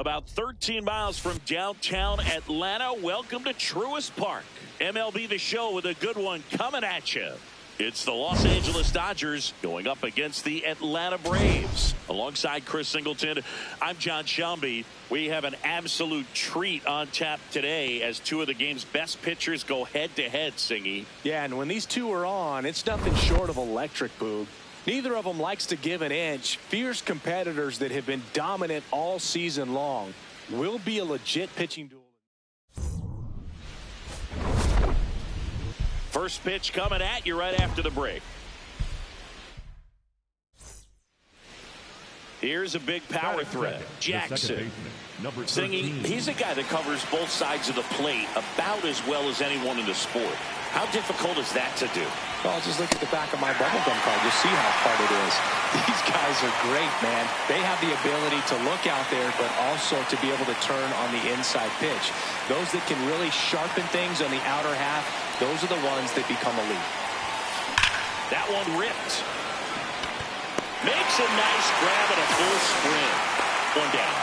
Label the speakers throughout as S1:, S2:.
S1: About 13 miles from downtown Atlanta, welcome to Truist Park. MLB The Show with a good one coming at you. It's the Los Angeles Dodgers going up against the Atlanta Braves. Alongside Chris Singleton, I'm John Shelby. We have an absolute treat on tap today as two of the game's best pitchers go head-to-head, Singy.
S2: Yeah, and when these two are on, it's nothing short of electric, Boog. Neither of them likes to give an inch. Fierce competitors that have been dominant all season long. Will be a legit pitching duel.
S1: First pitch coming at you right after the break. Here's a big power threat. Jackson. Singy, he's a guy that covers both sides of the plate about as well as anyone in the sport. How difficult is that to do?
S2: Well, just look at the back of my bubblegum card. You'll see how hard it is. These guys are great, man. They have the ability to look out there, but also to be able to turn on the inside pitch. Those that can really sharpen things on the outer half, those are the ones that become elite.
S1: That one ripped. Makes a nice grab at a full sprint. One down.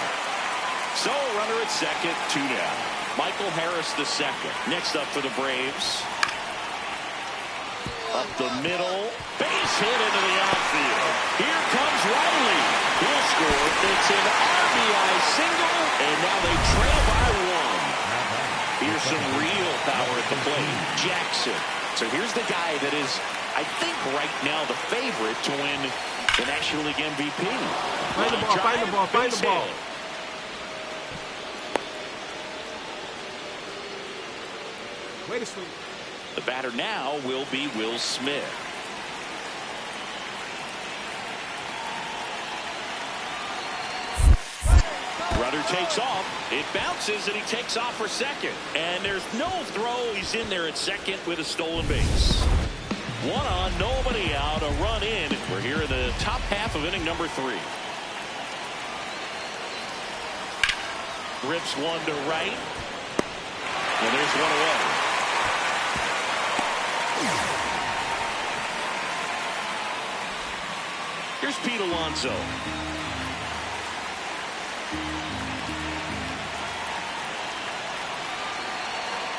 S1: So a runner at second, two down. Michael Harris the second. Next up for the Braves. Up the middle. Base hit into the outfield. Here comes Riley. He'll score. It's an RBI single, and now they trail by one. Here's some real power at the plate. Jackson. So here's the guy that is, I think, right now the favorite to win the National League MVP.
S3: Find the ball, find the ball, find the ball. Wait a second.
S1: The batter now will be Will Smith. Runner takes off. It bounces, and he takes off for second. And there's no throw. He's in there at second with a stolen base. One on, nobody out, a run in. We're here in the top half of inning number 3. Rips one to right. And there's one away. Here's Pete Alonso.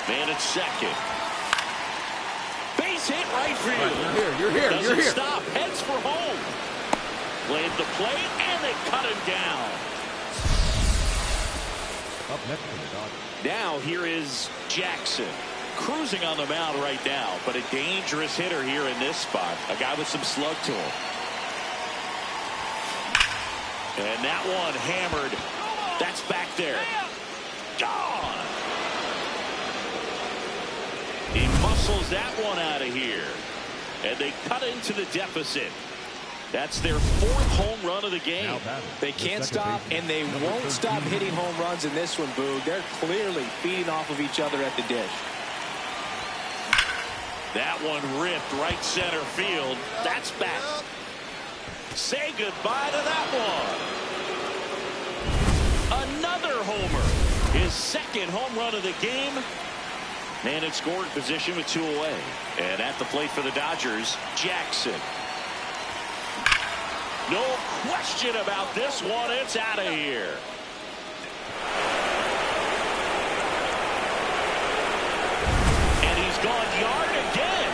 S1: Man at second. Base hit right field.
S3: Right, you're here.
S1: Doesn't stop. Heads for home. Played the plate, and they cut him down.
S3: Up next to the Dodgers.
S1: Now here is Jackson. Cruising on the mound right now, but a dangerous hitter here in this spot. A guy with some slug to him. And that one hammered. That's back there. Gone. He muscles that one out of here. And they cut into the deficit. That's their 4th home run of the game.
S2: They can't stop, and they won't stop hitting home runs in this one, Boog. They're clearly feeding off of each other at the dish.
S1: That one ripped right center field. That's back. Say goodbye to that one. Another homer. His 2nd home run of the game. Man in scoring position with 2 away. And at the plate for the Dodgers, Jackson. No question about this one. It's out of here. And he's gone yard again.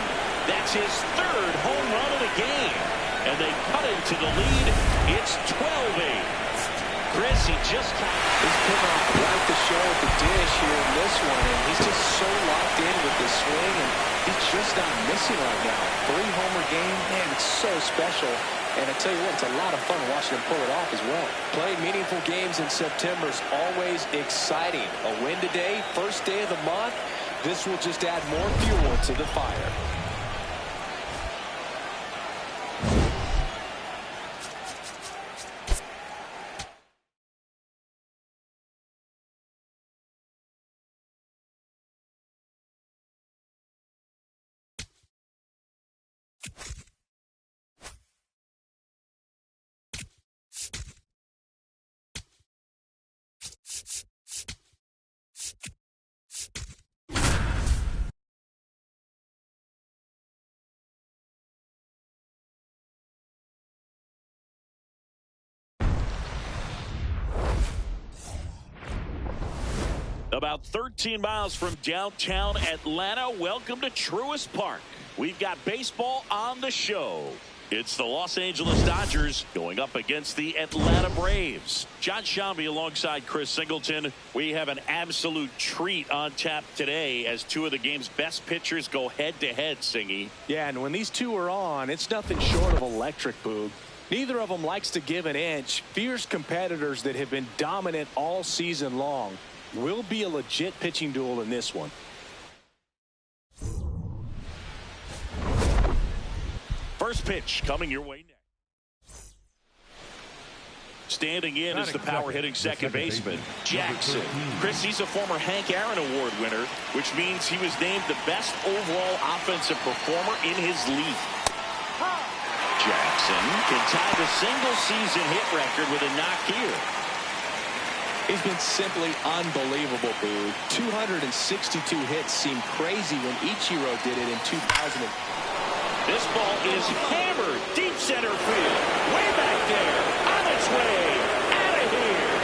S1: That's his 3rd home run of the game. And they cut into the lead. It's 12-8. Chris, he just
S2: he's putting on quite the show at the dish here in this one, and he's just so locked in with the swing, and he's just not missing right now. 3-homer game, man, it's so special. And I tell you what, it's a lot of fun watching him pull it off as well. Playing meaningful games in September is always exciting. A win today, first day of the month. This will just add more fuel to the fire.
S1: About 13 miles from downtown Atlanta, welcome to Truist Park. We've got baseball on the show. It's the Los Angeles Dodgers going up against the Atlanta Braves. John Shambi alongside Chris Singleton. We have an absolute treat on tap today as two of the game's best pitchers go head-to-head, Singy.
S2: Yeah, and when these two are on, it's nothing short of electric, Boog. Neither of them likes to give an inch. Fierce competitors that have been dominant all season long. Will be a legit pitching duel in this one.
S1: First pitch coming your way next. Standing in is the power-hitting second baseman, Jackson. Chris, he's a former Hank Aaron Award winner, which means he was named the best overall offensive performer in his league. Jackson can tie the single-season hit record with a knock here.
S2: He's been simply unbelievable, Boo. 262 hits seemed crazy when Ichiro did it in 2000.
S1: This ball is hammered deep center field. Way back there. On its way. Out of here.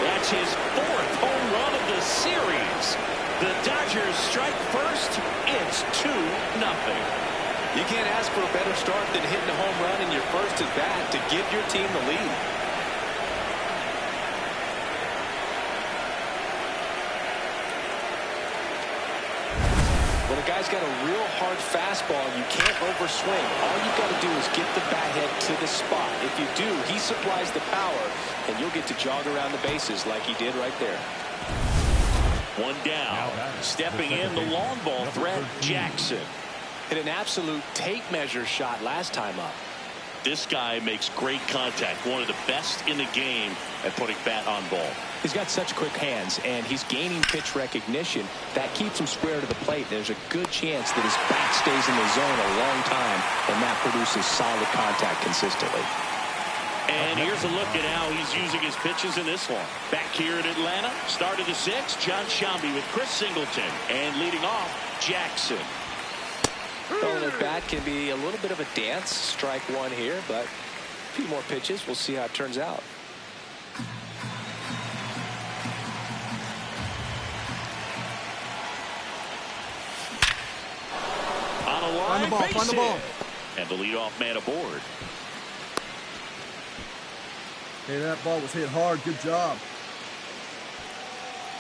S1: That's his 4th home run of the series. The Dodgers strike first. It's 2-0.
S2: You can't ask for a better start than hitting a home run in your first at bat to give your team the lead. When a guy's got a real hard fastball, you can't overswing. All you've got to do is get the bat head to the spot. If you do, he supplies the power, and you'll get to jog around the bases like he did right there.
S1: One down. Stepping in the long ball threat, Jackson.
S2: Hit an absolute tape measure shot last time up.
S1: This guy makes great contact. One of the best in the game at putting bat on ball.
S2: He's got such quick hands, and he's gaining pitch recognition. That keeps him square to the plate. There's a good chance that his bat stays in the zone a long time, and that produces solid contact consistently.
S1: And here's a look at how he's using his pitches in this one. Back here in Atlanta, start of the 6th, John Shambi with Chris Singleton. And leading off, Jackson.
S2: Well, the bat can be a little bit of a dance. Strike one here, but a few more pitches. We'll see how it turns out.
S1: On a line,
S3: find the ball.
S1: And the leadoff man aboard.
S3: Hey, that ball was hit hard. Good job.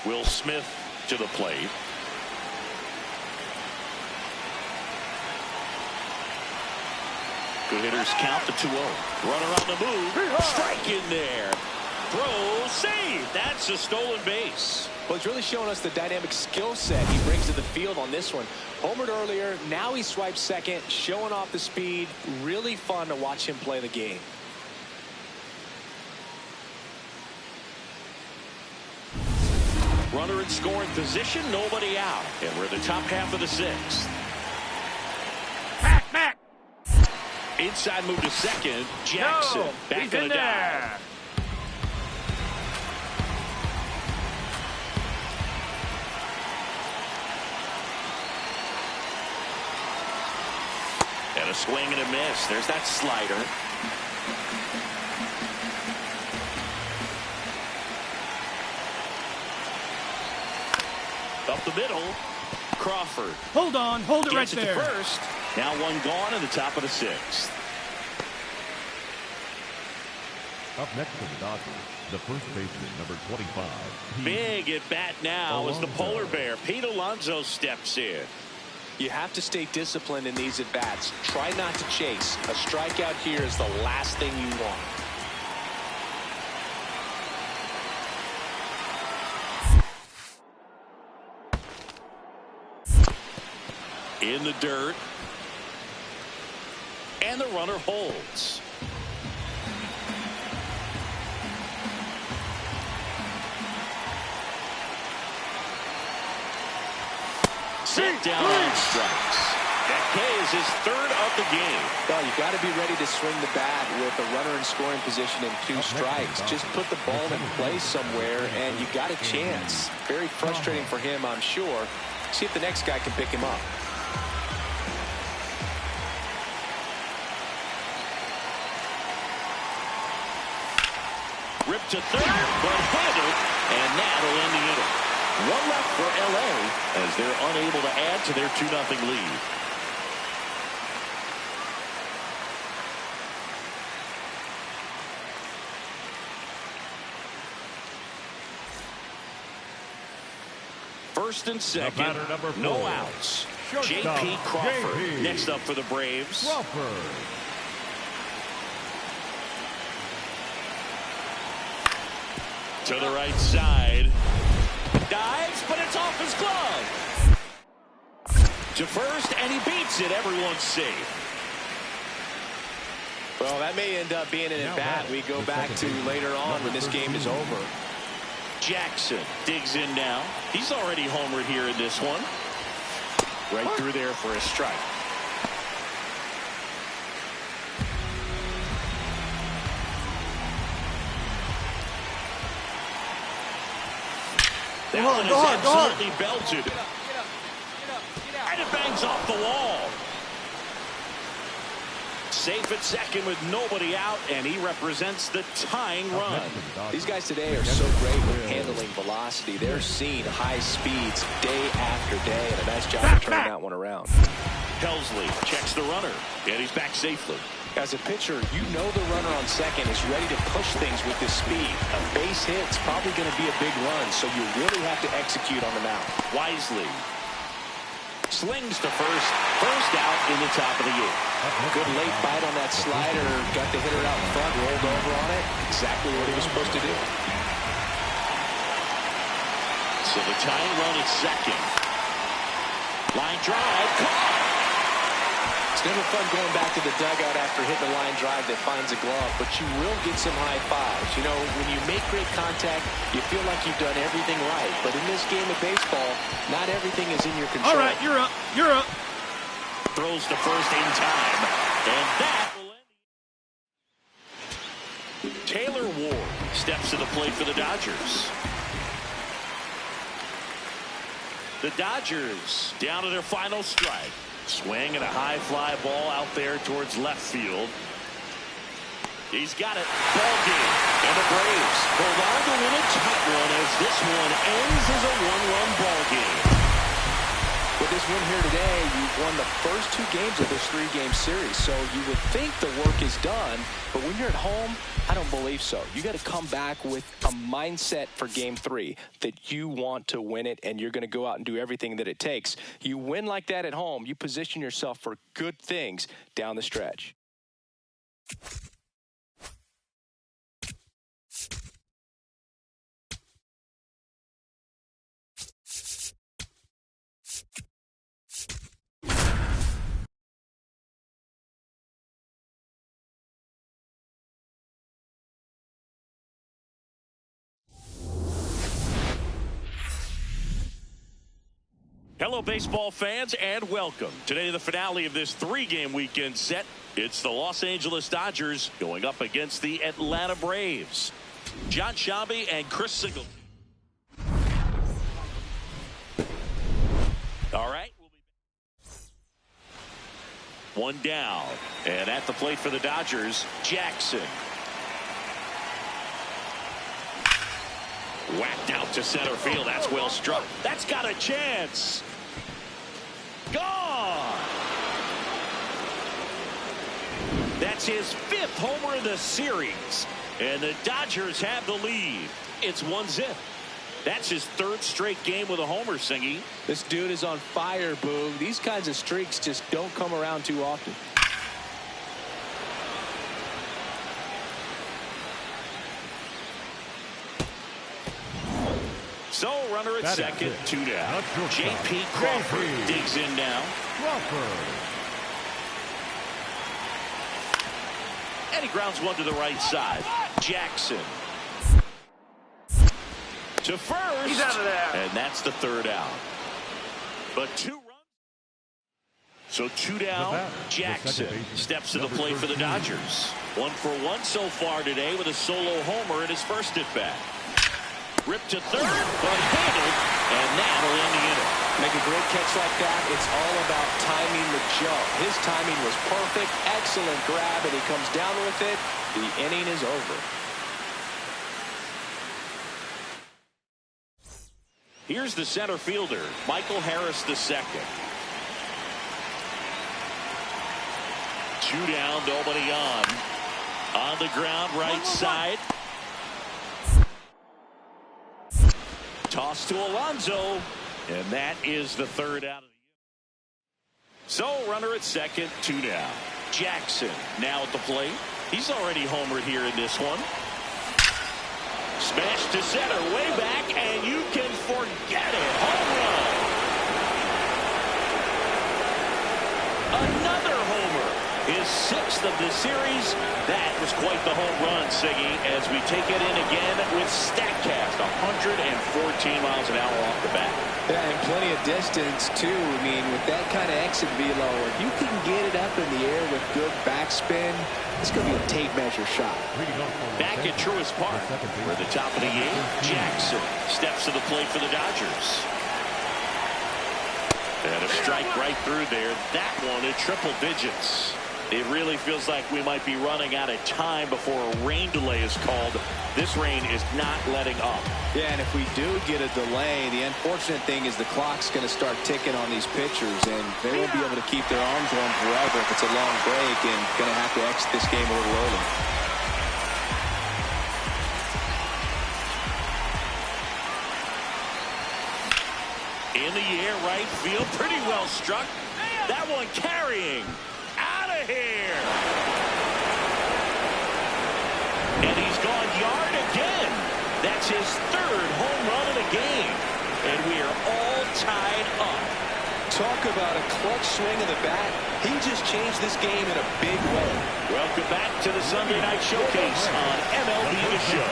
S1: Will Smith to the plate. Good hitters count to 2-0. Runner on the move. Strike in there. Throw, save. That's a stolen base.
S2: Well, he's really showing us the dynamic skill set he brings to the field on this one. Homered earlier, now he swipes second, showing off the speed. Really fun to watch him play the game.
S1: Runner in scoring position, nobody out. And we're in the top half of the 6th. Back. Inside move to second. Jackson back on the dive. And a swing and a miss. There's that slider. Up the middle. Crawford.
S4: Hold it right there.
S1: First. Now one gone in the top of the 6th.
S5: Up next for the Dodgers, the first baseman, number 25.
S1: Big at bat now as the polar bear, Pete Alonso, steps in.
S2: You have to stay disciplined in these at-bats. Try not to chase. A strikeout here is the last thing you want.
S1: In the dirt. And the runner holds. Set down on strikes. That K is his 3rd of the game.
S2: Well, you got to be ready to swing the bat with a runner in scoring position and 2 strikes. Just put the ball in place somewhere, and you got a chance. Very frustrating for him, I'm sure. See if the next guy can pick him up.
S1: Ripped to third, but handled, and that'll end the inning. One left for L.A. as they're unable to add to their 2-0 lead. First and second, no outs. J.P. Crawford next up for the Braves. To the right side. Dives, but it's off his glove. To first, and he beats it. Everyone's safe.
S2: Well, that may end up being an at-bat we go back to later on when this game is over.
S1: Jackson digs in now. He's already homered here in this one. Right through there for a strike. That one is absolutely belted. And it bangs off the wall. Safe at second with nobody out, and he represents the tying run.
S2: These guys today are so great with handling velocity. They're seeing high speeds day after day, and a nice job of turning that one around.
S1: Helsley checks the runner, and he's back safely.
S2: As a pitcher, you know the runner on second is ready to push things with his speed. A base hit's probably going to be a big run, so you really have to execute on the mound.
S1: Wisely slings to first. First out in the top of the eighth.
S2: Good late bite on that slider. Got the hitter out in front, rolled over on it. Exactly what he was supposed to do.
S1: So the tying run at second. Line drive. Caught.
S2: It's never fun going back to the dugout after hitting a line drive that finds a glove, but you will get some high fives. You know, when you make great contact, you feel like you've done everything right. But in this game of baseball, not everything is in your control.
S3: All right, you're up. You're up.
S1: Throws to first in time. And that will end. Taylor Ward steps to the plate for the Dodgers. The Dodgers down to their final strike. Swing and a high fly ball out there towards left field. He's got it. Ball game. And the Braves hold on to win a tight one as this one ends as a one-run ball game.
S2: With this win here today, you've won the first 2 games of this 3-game series. So you would think the work is done, but when you're at home, I don't believe so. You got to come back with a mindset for game 3 that you want to win it, and you're going to go out and do everything that it takes. You win like that at home, you position yourself for good things down the stretch.
S1: Hello, baseball fans, and welcome. Today, the finale of this 3-game weekend set. It's the Los Angeles Dodgers going up against the Atlanta Braves. John Shabby and Chris Singleton. All right. One down. And at the plate for the Dodgers, Jackson. Whacked out to center field. That's well struck. That's got a chance. Gone. That's his 5th homer in the series. And the Dodgers have the lead. It's 1-0. That's his 3rd straight game with a homer, Singy.
S2: This dude is on fire, Boog. These kinds of streaks just don't come around too often.
S1: So, runner at second, 2 down. J.P. Crawford digs in now. And he grounds one to the right side. Jackson. To first.
S3: He's out of there.
S1: And that's the 3rd out. But 2 runs. So 2 down. Jackson steps to the plate for the Dodgers. 1 for 1 so far today with a solo homer in his first at bat. Ripped to third, but handled, and that'll end the inning.
S2: Make a great catch like that. It's all about timing the jump. His timing was perfect. Excellent grab, and he comes down with it. The inning is over.
S1: Here's the center fielder, Michael Harris II. 2 down, nobody on. On the ground, right side. Toss to Alonso, and that is the 3rd out of the inning. So runner at second, 2 down. Jackson now at the plate. He's already homered here in this one. Smash to center, way back, and you can forget it. Home run. Another homer. His 6th of the series. That was quite the home run, Siggy, as we take it in again with StatCast. 114 miles an hour off the bat.
S2: Yeah, and plenty of distance, too. I mean, with that kind of exit velo, if you can get it up in the air with good backspin, it's going to be a tape measure shot.
S1: Back at Truist Park, where the top of the 8th, Jackson steps to the plate for the Dodgers. And a strike right through there. That one at triple digits. It really feels like we might be running out of time before a rain delay is called. This rain is not letting up.
S2: Yeah, and if we do get a delay, the unfortunate thing is the clock's going to start ticking on these pitchers, and they won't be able to keep their arms warm forever if it's a long break, and going to have to exit this game a little early.
S1: In the air, right field, pretty well struck. That one carrying. Out of here. And he's gone yard again. That's his 3rd home run of the game. And we are all tied up.
S2: Talk about a clutch swing of the bat. He just changed this game in a big way.
S1: Welcome back to the Sunday Night Showcase on MLB The Show.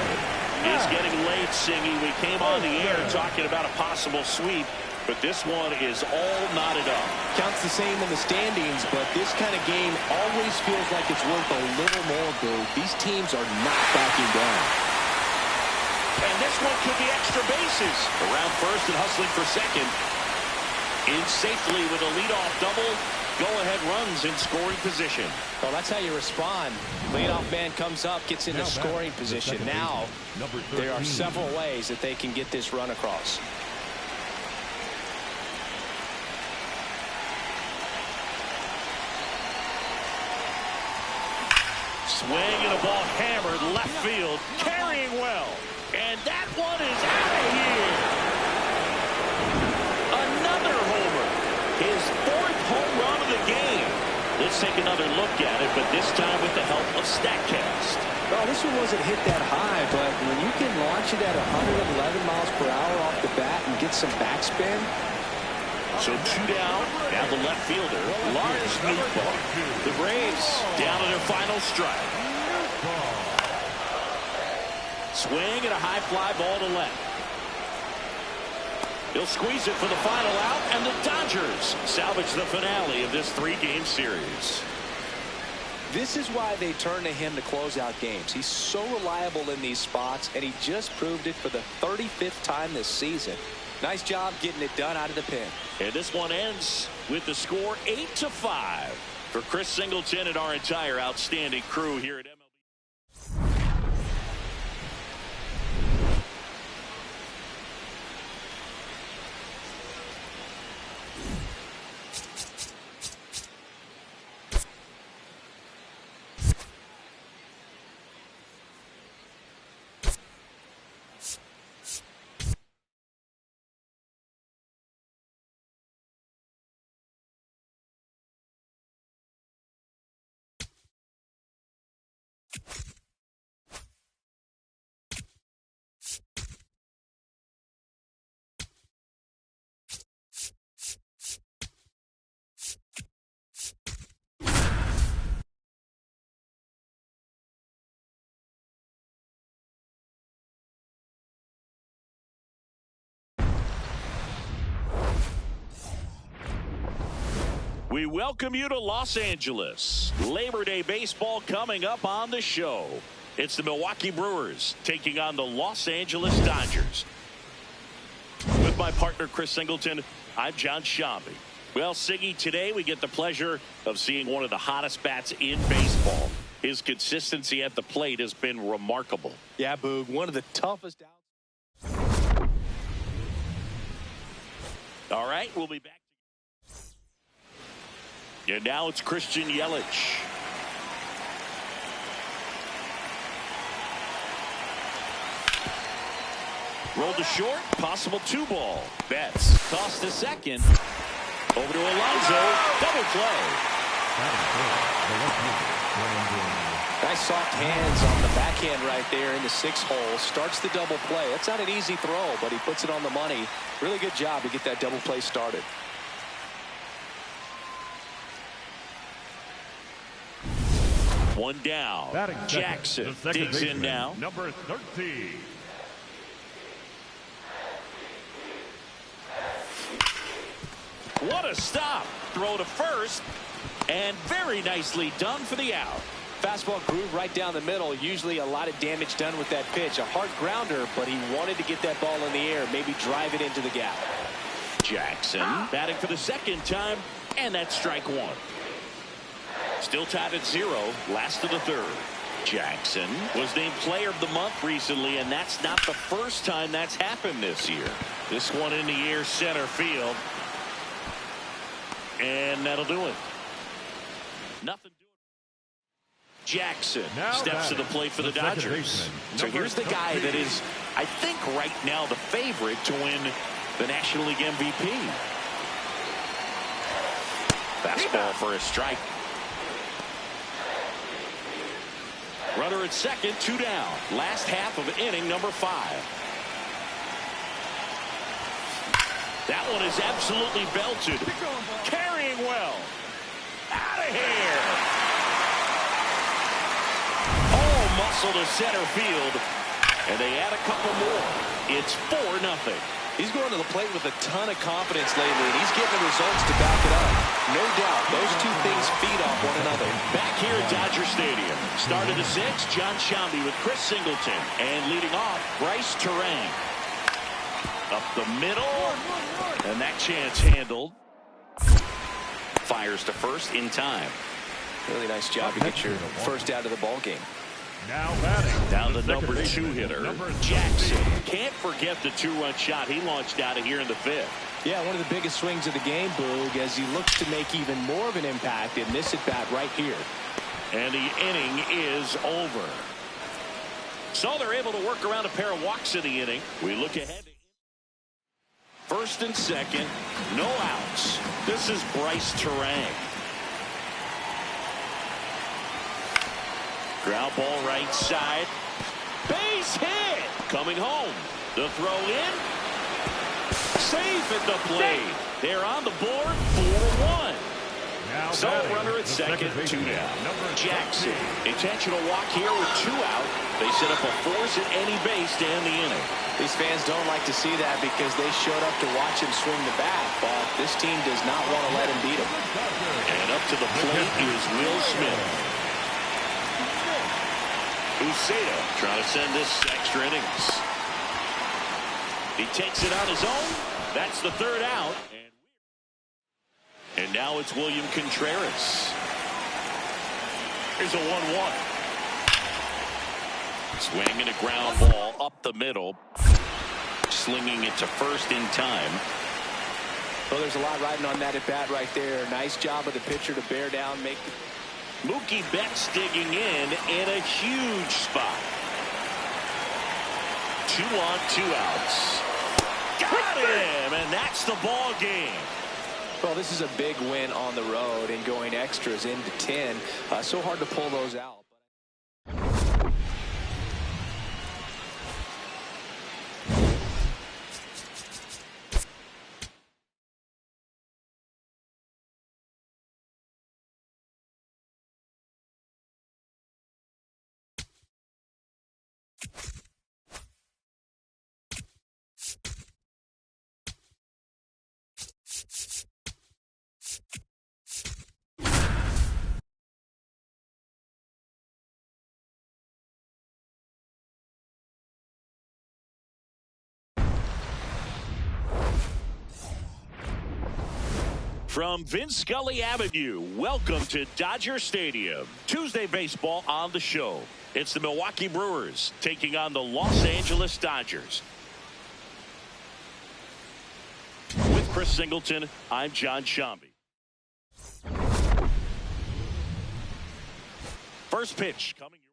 S1: It's getting late, Singy. We came on the air talking about a possible sweep, but this one is all knotted up.
S2: Counts the same in the standings, but this kind of game always feels like it's worth a little more, Boo. These teams are not backing down.
S1: And this one could be extra bases. Around first and hustling for second. In safely with a leadoff double. Go-ahead runs in scoring position.
S2: Well, that's how you respond. Leadoff man comes up, gets into scoring position. Now, there are several ways that they can get this run across.
S1: Swing and a ball hammered left field. Carrying well. And that one is out of here. Another homer. His 4th home run of the game. Let's take another look at it, but this time with the help of StatCast.
S2: Well, this one wasn't hit that high, but when you can launch it at 111 miles per hour off the bat and get some backspin.
S1: So 2 down. Now the left fielder, Lars Nootbaar. The Braves down to their final strike. Swing and a high fly ball to left. He'll squeeze it for the final out, and the Dodgers salvage the finale of this 3-game series.
S2: This is why they turn to him to close out games. He's so reliable in these spots, and he just proved it for the 35th time this season. Nice job getting it done out of the pen.
S1: And this one ends with the score 8-5 for Chris Singleton and our entire outstanding crew here at MLB. We welcome you to Los Angeles. Labor Day baseball coming up on the show. It's the Milwaukee Brewers taking on the Los Angeles Dodgers. With my partner Chris Singleton, I'm John Shambi. Well, Siggy, today we get the pleasure of seeing one of the hottest bats in baseball. His consistency at the plate has been remarkable.
S2: Yeah, Boog, one of the toughest outs.
S1: All right, we'll be back. And now it's Christian Yelich. Rolled to short, possible 2-ball. Betts tossed to second. Over to Alonso, double play.
S2: Nice soft hands on the backhand right there in the 6 hole. Starts the double play. That's not an easy throw, but he puts it on the money. Really good job to get that double play started.
S1: One down. Jackson digs in now.
S5: Number 13.
S1: What a stop. Throw to first. And very nicely done for the out.
S2: Fastball groove right down the middle. Usually a lot of damage done with that pitch. A hard grounder, but he wanted to get that ball in the air. Maybe drive it into the gap.
S1: Jackson batting for the second time. And that's strike 1. Still tied at 0. Last of the third. Jackson was named player of the month recently, and that's not the first time that's happened this year. This one in the air center field. And that'll do it. Nothing doing. Jackson steps to the plate for the Dodgers. So here's the guy that is, I think, right now the favorite to win the National League MVP. Fastball for a strike. Runner at second, 2 down. Last half of inning number 5. That one is absolutely belted. Carrying well. Out of here. Oh, muscle to center field. And they add a couple more. It's 4-0.
S2: He's going to the plate with a ton of confidence lately, and he's getting the results to back it up. No doubt, those two things feed off one another.
S1: Back here at Dodger Stadium. Started the 6th, John Shambi with Chris Singleton. And leading off, Bryce Terang. Up the middle. And that chance handled. Fires to first in time.
S2: Really nice job to get your first out of the ball game.
S5: Now batting.
S1: Down the number 2 hitter, Jackson. Can't forget the 2-run shot he launched out of here in the 5th.
S2: Yeah, one of the biggest swings of the game, Boog, as he looks to make even more of an impact in this at-bat right here.
S1: And the inning is over. So they're able to work around a pair of walks in the inning. We look ahead. First and second, no outs. This is Bryce Terang. Ground ball right side. Base hit. Coming home. The throw in. Safe at the plate. They're on the board 4-1. So runner at second, 2 down. Jackson. Intentional walk here with 2 out. They set up a force at any base to end the inning.
S2: These fans don't like to see that because they showed up to watch him swing the bat, but this team does not want to let him beat him.
S1: And up to the plate is Will Smith. Uceda trying to send this extra innings. He takes it on his own. That's the 3rd out. And now it's William Contreras. Here's a 1-1. Swinging a ground ball up the middle. Slinging it to first in time.
S2: Well, there's a lot riding on that at bat right there. Nice job of the pitcher to bear down, make the
S1: Mookie Betts digging in a huge spot. 2 on, 2 outs. Got him, and that's the ball game.
S2: Well, this is a big win on the road and going extras into 10. So hard to pull those out.
S1: From Vince Scully Avenue, welcome to Dodger Stadium. Tuesday baseball on the show. It's the Milwaukee Brewers taking on the Los Angeles Dodgers. With Chris Singleton, I'm John Shambi. First pitch coming your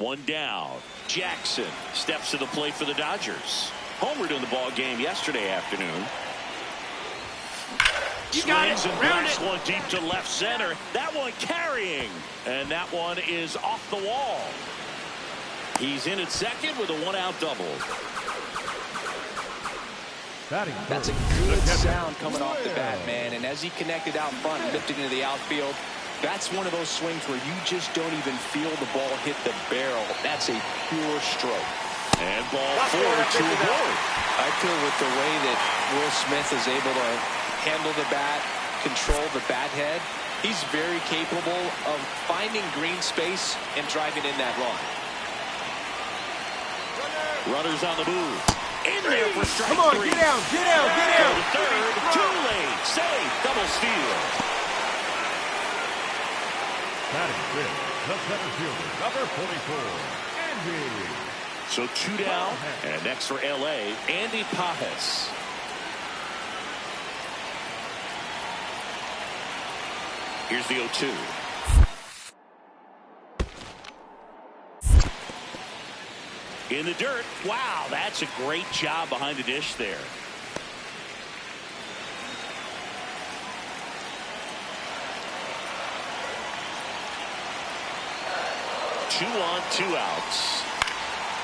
S1: way. One down. Jackson steps to the plate for the Dodgers. Homered in the ball game yesterday afternoon.
S4: You got it.
S1: Swings and
S4: Round
S1: breaks
S4: it.
S1: one deep to left center. That one carrying. And that one is off the wall. He's in at second with a one-out double.
S2: That's a good sound coming off the bat, man. And as he connected out front and lifted into the outfield, that's one of those swings where you just don't even feel the ball hit the barrel. That's a pure stroke.
S1: And ball four to Ward.
S2: I feel with the way that Will Smith is able to handle the bat, control the bat head, he's very capable of finding green space and driving in that run.
S1: Runners on the move. In there for strike
S4: Come on,
S1: three.
S4: get down, get down, get down.
S1: To third, too late. Safe, double steal.
S5: Batting fifth, the center fielder, number 44, Andy.
S1: So two down, and next for L.A., Andy Pajes. Here's the 0-2. In the dirt. Wow, that's a great job behind the dish there. Two on, two outs.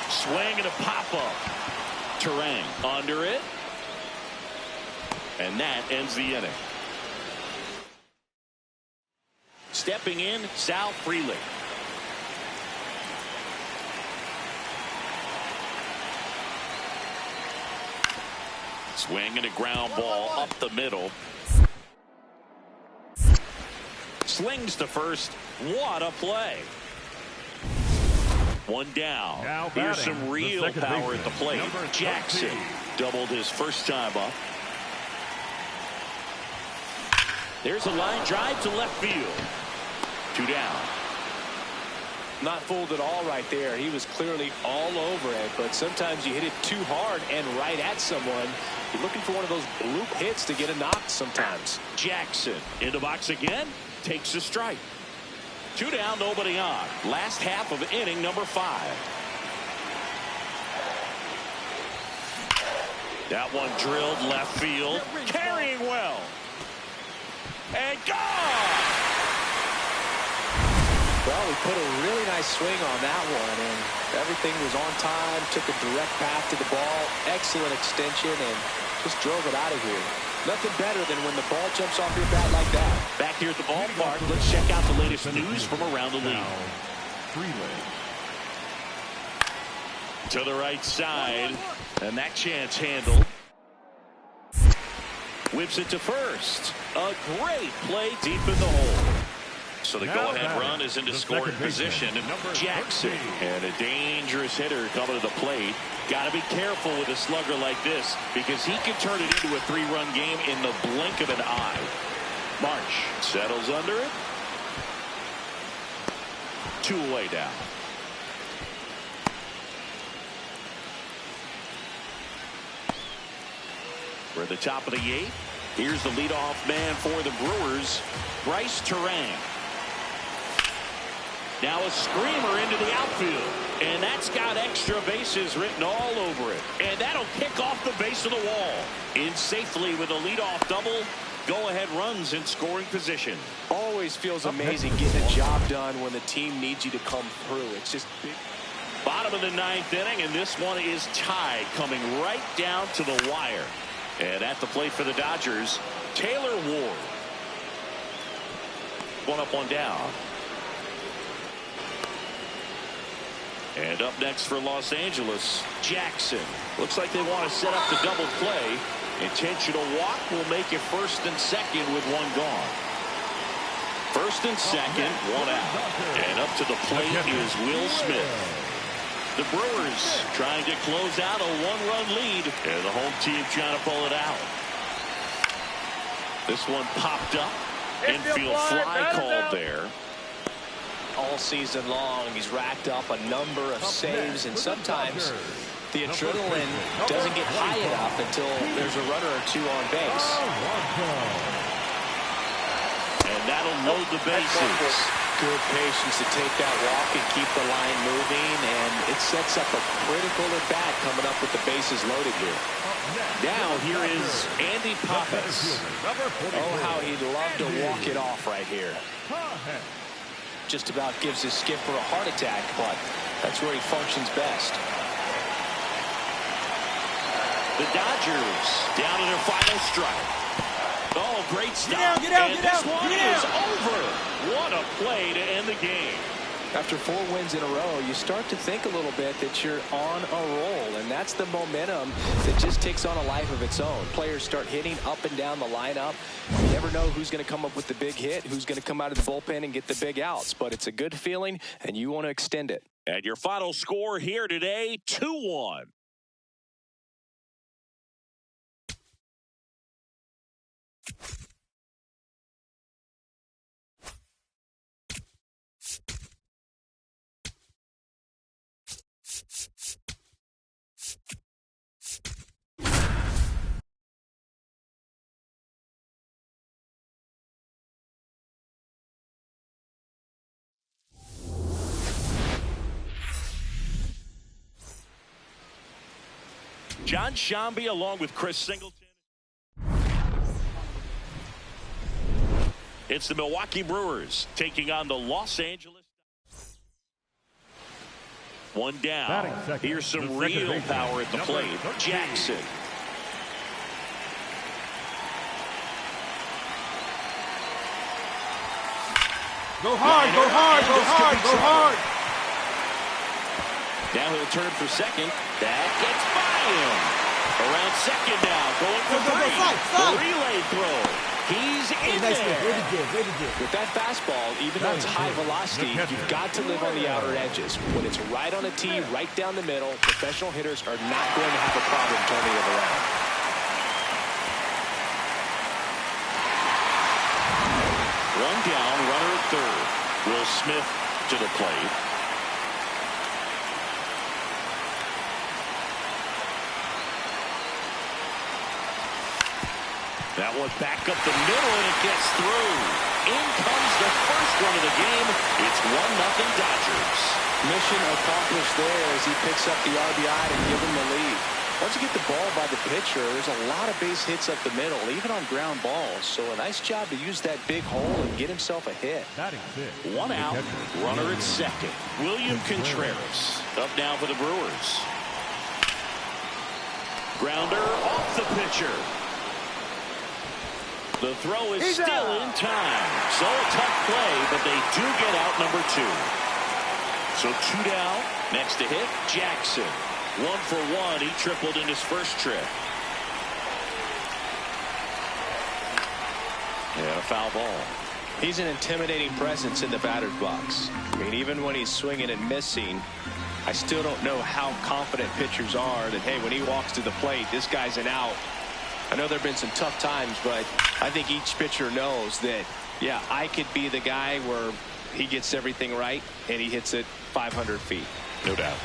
S1: Swing and a pop-up. Terang under it. And that ends the inning. Stepping in, Sal Frelick. Swing and a ground ball up the middle. Slings to first. What a play. One down.
S5: Now
S1: Here's
S5: batting,
S1: some real
S5: the second
S1: power at
S5: baseman,
S1: the plate.
S5: number
S1: Jackson
S5: 13.
S1: doubled his first time up. There's a line drive to left field. Two down.
S2: Not fooled at all right there. He was clearly all over it, but sometimes you hit it too hard and right at someone. You're looking for one of those bloop hits to get a knock sometimes.
S1: Jackson in the box again. Takes a strike. Two down, nobody on. Last half of inning number 5. That one drilled left field. Carrying well. And gone!
S2: Well, we put a really nice swing on that one, and everything was on time, took a direct path to the ball, excellent extension, and just drove it out of here. Nothing better than when the ball jumps off your bat like that.
S1: Back here at the ballpark, let's check out the latest news from around the league. To the right side, and that chance handled. Whips it to first. A great play deep in the hole. So the go-ahead run is into scoring position. Jackson, and a dangerous hitter coming to the plate. Got to be careful with a slugger like this because he can turn it into a 3-run game in the blink of an eye. March settles under it. 2 away down. We're at the top of the 8th. Here's the leadoff man for the Brewers, Bryce Terang. Now a screamer into the outfield. And that's got extra bases written all over it. And that'll kick off the base of the wall. In safely with a leadoff double. Go-ahead runs in scoring position.
S2: Always feels amazing getting a job done when the team needs you to come through. It's just big.
S1: Bottom of the 9th inning, and this one is tied, coming right down to the wire. And at the plate for the Dodgers, Taylor Ward. One up, one down. And up next for Los Angeles, Jackson. Looks like they want to set up the double play. Intentional walk will make it first and second with one gone. First and second, one out. And up to the plate is Will Smith. The Brewers trying to close out a 1-run lead. And the home team trying to pull it out. This one popped up. Infield fly called there.
S2: All season long, he's racked up a number of saves, and sometimes The adrenaline doesn't get high enough until there's a runner or two on base.
S1: And that'll load the bases.
S2: Good patience to take that walk and keep the line moving, and it sets up a critical at-bat coming up with the bases loaded here.
S1: Now here is Andy Pappas.
S2: Oh, how he'd love to walk it off right here. Just about gives his skipper a heart attack, but that's where he functions best.
S1: The Dodgers down to their final strike. Oh, great stop.
S4: Get out,
S1: and
S4: get out,
S1: this one
S4: get
S1: is
S4: out.
S1: over. What a play to end the game.
S2: After 4 wins in a row, you start to think a little bit that you're on a roll, and that's the momentum that just takes on a life of its own. Players start hitting up and down the lineup. You never know who's going to come up with the big hit, who's going to come out of the bullpen and get the big outs, but it's a good feeling, and you want to extend it.
S1: And your final score here today, 2-1. John Shambi along with Chris Singleton. It's the Milwaukee Brewers taking on the Los Angeles. One down. Here's some real power at the plate. Jackson.
S4: Go hard, go hard, go hard, go hard.
S1: Now he'll turn for second. That gets by him. Around second now, going for three. Relay throw. He's in there.
S2: With that fastball, even though it's high velocity, you've got to live on the outer edges. When it's right on a tee, right down the middle, professional hitters are not going to have a problem turning it around.
S1: One down, runner at third. Will Smith to the plate. That one back up the middle, and it gets through. In comes the first run of the game. It's 1-0 Dodgers.
S2: Mission accomplished there as he picks up the RBI to give him the lead. Once you get the ball by the pitcher, there's a lot of base hits up the middle, even on ground balls. So a nice job to use that big hole and get himself a hit.
S1: One out, runner at second. William Contreras up now for the Brewers. Grounder off the pitcher. The throw is still in time. So a tough play, but they do get out number 2. So 2 down. Next to hit, Jackson. 1 for 1. He tripled in his first trip. Yeah, a foul ball.
S2: He's an intimidating presence in the batter's box. I mean, even when he's swinging and missing, I still don't know how confident pitchers are that, hey, when he walks to the plate, this guy's an out. I know there have been some tough times, but I think each pitcher knows that, yeah, I could be the guy where he gets everything right and he hits it 500 feet.
S1: No doubt.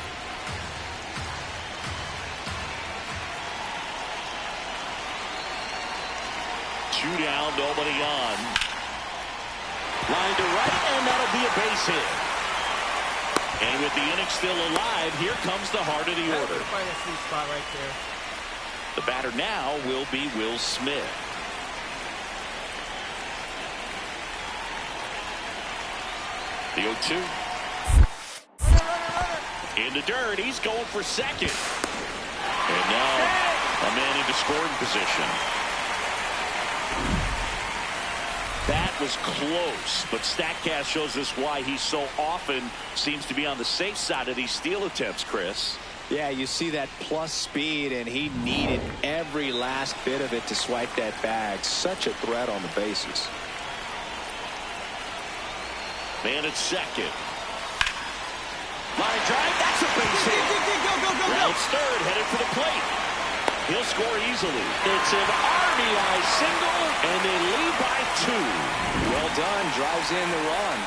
S1: Two down, nobody on. Line to right, and that'll be a base hit. And with the inning still alive, here comes the heart of the order.
S4: Find a sweet spot right there.
S1: The batter now will be Will Smith. The 0-2. In the dirt, he's going for second. And now a man into scoring position. That was close, but StatCast shows us why he so often seems to be on the safe side of these steal attempts, Chris.
S2: Yeah, you see that plus speed, and he needed every last bit of it to swipe that bag. Such a threat on the bases.
S1: Man at second. Line drive, that's a base hit. Rounds third, headed for the plate. He'll score easily. It's an RBI single, and they lead by 2.
S2: Well done, drives in the run.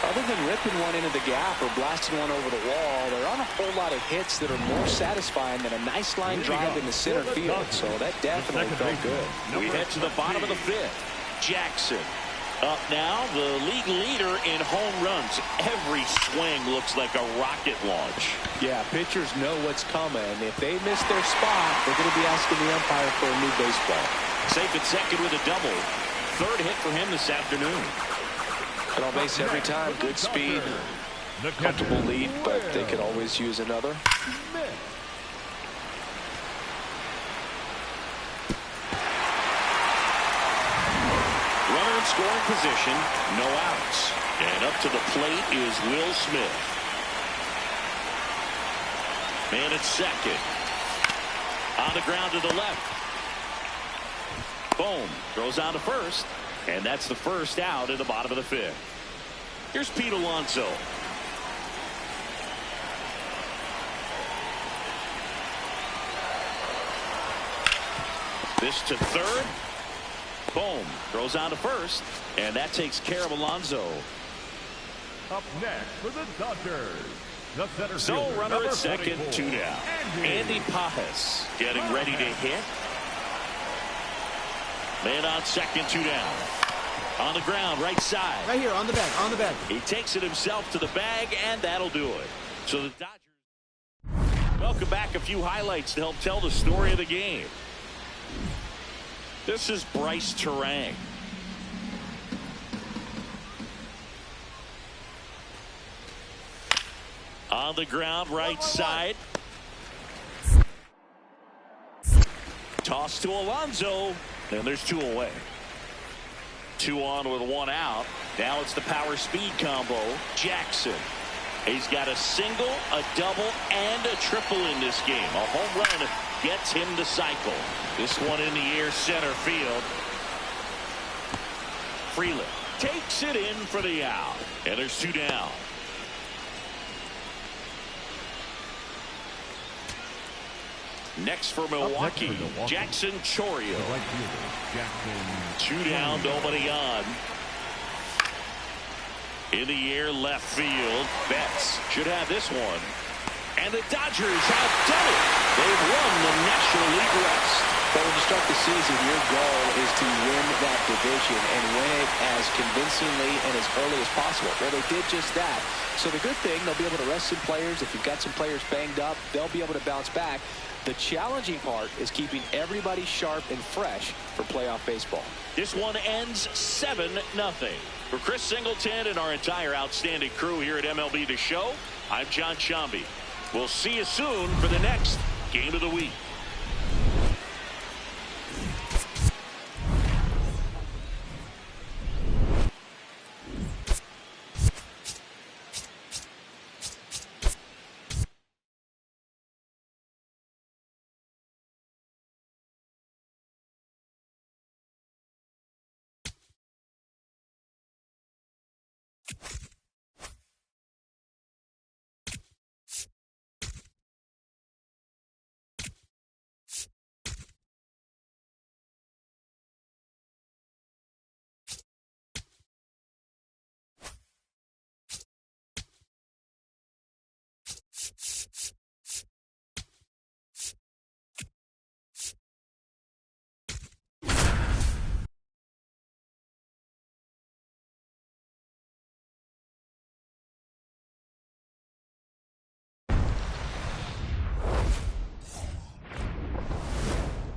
S2: Other than ripping one into the gap or blasting one over the wall, there aren't a whole lot of hits that are more satisfying than a nice line drive in the center field. So that definitely felt good.
S1: We head to the bottom of the fifth. Jackson up now, the league leader in home runs. Every swing looks like a rocket launch.
S2: Yeah, pitchers know what's coming. If they miss their spot, they're going to be asking the umpire for a new baseball.
S1: Safe at second with a double. Third hit for him this afternoon.
S2: Get on base every time. Good speed. Comfortable lead, but they could always use another.
S1: Runner in scoring position, no outs. And up to the plate is Will Smith. Man at second. On the ground to the left. Boom. Throws on to first. And that's the first out in the bottom of the fifth. Here's Pete Alonso. This to third. Boom. Throws on to first. And that takes care of Alonso.
S5: Up next for the Dodgers, the center
S1: So
S5: fielder,
S1: runner
S5: number
S1: at second,
S5: 44,
S1: 2 down. Andy Pajas getting ready to hit. Man on second, 2 down. On the ground, right side.
S3: Right here, on the bag, on the bag.
S1: He takes it himself to the bag, and that'll do it. So the Dodgers welcome back. A few highlights to help tell the story of the game. This is Bryce Terang. On the ground, right side. Toss to Alonso, and there's 2 away. 2 on with 1 out. Now it's the power speed combo. Jackson. He's got a single, a double, and a triple in this game. A home run gets him to cycle. This one in the air, center field. Freeland takes it in for the out. And there's 2 down. Next for Milwaukee, Jackson Chourio. 2 down, nobody on. In the air, left field. Betts should have this one. And the Dodgers have done it. They've won the National League West.
S2: But when you start the season, your goal is to win that division and win it as convincingly and as early as possible. Well, they did just that. So the good thing, they'll be able to rest some players. If you've got some players banged up, they'll be able to bounce back. The challenging part is keeping everybody sharp and fresh for playoff baseball.
S1: This one ends 7-0. For Chris Singleton and our entire outstanding crew here at MLB The Show, I'm John Shambi. We'll see you soon for the next Game of the Week.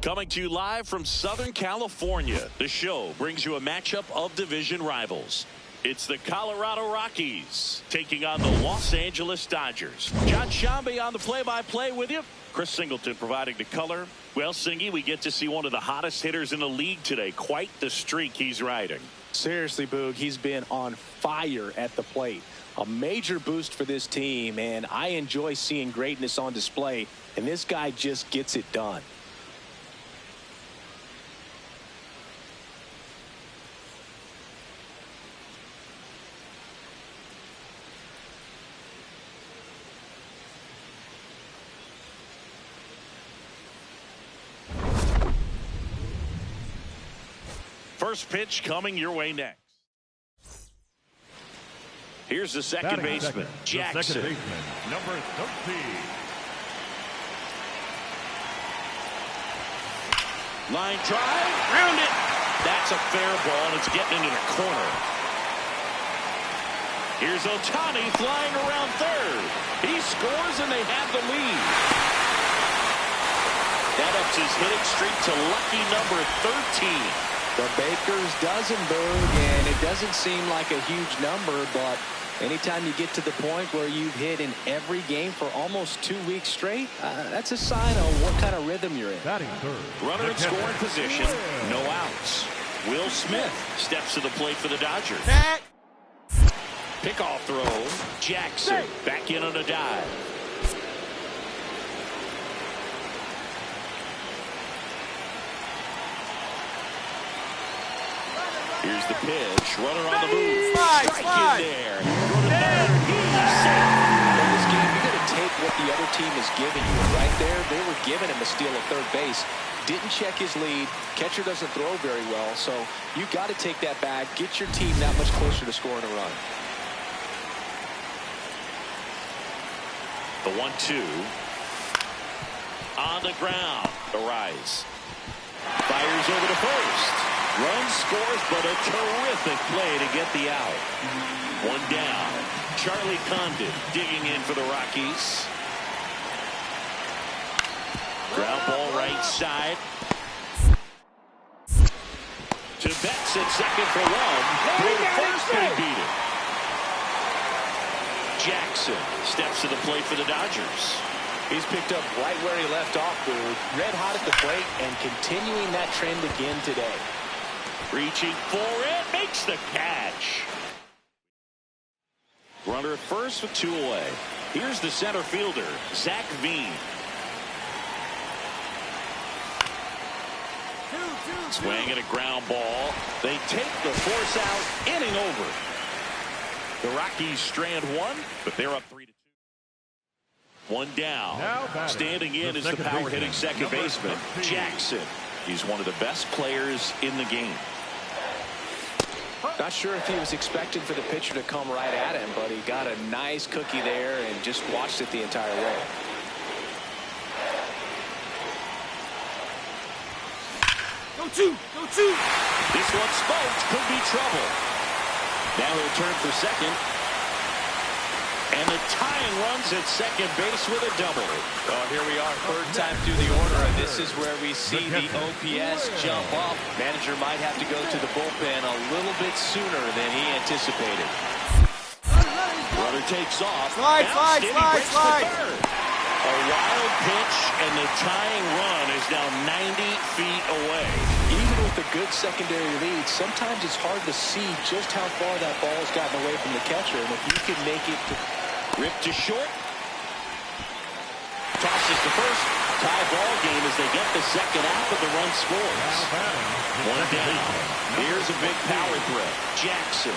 S1: Coming to you live from Southern California, the show brings you a matchup of division rivals. It's the Colorado Rockies taking on the Los Angeles Dodgers. John Shambi on the play-by-play with you. Chris Singleton providing the color. Well, Singy, we get to see one of the hottest hitters in the league today. Quite the streak he's riding.
S2: Seriously, Boog, he's been on fire at the plate. A major boost for this team, and I enjoy seeing greatness on display, and this guy just gets it done.
S1: First pitch coming your way next. Here's the second
S5: Batting
S1: baseman,
S5: second,
S1: Jackson.
S5: the second baseman, number 13.
S1: Line drive, round it. That's a fair ball, and it's getting into the corner. Here's Ohtani flying around third. He scores, and they have the lead. That ups his hitting streak to lucky number 13.
S2: The Baker's dozenberg, and it doesn't seem like a huge number, but anytime you get to the point where you've hit in every game for almost 2 weeks straight, that's a sign of what kind of rhythm you're in.
S5: Batting third.
S1: Runner in scoring position, no outs. Will Smith steps to the plate for the Dodgers. Pickoff throw. Jackson back in on a dive. Here's the pitch. Runner on the move. Strike in there. Go to third. He's safe.
S2: In this game, you got to take what the other team is giving you. Right there, they were giving him a steal at third base. Didn't check his lead. Catcher doesn't throw very well, so you got to take that back. Get your team that much closer to scoring a run.
S1: The 1-2. On the ground. Arise. Fires over to first. Run scores, but a terrific play to get the out. One down. Charlie Condon digging in for the Rockies. Ground ball right side. To Betts at second for one. Throw to first, but he beat it. Jackson steps to the plate for the Dodgers.
S2: He's picked up right where he left off, Boog. Red hot at the plate and continuing that trend again today.
S1: Reaching for it, makes the catch. Runner at first with 2 away. Here's the center fielder, Zach Veen. Swing and a ground ball. They take the force out, inning over. The Rockies strand one, but they're up 3-2. One down. Standing in is the power hitting second baseman, Jackson. He's one of the best players in the game.
S2: Not sure if he was expecting for the pitcher to come right at him, but he got a nice cookie there and just watched it the entire way.
S4: Go two.
S1: This one smoked, could be trouble. Now he'll turn for second. And the tying runs at second base with a double.
S2: Oh, here we are, third time through the order, and this is where we see the OPS jump up. Manager might have to go to the bullpen a little bit sooner than he anticipated.
S1: Runner takes off.
S4: Slide.
S1: Third. A wild pitch, and the tying run is now 90 feet away.
S2: Even with a good secondary lead, sometimes it's hard to see just how far that ball has gotten away from the catcher, and if you can make it to...
S1: Ripped to short. Tosses to first. Tie ball game as they get the second out, but the run scores. One down. Here's a big power threat. Jackson.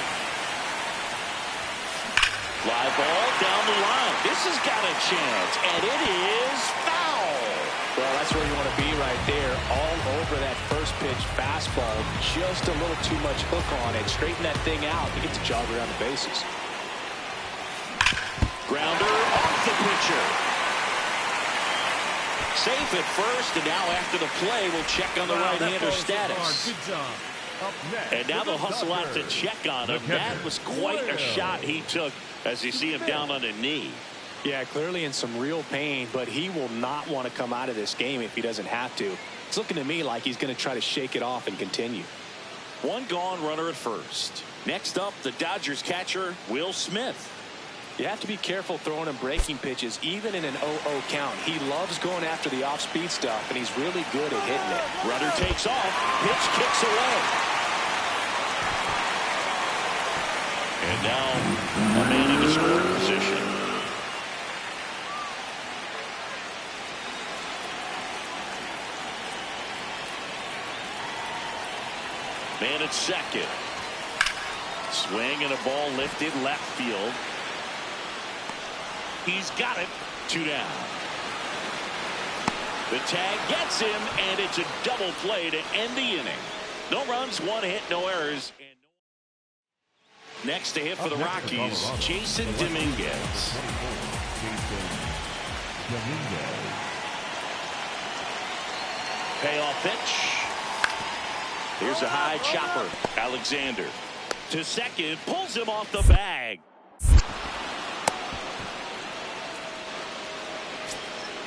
S1: Fly ball down the line. This has got a chance, and it is foul.
S2: Well, that's where you want to be right there. All over that first pitch fastball. Just a little too much hook on it. Straighten that thing out to get the jog around the bases.
S1: Grounder off the pitcher. Safe at first, and now after the play, we'll check on the right-hander status.
S4: Good job.
S1: And now they'll hustle out to check on him. That was quite a shot he took as you see him down on a knee.
S2: Yeah, clearly in some real pain, but he will not want to come out of this game if he doesn't have to. It's looking to me like he's going to try to shake it off and continue.
S1: One gone, runner at first. Next up, the Dodgers catcher, Will Smith.
S2: You have to be careful throwing him breaking pitches, even in an 0-0 count. He loves going after the off-speed stuff, and he's really good at hitting it.
S1: Runner takes off. Pitch kicks away. And now a man in the scoring position. Man at second. Swing and a ball lifted left field. He's got it. 2 down. The tag gets him, and it's a double play to end the inning. No runs, 1 hit, no errors. Next to hit for the Rockies, Jason Dominguez. Payoff pitch. Here's a high chopper. Alexander to second, pulls him off the bag.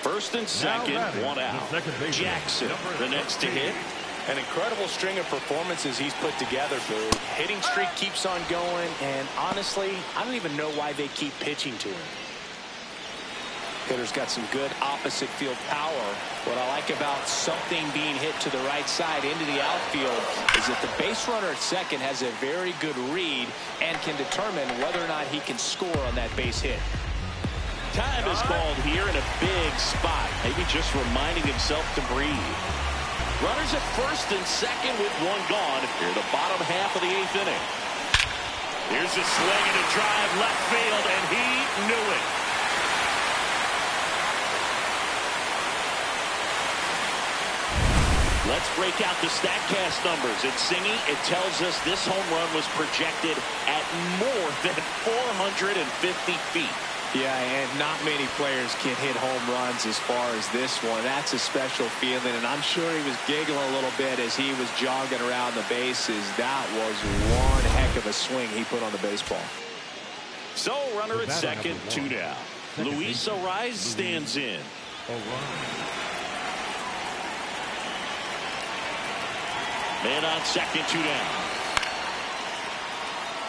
S1: First and second, one out. Jackson, the next to hit.
S2: An incredible string of performances he's put together, Boo. Hitting streak keeps on going, and honestly, I don't even know why they keep pitching to him. Hitter's got some good opposite field power. What I like about something being hit to the right side into the outfield is that the base runner at second has a very good read and can determine whether or not he can score on that base hit.
S1: Time is called here in a big spot. Maybe just reminding himself to breathe. Runners at first and second with one gone here the bottom half of the 8th inning. Here's a swing and a drive left field, and he knew it. Let's break out the StatCast numbers. It's Singy. It tells us this home run was projected at more than 450 feet.
S2: Yeah, and not many players can hit home runs as far as this one. That's a special feeling, and I'm sure he was giggling a little bit as he was jogging around the bases. That was one heck of a swing he put on the baseball.
S1: So, runner at second, 2 down. Luis Ariz stands in. Man on second, 2 down.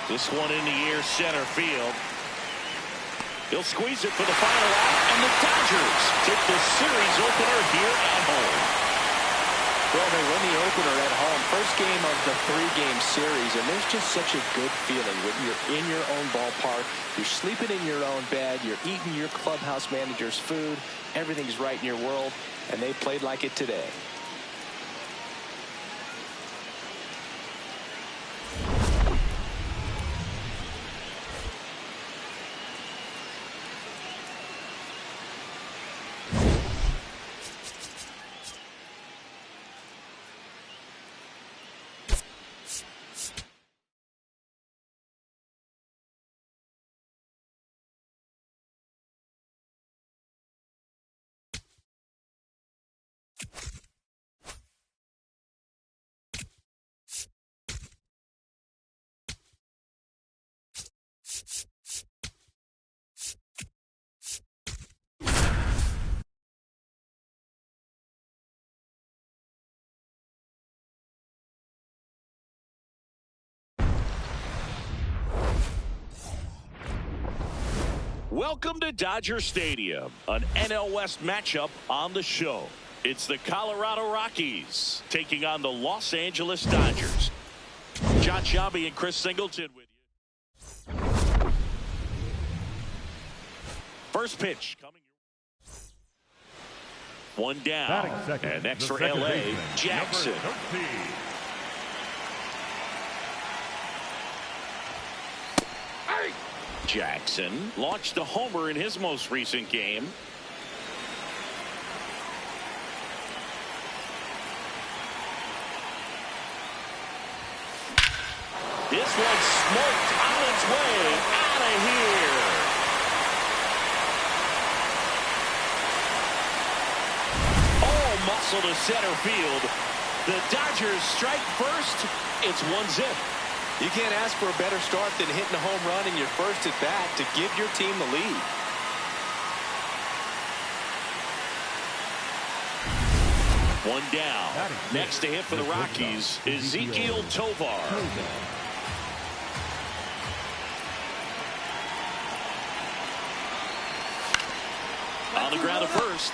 S1: This one in the air, center field. He'll squeeze it for the final out, and the Dodgers take the series opener here at home.
S2: Well, they win the opener at home. First game of the 3-game series, and there's just such a good feeling when you're in your own ballpark, you're sleeping in your own bed, you're eating your clubhouse manager's food, everything's right in your world, and they played like it today.
S1: Welcome to Dodger Stadium, an NL West matchup on the show. It's the Colorado Rockies taking on the Los Angeles Dodgers. John Shelby and Chris Singleton with you. First pitch coming. One down. And next for LA, Jackson. Jackson launched a homer in his most recent game. This one smoked on its way out of here. All muscle to center field. The Dodgers strike first. It's 1-0.
S2: You can't ask for a better start than hitting a home run in your first at bat to give your team the lead.
S1: One down. Next to hit for the Rockies, Ezequiel Tovar. On the ground at first.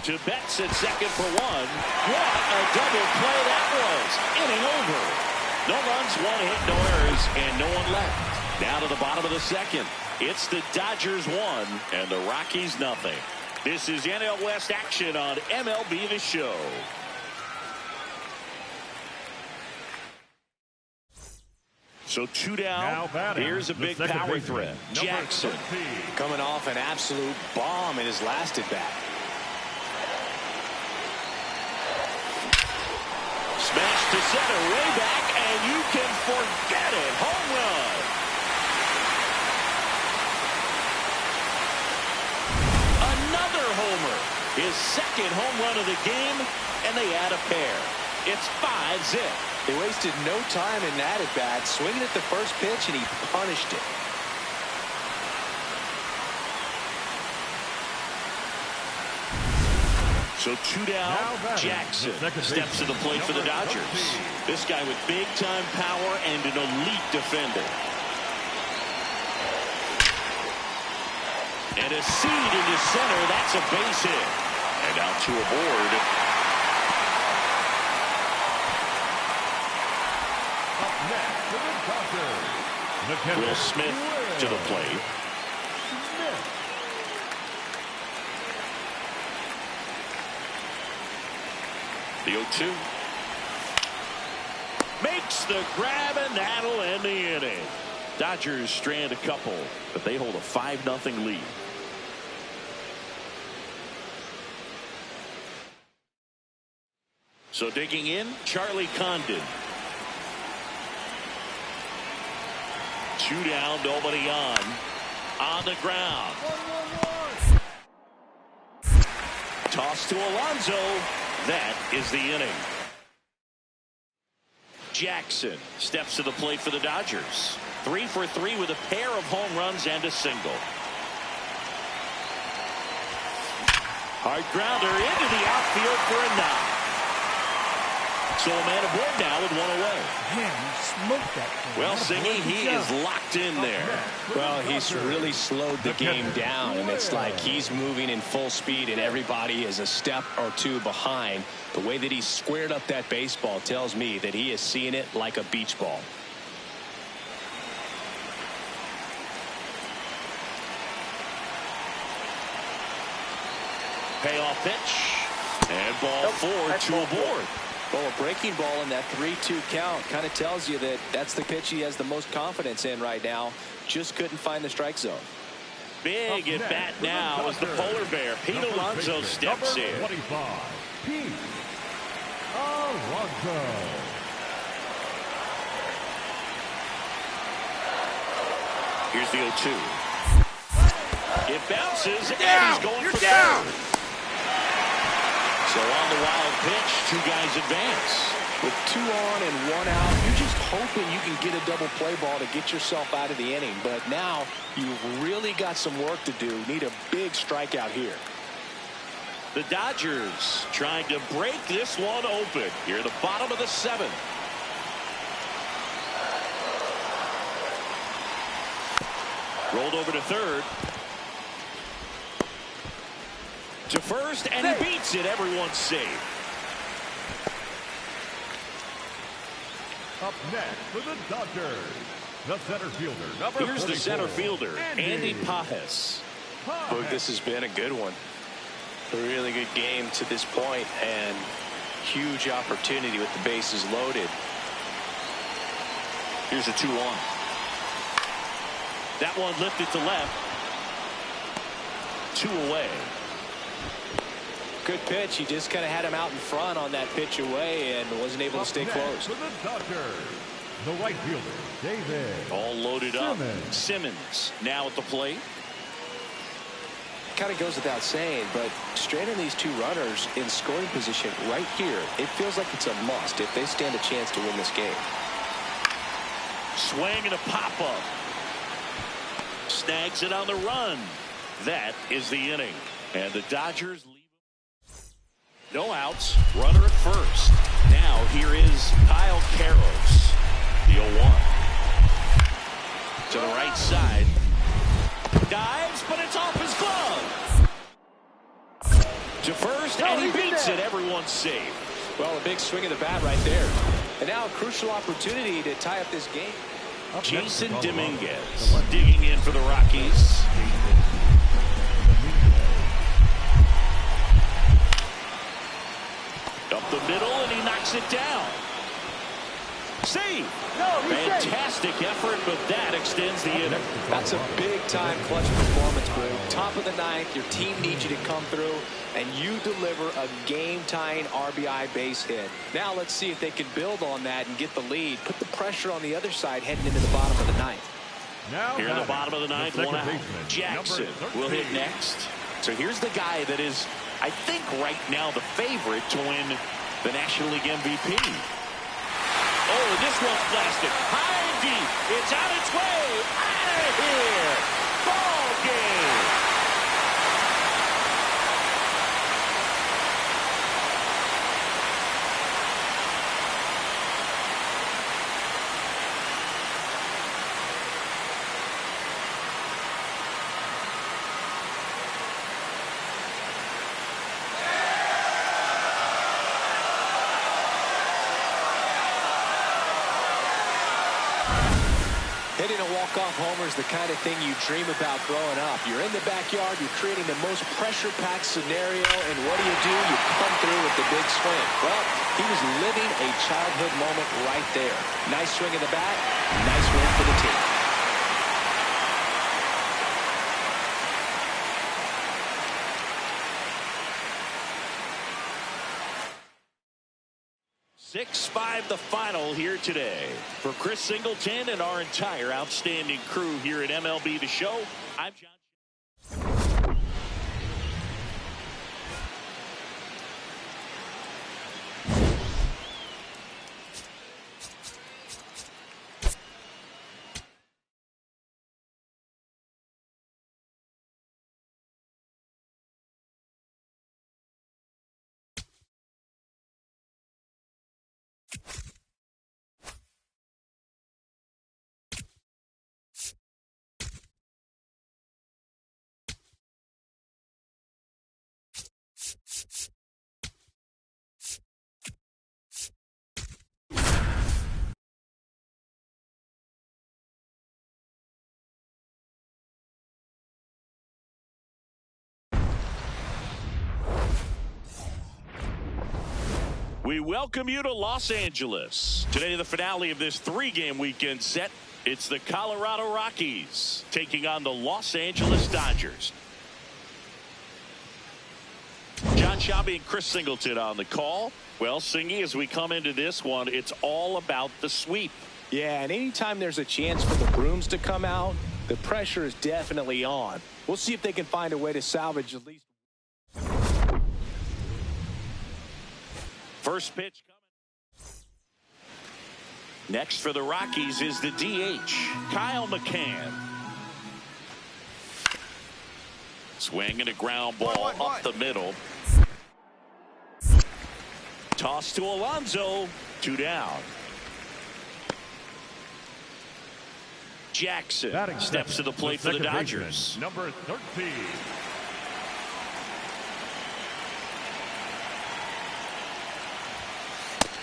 S1: To Betts at second for one. What a double play that was. Inning over. No runs, 1 hit, no errors, and no one left. Now to the bottom of the second. It's the Dodgers 1 and the Rockies nothing. This is NL West action on MLB The Show. So 2 down. Here's a big power threat. Jackson.
S2: Coming off an absolute bomb in his last at bat.
S1: Smash to center, way back, and you can forget it. Home run. second home run of the game, and they add a pair. It's 5-0.
S2: They wasted no time in that at bat, swinging at the first pitch, and he punished it.
S1: So 2 down, Jackson steps to the plate for the Dodgers. This guy with big-time power and an elite defender. And a seed into center. That's a base hit. And out to a board.
S5: Up next for the Dodgers,
S1: Will Smith to the plate. The 0-2. Makes the grab, and that'll end the inning. Dodgers strand a couple, but they hold a 5-0 lead. So digging in, Charlie Condon. 2 down, nobody on. On the ground. Toss to Alonso. That is the inning. Jackson steps to the plate for the Dodgers. 3 for 3 with a pair of home runs and a single. Hard grounder into the outfield for a knock. So a man aboard now with 1 away.
S3: Man, you smoked that thing.
S1: Well, Singy, he is locked in there.
S2: Well, he's really slowed the game down, and it's like he's moving in full speed, and everybody is a step or 2 behind. The way that he squared up that baseball tells me that he is seeing it like a beach ball.
S1: Payoff pitch. And ball 4 to a board.
S2: Well, a breaking ball in that 3-2 count kind of tells you that that's the pitch he has the most confidence in right now. Just couldn't find the strike zone.
S1: Big at bat now as the polar bear. Pete Alonso steps in.
S5: 25, Pete Alonso.
S1: Here's the 0-2. It bounces, and he's going for third. So on the wild pitch, 2 guys advance.
S2: With 2 on and 1 out, you're just hoping you can get a double play ball to get yourself out of the inning. But now you've really got some work to do. Need a big strikeout here.
S1: The Dodgers trying to break this one open here at the bottom of the 7th. Rolled over to third. To first, and he beats it. Everyone's safe.
S5: Up next for the Dodgers, the center fielder, number
S1: Here's
S5: 44,
S1: the center fielder, Andy Pajes.
S2: Look, this has been a good one. A really good game to this point, and huge opportunity with the bases loaded.
S1: Here's a 2-1. That one lifted to left. 2 away.
S2: Good pitch. He just kind of had him out in front on that pitch away and wasn't able to stay close.
S5: For the Dodgers, the right fielder, David.
S1: All loaded up. Simmons now at the plate.
S2: Kind of goes without saying, but straining these 2 runners in scoring position right here, it feels like it's a must if they stand a chance to win this game.
S1: Swing and a pop-up. Snags it on the run. That is the inning. And the Dodgers leave. No outs. Runner at first. Now here is Kyle Karros. The 0-1. To the right side. Dives, but it's off his glove. To first, and he beats it. Everyone's safe.
S2: Well, a big swing of the bat right there. And now a crucial opportunity to tie up this game.
S1: Jason Dominguez digging in for the Rockies. Up the middle, and he knocks it down. Save. Fantastic effort, but that extends the inning.
S2: That's a big-time clutch performance, Boo. Top of the 9th, your team needs you to come through, and you deliver a game-tying RBI base hit. Now let's see if they can build on that and get the lead. Put the pressure on the other side heading into the bottom of the 9th.
S5: Now
S1: here in the bottom of the 9th, 1 out. Jackson will hit next. So here's the guy that is I think right now the favorite to win the National League MVP. Oh, this one's blasted. High and deep. It's on its way. Out of here. Ball game.
S2: Hitting a walk-off homer is the kind of thing you dream about growing up. You're in the backyard, you're creating the most pressure-packed scenario, and what do? You come through with the big swing. Well, he was living a childhood moment right there. Nice swing in the bat, nice win for the team.
S1: Six-5 the final here today. For Chris Singleton and our entire outstanding crew here at MLB The Show, I'm John. We welcome you to Los Angeles. Today, the finale of this three-game weekend set. It's the Colorado Rockies taking on the Los Angeles Dodgers. John Shabby and Chris Singleton on the call. Well, Singy, as we come into this one, it's all about the sweep.
S2: Yeah, and anytime there's a chance for the brooms to come out, the pressure is definitely on. We'll see if they can find a way to salvage at least.
S1: First pitch coming. Next for the Rockies is the DH, Kyle McCann. Swinging a ground ball up the middle. Toss to Alonso. 2 down. Jackson steps to the plate for the Dodgers.
S5: Number 13.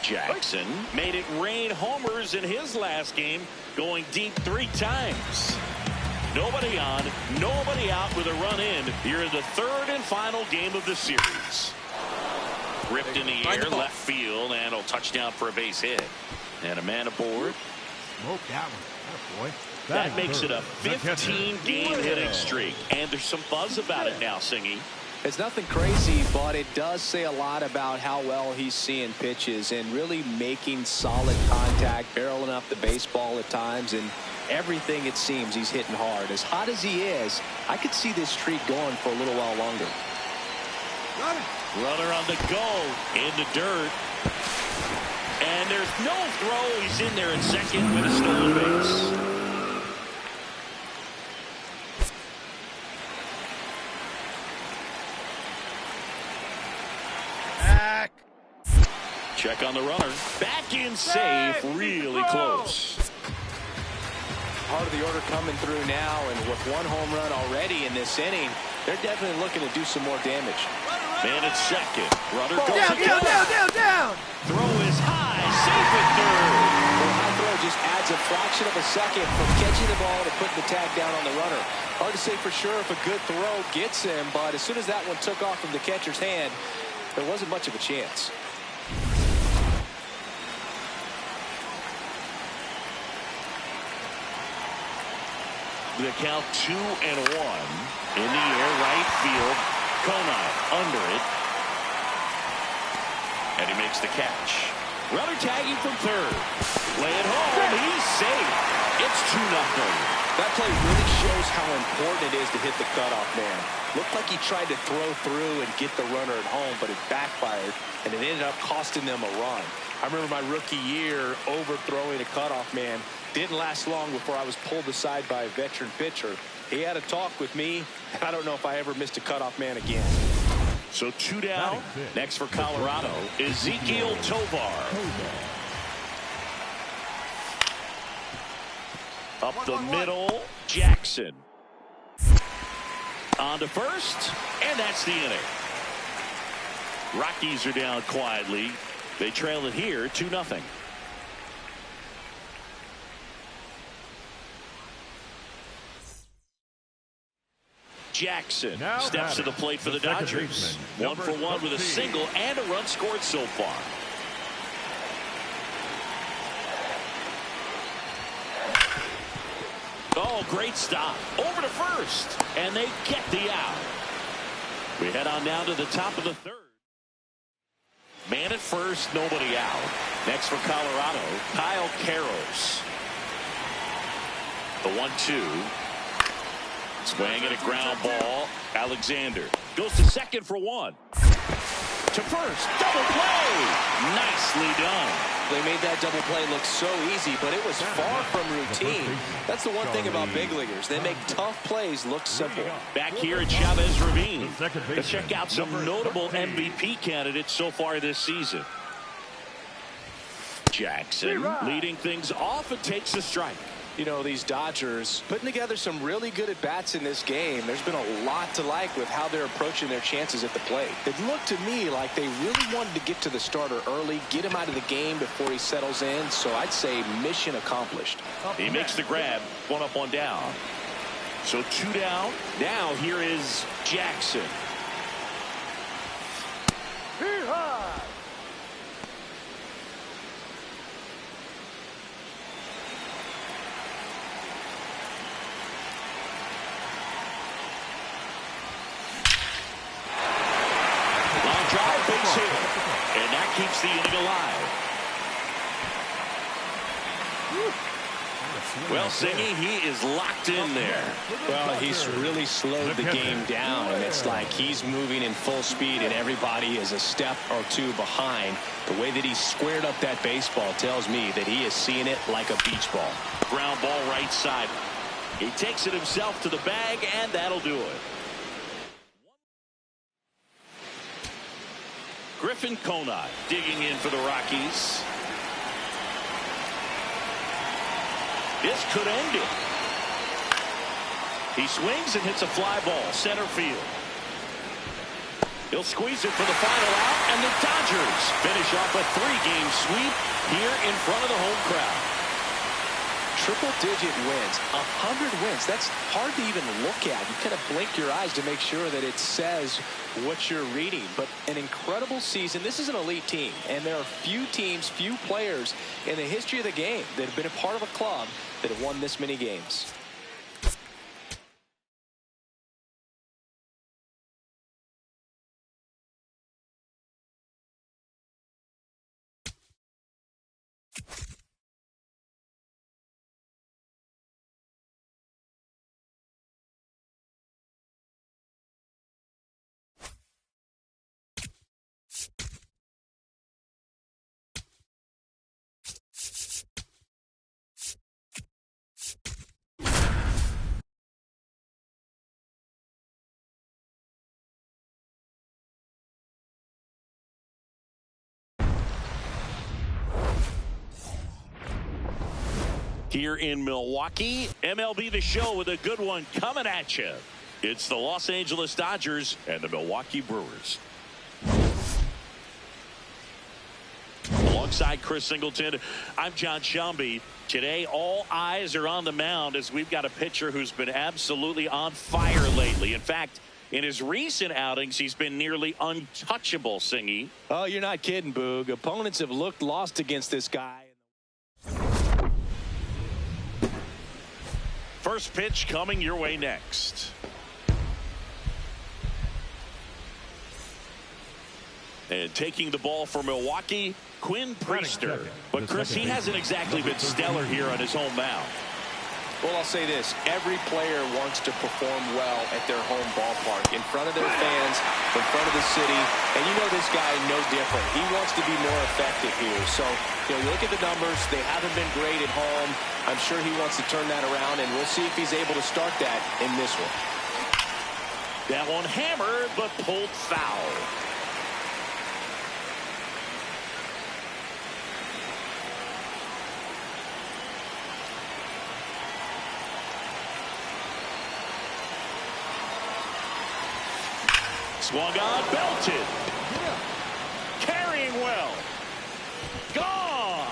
S1: Jackson made it rain homers in his last game, going deep 3 times. Nobody on, nobody out with a run in here in the third and final game of the series. Ripped in the air, left field, and a touchdown for a base hit. And a man aboard.
S4: Smoke that one. Boy.
S1: That makes it a 15-game hitting streak. And there's some buzz about it now, Singy.
S2: It's nothing crazy, but it does say a lot about how well he's seeing pitches and really making solid contact, barreling up the baseball at times, and everything it seems he's hitting hard. As hot as he is, I could see this streak going for a little while longer.
S1: Runner on the go in the dirt. And there's no throw. He's in there at second with a stolen base. Check on the runner. Back in safe. Really close.
S2: Part of the order coming through now, and with 1 home run already in this inning, they're definitely looking to do some more damage.
S1: Man at second. Runner goes
S4: Down.
S1: Throw is high. Safe at third.
S2: Well, high throw just adds a fraction of a second from catching the ball to putting the tag down on the runner. Hard to say for sure if a good throw gets him, but as soon as that one took off from the catcher's hand, there wasn't much of a chance.
S1: The count 2-1 in the air, right field. Conine under it, and he makes the catch. Runner tagging from third. Lay it home. He's safe. It's 2-0.
S2: That play really shows how how important it is to hit the cutoff man. Looked like he tried to throw through and get the runner at home, but it backfired, and it ended up costing them a run. I remember my rookie year overthrowing a cutoff man. Didn't last long before I was pulled aside by a veteran pitcher. He had a talk with me, and I don't know if I ever missed a cutoff man again.
S1: So 2 down. Next for Colorado, Ezekiel Tovar. Up the middle, Jackson. On to first, and that's the inning. Rockies are down quietly. They trail it here 2-0. Jackson steps to the plate for the Dodgers. 1 for 1 with a single and a run scored so far. Oh, great stop. Over to first. And they get the out. We head on down to the top of the third. Man at first, nobody out. Next for Colorado, Kyle Karros. The 1-2. Swing at a ground ball. Alexander goes to second for 1. To first. Double play. Nicely done.
S2: They made that double play look so easy, but it was far from routine. That's the one thing about big leaguers. They make tough plays look simple.
S1: Back here at Chavez Ravine. Let's check out some notable MVP candidates so far this season. Jackson leading things off and takes a strike.
S2: You know, these Dodgers putting together some really good at-bats in this game. There's been a lot to like with how they're approaching their chances at the plate. It looked to me like they really wanted to get to the starter early, get him out of the game before he settles in. So I'd say mission accomplished.
S1: He makes the grab. 1 up, 1 down. So 2 down. Now here is Jackson. And that keeps the inning alive. Well, Singy, he is locked in there.
S2: Well, he's really slowed the game down, and it's like he's moving in full speed, and everybody is a step or two behind. The way that he squared up that baseball tells me that he is seeing it like a beach ball.
S1: Ground ball right side. He takes it himself to the bag, and that'll do it. Griffin Conant digging in for the Rockies. This could end it. He swings and hits a fly ball center field. He'll squeeze it for the final out, and the Dodgers finish off a 3-game sweep here in front of the home crowd.
S2: Triple-digit wins, 100 wins. That's hard to even look at. You kind of blink your eyes to make sure that it says what you're reading. But an incredible season. This is an elite team, and there are few teams, few players in the history of the game that have been a part of a club that have won this many games.
S1: Here in Milwaukee, MLB The Show with a good one coming at you. It's the Los Angeles Dodgers and the Milwaukee Brewers. Alongside Chris Singleton, I'm John Shelby. Today, all eyes are on the mound as we've got a pitcher who's been absolutely on fire lately. In fact, in his recent outings, he's been nearly untouchable, Singy.
S2: Oh, you're not kidding, Boog. Opponents have looked lost against this guy.
S1: First pitch coming your way next. And taking the ball for Milwaukee, Quinn Priester. But Chris, he hasn't exactly been stellar here on his home mound.
S2: Well, I'll say this. Every player wants to perform well at their home ballpark, in front of their fans, in front of the city. And you know this guy no different. He wants to be more effective here. So, you look at the numbers. They haven't been great at home. I'm sure he wants to turn that around, and we'll see if he's able to start that in this one.
S1: That one hammered, but pulled foul. Swung on, belted. Carrying well. Gone.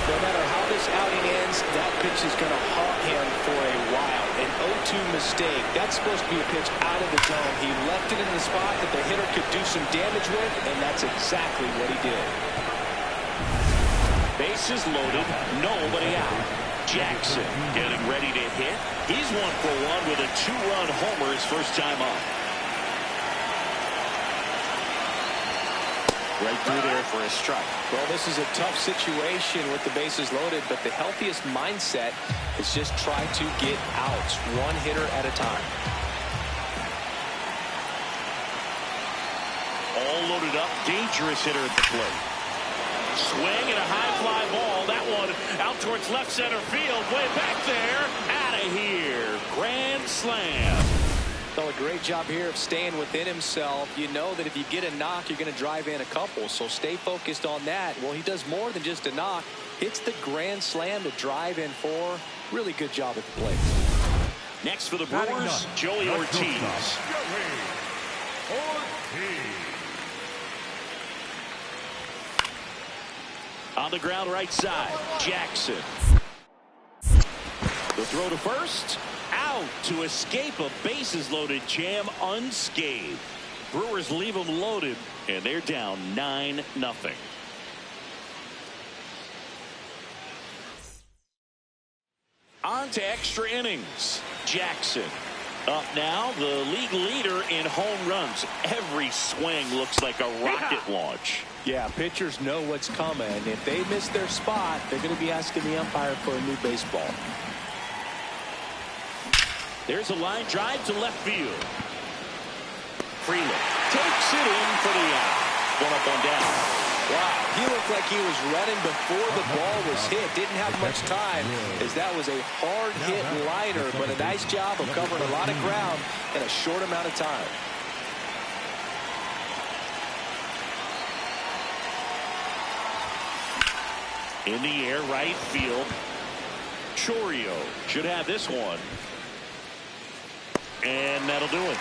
S2: No matter how this outing ends, that pitch is going to haunt him for a while. An 0-2 mistake. That's supposed to be a pitch out of the zone. He left it in the spot that the hitter could do some damage with, and that's exactly what he did.
S1: Bases loaded, nobody out. Jackson getting ready to hit. He's 1 for 1 with a 2-run homer his first time up. Right through there for a strike.
S2: Well, this is a tough situation with the bases loaded, but the healthiest mindset is just try to get outs, one hitter at a time.
S1: All loaded up, dangerous hitter at the plate. Swing and a high fly ball. That one out towards left center field. Way back there. Out of here. Grand slam.
S2: Well, a great job here of staying within himself. You know that if you get a knock, you're going to drive in a couple. So stay focused on that. Well, he does more than just a knock. Hits the grand slam to drive in 4. Really good job at the plate.
S1: Next for the Brewers, Joey Ortiz. On the ground right side, Jackson. The throw to first. Out to escape a bases loaded jam unscathed. Brewers leave them loaded, and they're down 9-0. On to extra innings. Jackson up now, the league leader in home runs. Every swing looks like a rocket launch.
S2: Yeah, pitchers know what's coming. If they miss their spot, they're going to be asking the umpire for a new baseball.
S1: There's a line drive to left field. Freeland takes it in for the out. 1 up, 1 down.
S2: Wow, he looked like he was running before the ball was hit. Didn't have much time, as that was a hard-hit liner, but a nice job of covering a lot of ground in a short amount of time.
S1: In the air, right field. Chorio should have this one. And that'll do it.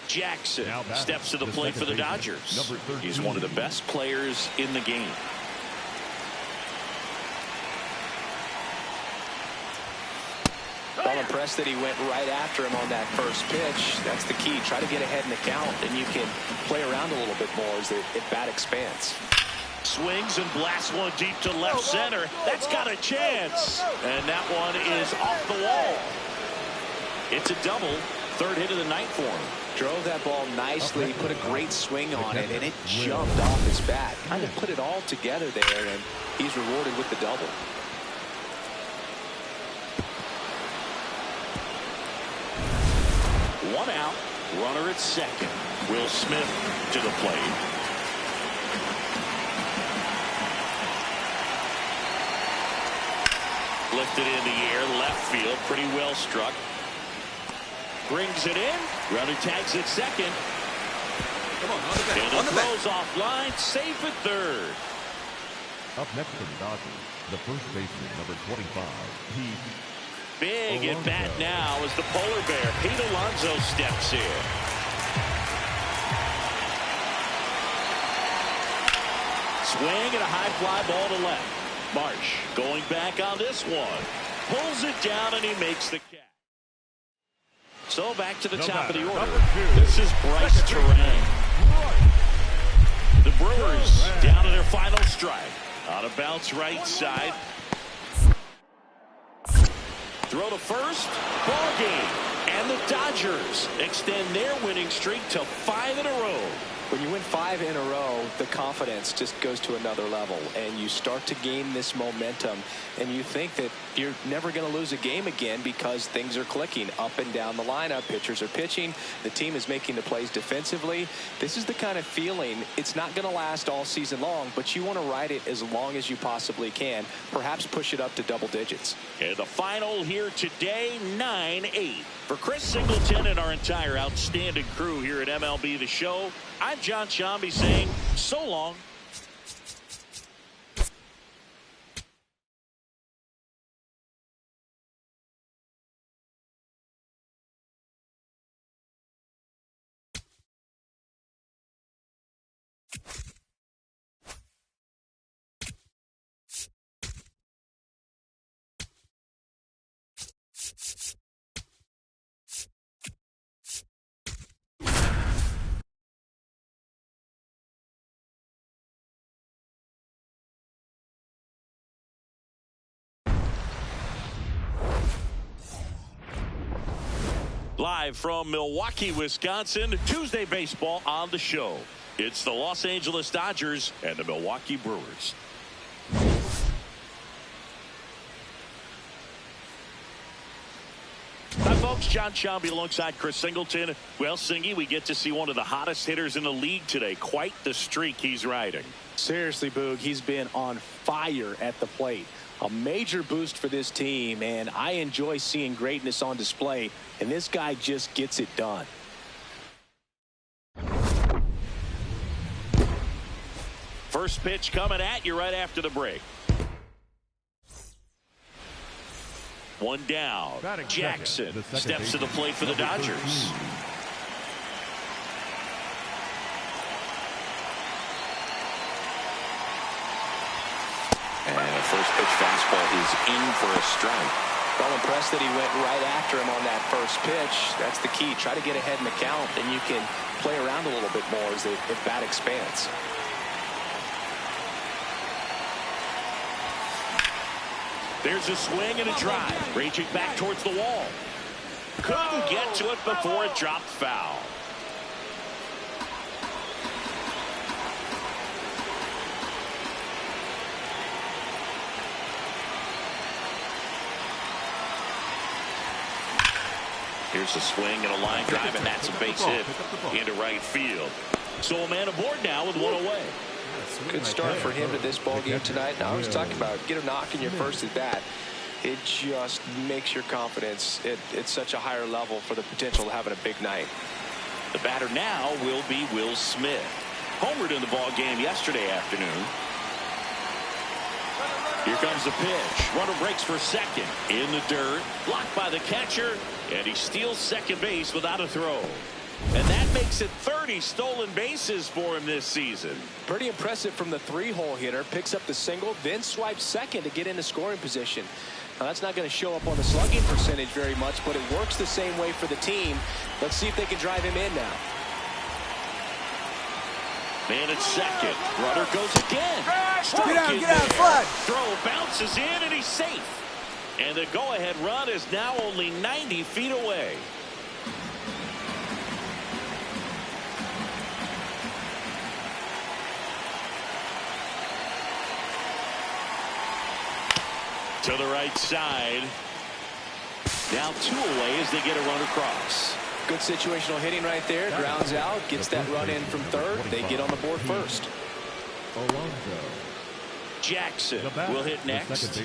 S1: Jackson steps to the plate for the Dodgers. He's one of the best players in the game.
S2: Well, impressed that he went right after him on that first pitch. That's the key. Try to get ahead in the count, and you can play around a little bit more as the at-bat expands.
S1: Swings and blasts one deep to left center. That's got a chance. And that one is off the wall. It's a double. 3rd hit of the night for him.
S2: Drove that ball nicely, put a great swing on it, and it jumped off his bat. Kind of put it all together there, and he's rewarded with the double.
S1: One out, runner at second. Will Smith to the plate. Lifted in the air, left field, pretty well struck. Brings it in. Runner tags at second.
S4: Come on the back.
S1: And it throws offline, safe at 3rd.
S5: Up next for the Dodgers, the first baseman, number 25, Pete.
S1: Big at bat now as the polar bear, Pete Alonso, steps in. Swing and a high fly ball to left. Marsh going back on this one. Pulls it down and he makes the catch. So back to the top of the order. This is Bryce Terang. The Brewers down to their final strike. On a bounce right side. Throw to first. Ball game. And the Dodgers extend their winning streak to 5 in a row.
S2: When you win 5 in a row, the confidence just goes to another level, and you start to gain this momentum, and you think that you're never going to lose a game again because things are clicking up and down the lineup. Pitchers are pitching. The team is making the plays defensively. This is the kind of feeling, it's not going to last all season long, but you want to ride it as long as you possibly can. Perhaps push it up to double digits.
S1: And the final here today, 9-8. For Chris Singleton and our entire outstanding crew here at MLB The Show, I'm John Shambi saying so long. Live from Milwaukee, Wisconsin, Tuesday baseball on the show. It's the Los Angeles Dodgers and the Milwaukee Brewers. Hi, folks. John Shambi alongside Chris Singleton. Well, Singy, we get to see one of the hottest hitters in the league today. Quite the streak he's riding.
S2: Seriously, Boog, he's been on fire at the plate. A major boost for this team, and I enjoy seeing greatness on display, and this guy just gets it done.
S1: First pitch coming at you right after the break. One down. Jackson steps to the plate for the Dodgers.
S2: And a first pitch fastball is in for a strike. Well, impressed that he went right after him on that first pitch. That's the key. Try to get ahead in the count, and you can play around a little bit more as the bat expands.
S1: There's a swing and a drive. Raging back towards the wall. Couldn't get to it before it dropped foul. Here's a swing and a line drive, and that's a base hit into right field. So a man aboard now with one away.
S2: Good start for him to this ball game tonight. Now, I was talking about get a knock in your first at bat. It just makes your confidence at such a higher level for the potential of having a big night.
S1: The batter now will be Will Smith. Homered in the ball game yesterday afternoon. Here comes the pitch. Runner breaks for second. In the dirt. Blocked by the catcher. And he steals second base without a throw. And that makes it 30 stolen bases for him this season.
S2: Pretty impressive from the 3-hole hitter. Picks up the single, then swipes second to get into scoring position. Now, that's not going to show up on the slugging percentage very much, but it works the same way for the team. Let's see if they can drive him in now.
S1: Man at second. Runner goes again.
S3: Get out, Flood.
S1: Throw bounces in, and he's safe. And the go-ahead run is now only 90 feet away. To the right side. Now 2 away as they get a run across.
S2: Good situational hitting right there. Grounds out, gets that run in from third. They get on the board first.
S1: Jackson will hit next.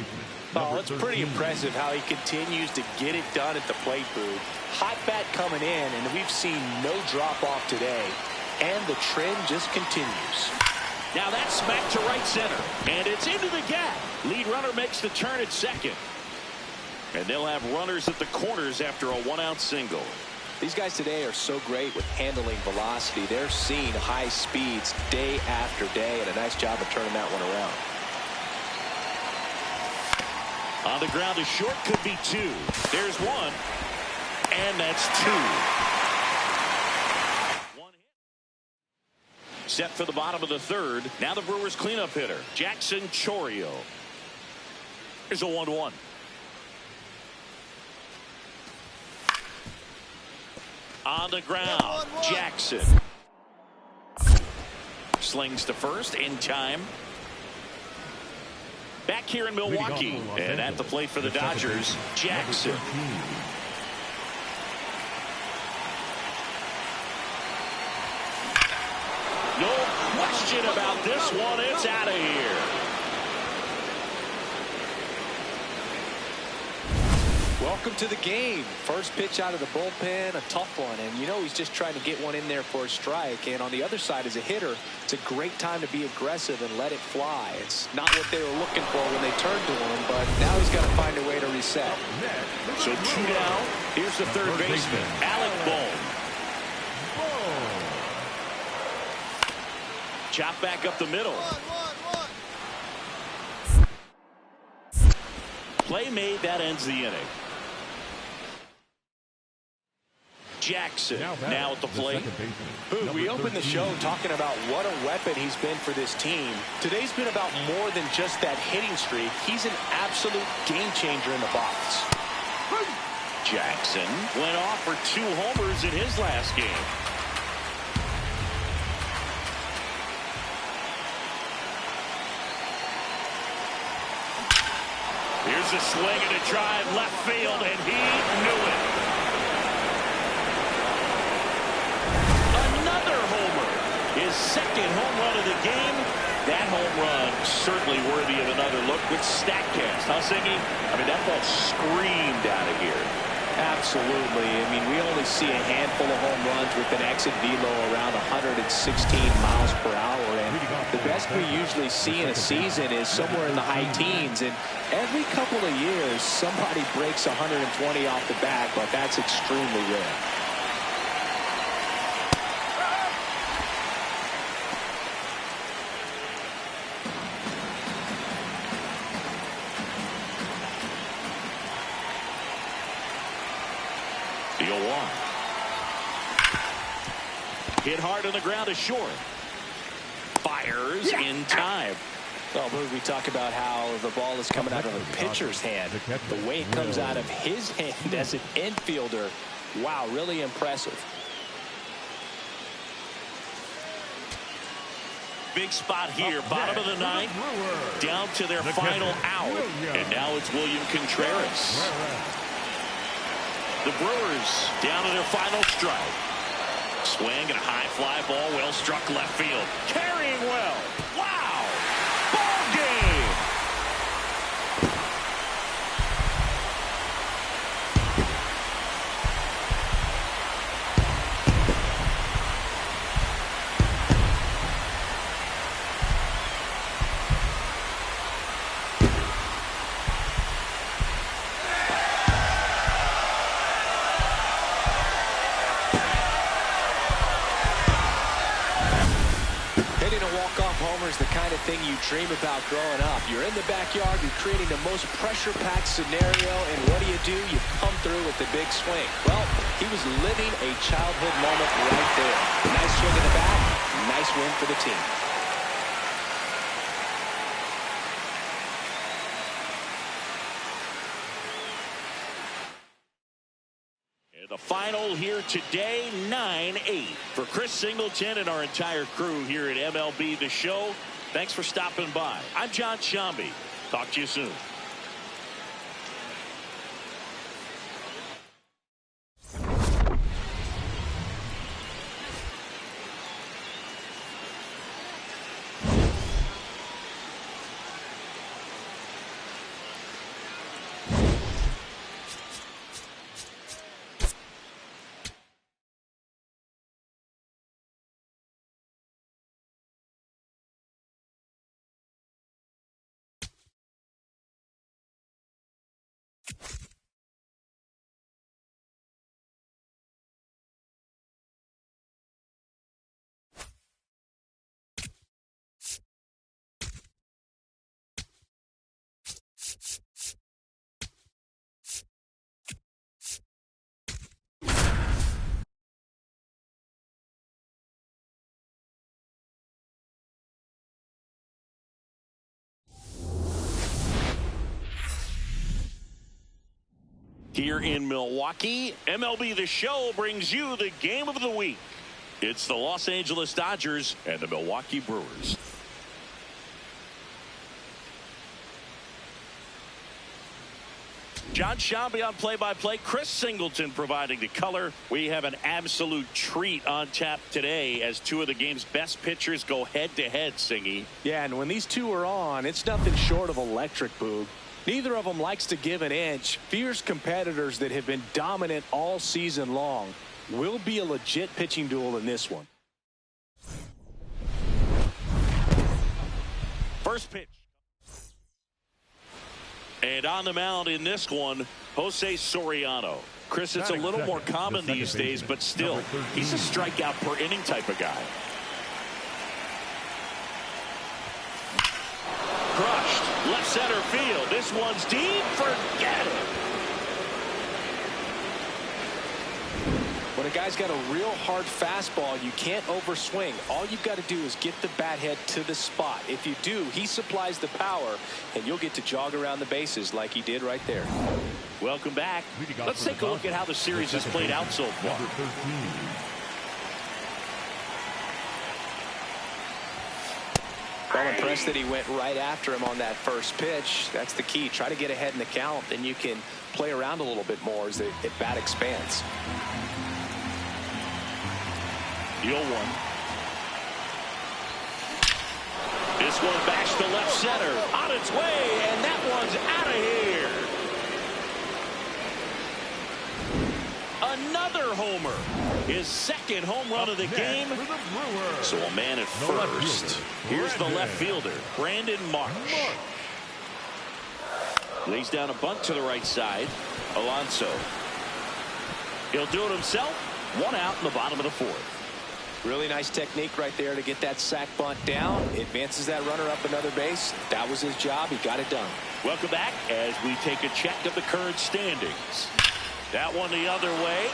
S2: Oh, it's pretty impressive how he continues to get it done at the plate, Boog. Hot bat coming in, and we've seen no drop-off today. And the trend just continues.
S1: Now that's smacked to right center. And it's into the gap. Lead runner makes the turn at second. And they'll have runners at the corners after a 1-out single.
S2: These guys today are so great with handling velocity. They're seeing high speeds day after day, and a nice job of turning that one around.
S1: On the ground to short, could be 2. There's 1. And that's 2. 1 hit. Set for the bottom of the third. Now the Brewers cleanup hitter, Jackson Chourio. Here's a 1-1. On the ground, Jackson. slings to first in time. Back here in Milwaukee, and at the plate for the Dodgers, Jackson. No question about this one. It's out of here.
S2: Welcome to the game. First pitch out of the bullpen, a tough one. And you know he's just trying to get one in there for a strike. And on the other side, as a hitter, it's a great time to be aggressive and let it fly. It's not what they were looking for when they turned to him, but now he's got to find a way to reset.
S1: So 2 down. Here's the third baseman, Alec Bohm. Chop back up the middle. Play made. That ends the inning. Jackson now at the plate.
S2: We opened the show talking about what a weapon he's been for this team. Today's been about more than just that hitting streak. He's an absolute game changer in the box.
S1: Jackson went off for 2 homers in his last game. Here's a swing and a drive left field, and he knew it. Another homer. His second home run of the game. That home run certainly worthy of another look with StatCast. Huh, Singy? I mean, that ball screamed out of here.
S2: Absolutely. I mean, we only see a handful of home runs with an exit velo around 116 miles per hour. And the best we usually see in a season is somewhere in the high teens. And every couple of years, somebody breaks 120 off the bat, but that's extremely rare.
S1: The 0-1. Hit hard on the ground to short. Fires in time.
S2: Well, we talk about how the ball is coming out of a pitcher's hand. The way it comes out of his hand as an infielder. Wow, really impressive.
S1: Big spot here, bottom of the ninth, down to their final out. And now it's William Contreras. The Brewers down to their final strike. Swing and a high fly ball, well struck left field. Carrying well. Wow! Ball game!
S2: Homer is the kind of thing you dream about growing up. You're in the backyard, you're creating the most pressure-packed scenario, and what do? You come through with the big swing. Well, he was living a childhood moment right there. Nice swing in the bat, nice win for the team.
S1: The final here today, 9-8. For Chris Singleton and our entire crew here at MLB The Show, thanks for stopping by. I'm John Shambi. Talk to you soon. Here in Milwaukee, MLB The Show brings you the game of the week. It's the Los Angeles Dodgers and the Milwaukee Brewers. John Shambi on play-by-play. Chris Singleton providing the color. We have an absolute treat on tap today as two of the game's best pitchers go head-to-head, Singy.
S2: Yeah, and when these two are on, it's nothing short of electric, Boog. Neither of them likes to give an inch. Fierce competitors that have been dominant all season long. Will be a legit pitching duel in this one.
S1: First pitch. And on the mound in this one, Jose Soriano. Chris, it's a little more common these days, but still, he's a strikeout per inning type of guy. Crushed. Left center field. This one's deep. Forget it.
S2: When a guy's got a real hard fastball, you can't overswing. All you've got to do is get the bat head to the spot. If you do, he supplies the power, and you'll get to jog around the bases like he did right there.
S1: Welcome back. Let's take a look at how the series has played out so far.
S2: I'm impressed that he went right after him on that first pitch. That's the key. Try to get ahead in the count, then you can play around a little bit more as the bat expands.
S1: 0-1. This one backs to left center. On its way, and that one's out of here. Another homer. His second home run of the game. So a man at first. Here's the left fielder, Brandon Marsh. Lays down a bunt to the right side. Alonso. He'll do it himself. One out in the bottom of the fourth.
S2: Really nice technique right there to get that sac bunt down. Advances that runner up another base. That was his job. He got it done.
S1: Welcome back as we take a check of the current standings. That one the other way.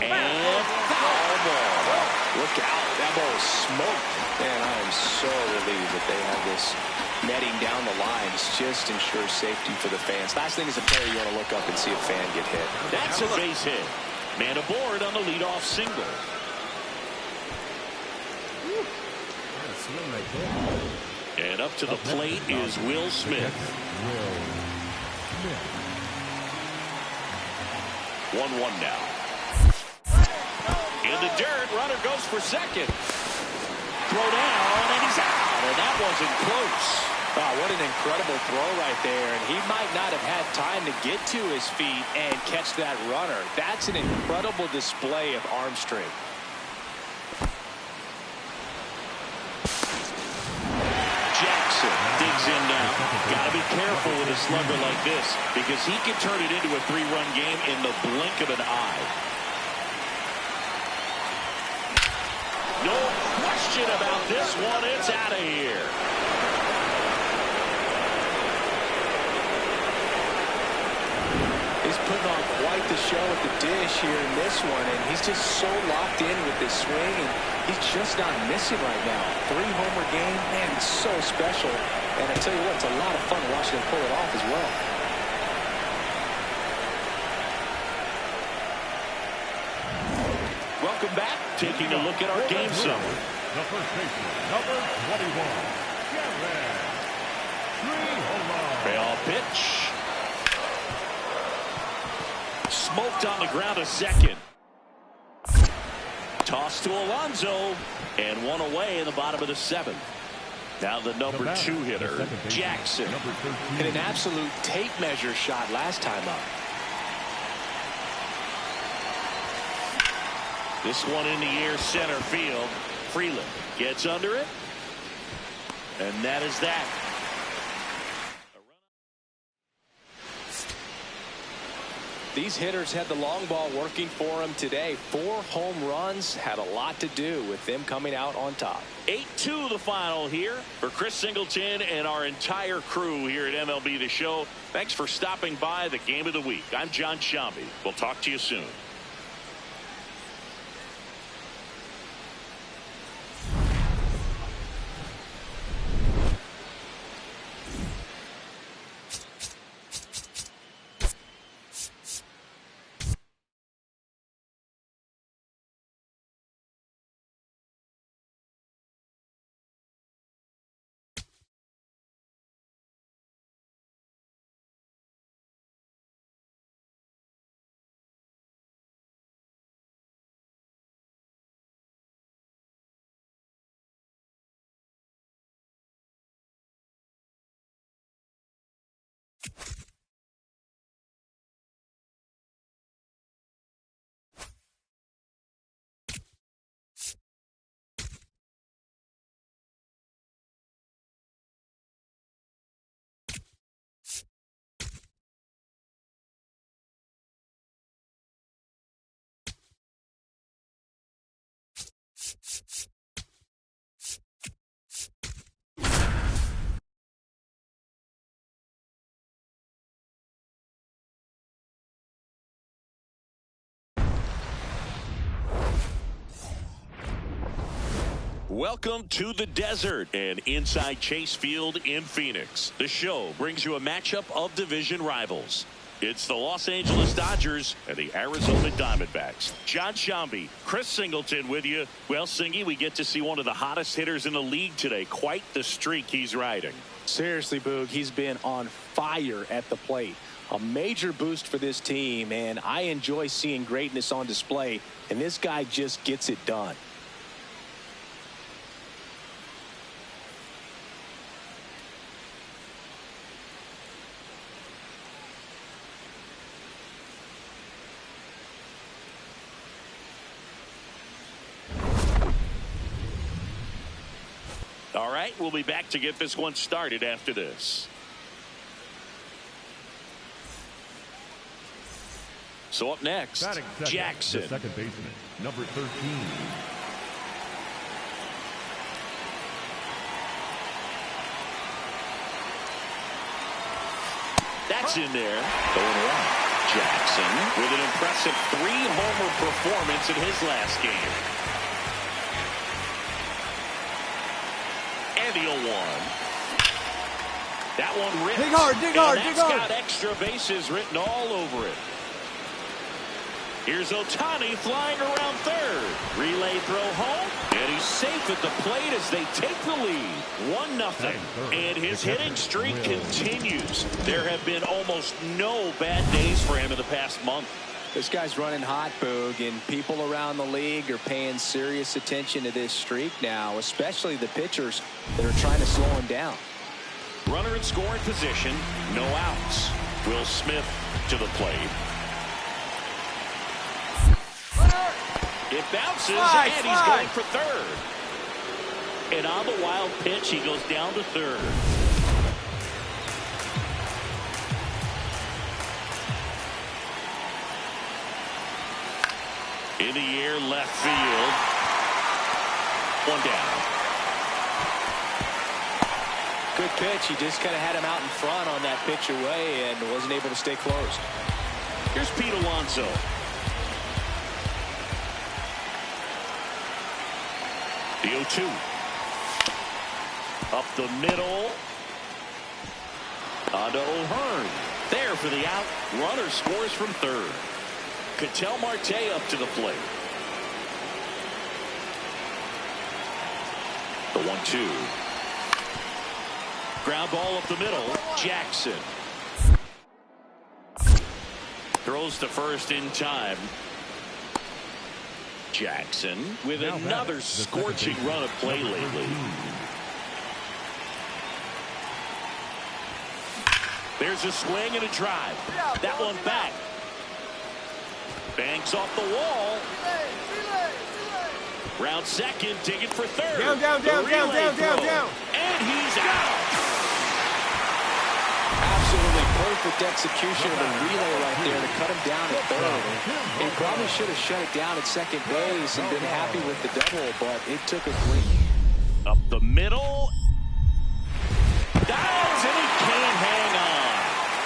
S1: And foul ball. Look out. That ball is smoked.
S2: Man, I am so relieved that they have this netting down the lines. Just ensures safety for the fans. Last thing as a player, you want to look up and see a fan get hit.
S1: That's a base hit. Man aboard on the leadoff single. And up to the plate is Will Smith. 1-1 now. In the dirt, runner goes for second. Throw down, and he's out, and that wasn't close.
S2: Wow, what an incredible throw right there, and he might not have had time to get to his feet and catch that runner. That's an incredible display of arm strength.
S1: Jackson digs in now. Got to be careful with a slugger like this because he can turn it into a three-run game in the blink of an eye. No question about this one. It's out of here.
S2: He's putting on quite the show at the dish here in this one, and he's just so locked in with this swing, and he's just not missing right now. 3-homer game, man, it's so special. And I tell you what, it's a lot of fun watching him pull it off as well.
S1: Welcome back. Taking a look at our game summary.
S5: The first baseman, number 21, Garrett. 3 home runs.
S1: Payoff pitch. Smoked on the ground a second. Toss to Alonso. And one away in the bottom of the 7th. Now the number 2 hitter, Jackson.
S2: Hit an absolute tape measure shot last time up.
S1: This one in the air, center field. Freeland gets under it. And that is that.
S2: These hitters had the long ball working for them today. 4 home runs had a lot to do with them coming out on top.
S1: 8-2 the final here for Chris Singleton and our entire crew here at MLB The Show. Thanks for stopping by the game of the week. I'm John Shambi. We'll talk to you soon. Welcome to the desert and inside Chase Field in Phoenix. The show brings you a matchup of division rivals. It's the Los Angeles Dodgers and the Arizona Diamondbacks. John Shambi, Chris Singleton with you. Well, Singy, we get to see one of the hottest hitters in the league today. Quite the streak he's riding.
S2: Seriously, Boog, he's been on fire at the plate. A major boost for this team, and I enjoy seeing greatness on display, and this guy just gets it done.
S1: All right, we'll be back to get this one started after this. So up next, Jackson.
S5: The second baseman, number 13.
S1: That's in there. Going around. Jackson with an impressive 3-homer performance in his last game. And the 0-1. That one ripped.
S3: Dig hard, dig hard, dig
S1: That's
S3: hard.
S1: got extra bases written all over it. Here's Ohtani flying around third. Relay throw home. And he's safe at the plate as they take the lead. 1-0. And his hitting streak continues. There have been almost no bad days for him in the past month.
S2: This guy's running hot, Boog, and people around the league are paying serious attention to this streak now, especially the pitchers that are trying to slow him down.
S1: Runner in scoring position, no outs. Will Smith to the plate. It bounces, and he's going for third. And on the wild pitch, he goes down to third. In the air, left field. One down.
S2: Good pitch. He just kind of had him out in front on that pitch away and wasn't able to stay closed.
S1: Here's Pete Alonso. The 0-2. Up the middle. On to O'Hearn. There for the out. Runner scores from third. Ketel Marte up to the plate. The 1-2. Ground ball up the middle. Jackson. Throws to first in time. Jackson with another scorching run of play lately. There's a swing and a drive. That one back. Banks off the wall. Round second, digging for third.
S4: Down.
S2: And he's out. Absolutely perfect execution of the relay right there to cut him down at third. He probably should have shut it down at second base and been happy with the double, but it took a clean.
S1: Up the middle. Dives, and he can't hang on.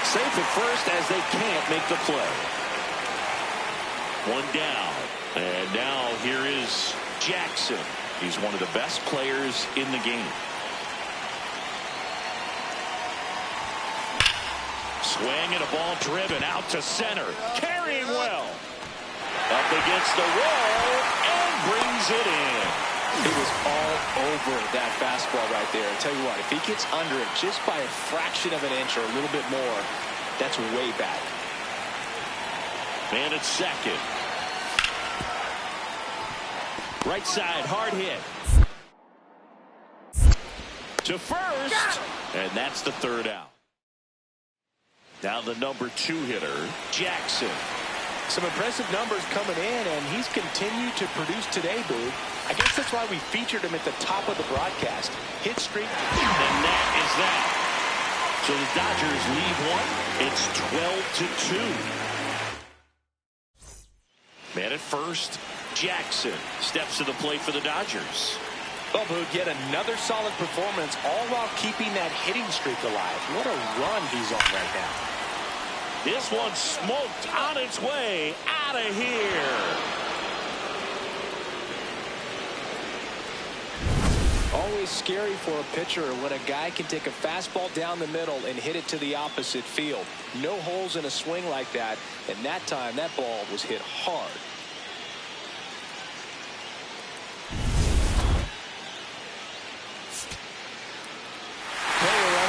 S1: Safe at first as they can't make the play. One down. And now here is Jackson. He's one of the best players in the game. Swing and a ball driven out to center. Carrying well. Up against the wall and brings it in.
S2: He was all over that fastball right there. I tell you what, if he gets under it just by a fraction of an inch or a little bit more, that's way back.
S1: Man at second. Right side, hard hit. To first, and that's the third out. Now the number 2 hitter, Jackson.
S2: Some impressive numbers coming in, and he's continued to produce today, Boo. I guess that's why we featured him at the top of the broadcast. Hit streak.
S1: And that is that. So the Dodgers lead one. It's 12-2. Man at first, Jackson steps to the plate for the Dodgers.
S2: Well, Boo, yet another solid performance, all while keeping that hitting streak alive. What a run he's on right now.
S1: This one smoked on its way out of here.
S2: Always scary for a pitcher when a guy can take a fastball down the middle and hit it to the opposite field. No holes in a swing like that, and that time that ball was hit hard.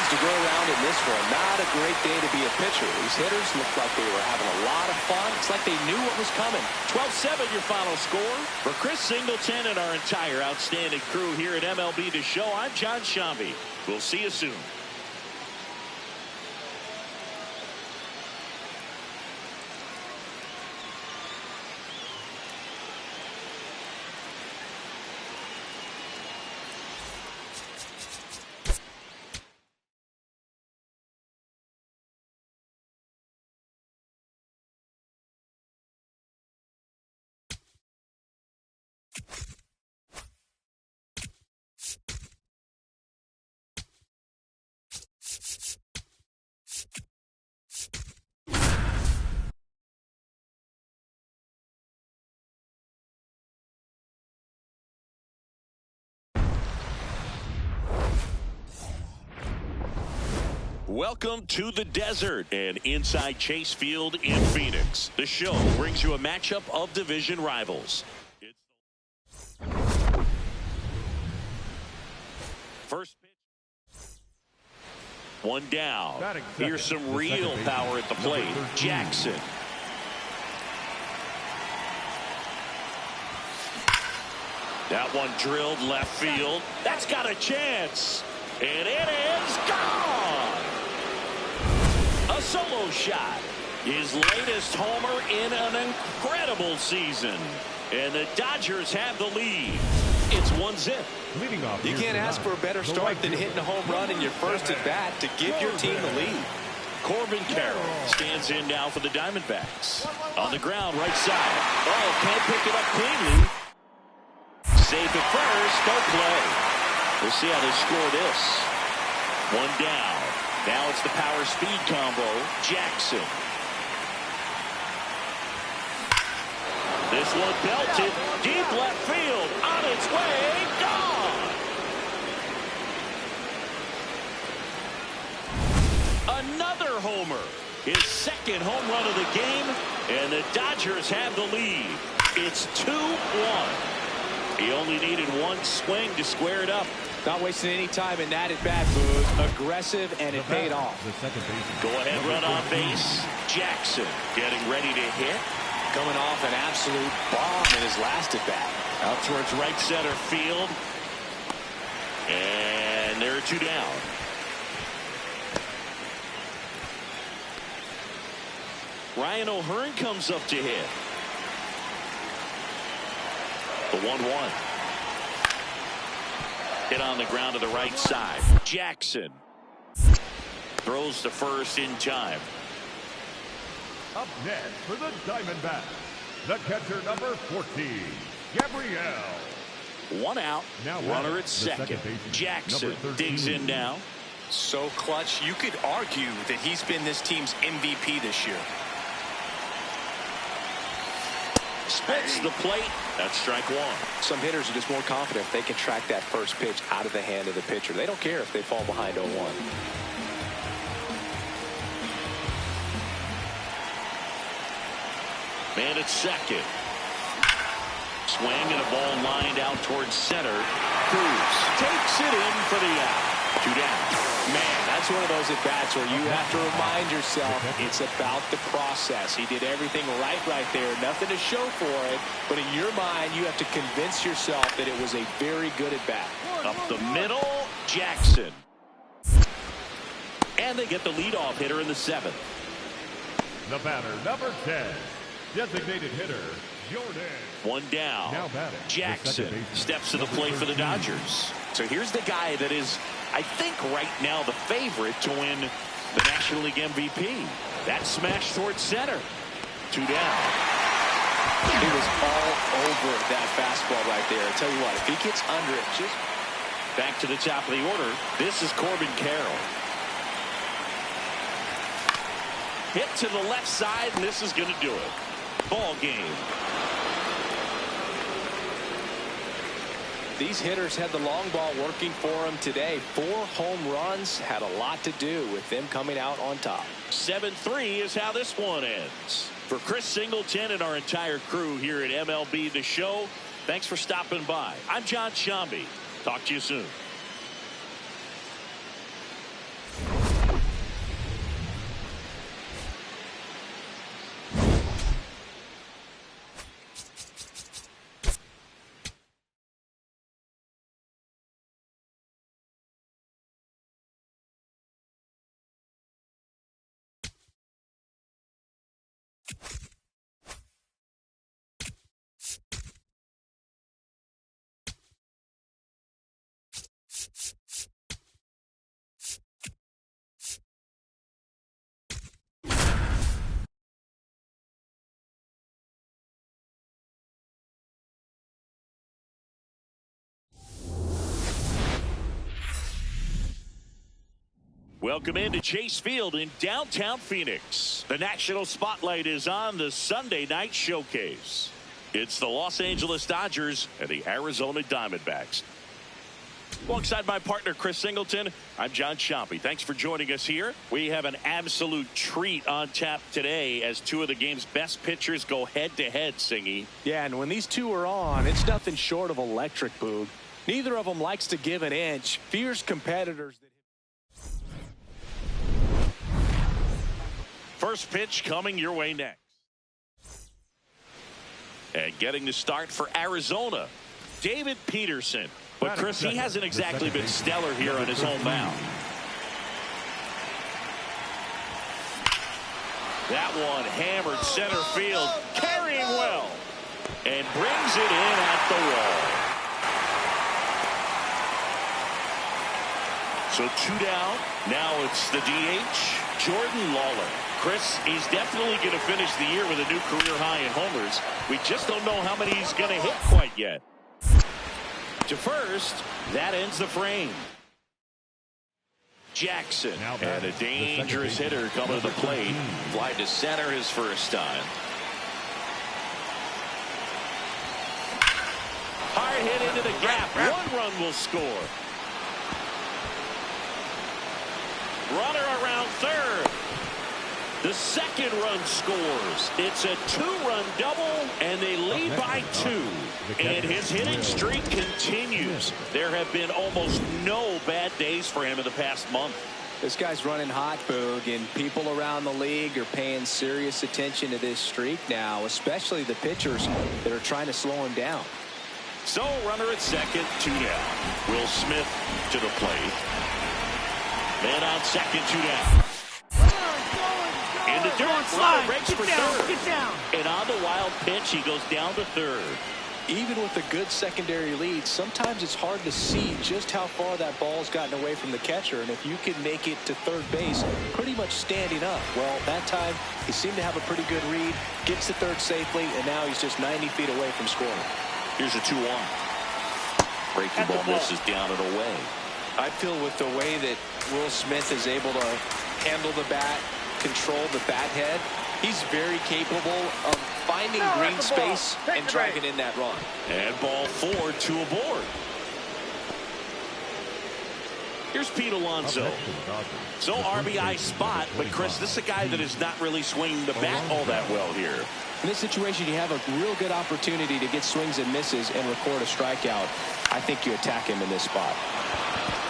S2: To go around in this one. Not a great day to be a pitcher. These hitters looked like they were having a lot of fun. It's like they knew what was coming.
S1: 12-7 your final score. For Chris Singleton and our entire outstanding crew here at MLB The Show, I'm John Shambi. We'll see you soon. Welcome to the desert and inside Chase Field in Phoenix. The show brings you a matchup of division rivals. First pitch. One down. Here's some real power at the plate. Jackson. That one drilled left field. That's got a chance. And it is gone. A solo shot. His latest homer in an incredible season. And the Dodgers have the lead. It's 1-0.
S2: You can't ask for a better start than hitting a home run in your first at bat to give your team the lead.
S1: Corbin Carroll stands in now for the Diamondbacks. On the ground, right side. Oh, can't pick it up cleanly. Safe at first. No play. We'll see how they score this. One down. Now it's the power speed combo. Jackson. This one belted. Deep left field. On its way. Gone. Another homer. His second home run of the game. And the Dodgers have the lead. It's 2-1. He only needed one swing to square it up.
S2: Not wasting any time in that at bat, Boog. Aggressive, and it paid off.
S1: Go ahead, run on base. Jackson getting ready to hit.
S2: Coming off an absolute bomb in his last at bat.
S1: Out towards right center field. And there are 2 down. Ryan O'Hearn comes up to hit. The 1-1. Hit on the ground to the right side. Jackson throws to first in time.
S5: Up next for the Diamondbacks, the catcher number 14, Gabriel.
S1: One out.
S5: Now
S1: runner at second. Jackson digs in now.
S2: So clutch, you could argue that he's been this team's MVP this year.
S1: Spits the plate. That's strike one.
S2: Some hitters are just more confident if they can track that first pitch out of the hand of the pitcher. They don't care if they fall behind 0-1.
S1: Man at second. Swing and a ball lined out towards center. Cruz takes it in for the out. 2 down.
S2: Man, that's one of those at-bats where you have to remind yourself it's about the process. He did everything right there. Nothing to show for it. But in your mind, you have to convince yourself that it was a very good at-bat.
S1: Up the middle, Jackson. And they get the leadoff hitter in the 7th.
S5: The batter, number 10, designated hitter, Jordan.
S1: One down.
S5: Now batting,
S1: Jackson steps to the plate for the Dodgers. So here's the guy that is, I think, right now the favorite to win the National League MVP. That smash towards center. 2 down.
S2: He was all over that fastball right there. I tell you what, if he gets under it, just
S1: back to the top of the order. This is Corbin Carroll. Hit to the left side, and this is going to do it. Ball game.
S2: These hitters had the long ball working for them today. 4 home runs had a lot to do with them coming out on top.
S1: 7-3 is how this one ends. For Chris Singleton and our entire crew here at MLB The Show, thanks for stopping by. I'm John Shambi. Talk to you soon. Welcome into Chase Field in downtown Phoenix. The national spotlight is on the Sunday night showcase. It's the Los Angeles Dodgers and the Arizona Diamondbacks. Alongside my partner Chris Singleton, I'm John Shambi. Thanks for joining us here. We have an absolute treat on tap today as 2 of the game's best pitchers go head-to-head, Singy.
S2: Yeah, and when these 2 are on, it's nothing short of electric, Boog. Neither of them likes to give an inch. Fierce competitors.
S1: First pitch coming your way next. And getting the start for Arizona, David Peterson. But Chris, he hasn't exactly been stellar here on his home mound. That one hammered center field, carrying well, and brings it in at the wall. So 2 down. Now it's the DH, Jordan Lawler. Chris, he's definitely going to finish the year with a new career high in homers. We just don't know how many he's going to hit quite yet. To first, that ends the frame. Jackson, and a dangerous hitter coming to the plate. Fly to center his first time. Hard hit into the gap. 1 run will score. Runner around third. The second run scores. It's a 2-run double, and they lead by 2. And his hitting streak continues. There have been almost no bad days for him in the past month.
S2: This guy's running hot, Boog, and people around the league are paying serious attention to this streak now, especially the pitchers that are trying to slow him down.
S1: So, runner at second, 2 down. Will Smith to the plate. Man on second, 2 down. In the dirt, runner breaks for third.
S3: Get down.
S1: And on the wild pitch, he goes down to third.
S2: Even with a good secondary lead, sometimes it's hard to see just how far that ball's gotten away from the catcher. And if you can make it to third base pretty much standing up, well, that time he seemed to have a pretty good read, gets to third safely, and now he's just 90 feet away from scoring.
S1: Here's a 2-1. Breaking ball misses down and away.
S2: I feel with the way that Will Smith is able to handle the bat, control the bat head, he's very capable of finding green space and driving in that run.
S1: And ball 4, 2 aboard. Here's Pete Alonso. So RBI spot, but Chris, this is a guy that is not really swinging the bat all that well here.
S2: In this situation, you have a real good opportunity to get swings and misses and record a strikeout. I think you attack him in this spot.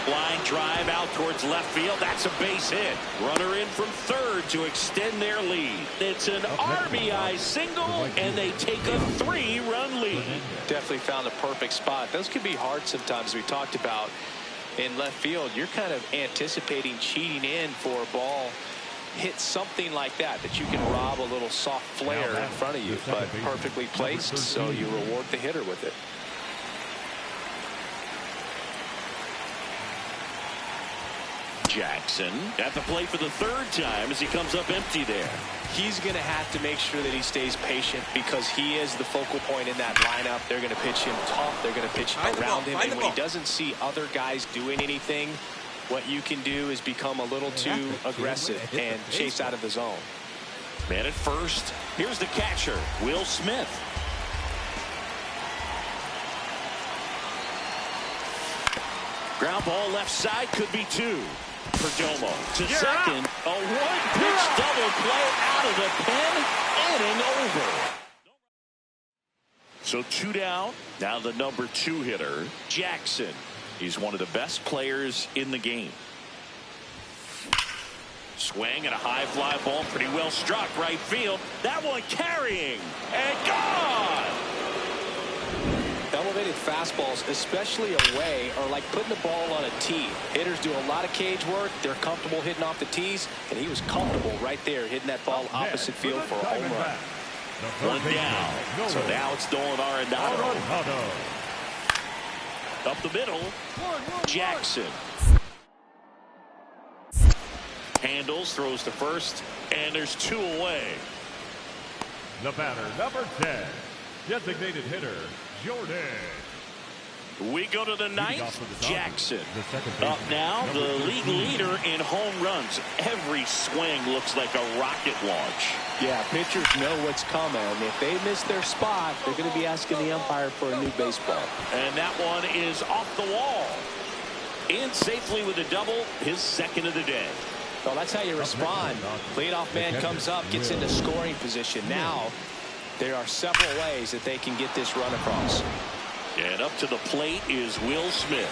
S1: Line drive out towards left field. That's a base hit. Runner in from third to extend their lead. It's an RBI single, and they take a 3-run lead.
S2: Definitely found a perfect spot. Those can be hard sometimes. We talked about in left field, you're kind of anticipating cheating in for a ball hit something like that you can rob a little soft flare in front of you, but perfectly placed, so you reward the hitter with it.
S1: Jackson at the plate for the third time as he comes up empty there.
S2: He's going to have to make sure that he stays patient because he is the focal point in that lineup. They're going to pitch him tough. They're going to pitch around him. And when he doesn't see other guys doing anything, what you can do is become a little too aggressive and chase out of the zone.
S1: Man at first. Here's the catcher, Will Smith. Ground ball left side, could be two. Perdomo to second. A one-pitch double play out of the pen. Inning over. So 2 down. Now the number 2 hitter, Jackson. He's one of the best players in the game. Swing and a high fly ball, pretty well struck right field. That one carrying and gone.
S2: Elevated fastballs, especially away, are like putting the ball on a tee. Hitters do a lot of cage work. They're comfortable hitting off the tees, and he was comfortable right there hitting that ball opposite field for a home run.
S1: 1 down. So now it's Nolan Arenado. Up the middle, Jackson. Handles, throws to first, and there's 2 away.
S5: The batter, number 10, designated hitter, Jordan.
S1: We go to the 9th, Jackson. Up now, the league leader in home runs. Every swing looks like a rocket launch.
S2: Yeah, pitchers know what's coming. If they miss their spot, they're going to be asking the umpire for a new baseball.
S1: And that one is off the wall. In safely with a double, his second of the day.
S2: Well, that's how you respond. Leadoff man comes up, gets into scoring position. Now, there are several ways that they can get this run across.
S1: And up to the plate is Will Smith.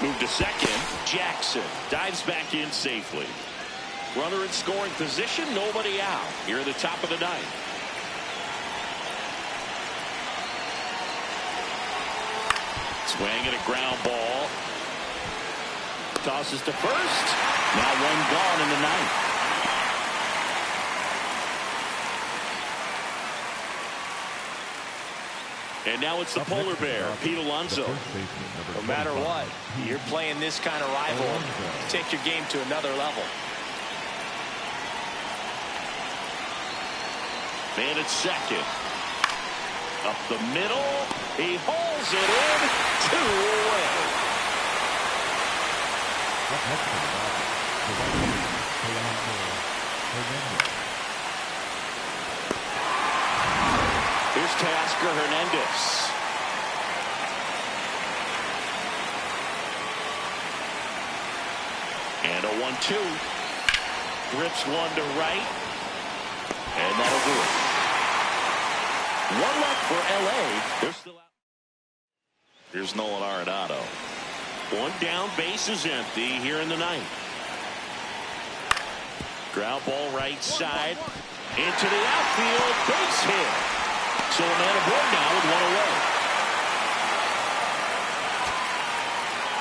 S1: Move to second. Jackson dives back in safely. Runner in scoring position, nobody out. Here at the top of the 9th. Swing and a ground ball. Tosses to first. Now 1 gone in the 9th. And now it's the polar bear, Pete Alonso.
S2: No matter what, you're playing this kind of rival. Take your game to another level.
S1: Man at second. Up the middle. He hauls it in. 2 away. Here's Teoscar Hernandez. And a 1-2. Rips one to right. And that'll do it. 1 left for LA. They're still out. Here's Nolan Arenado. 1 down, base is empty here in the 9th. Ground ball right side. Into the outfield. Base hit. So a man aboard now with 1 away.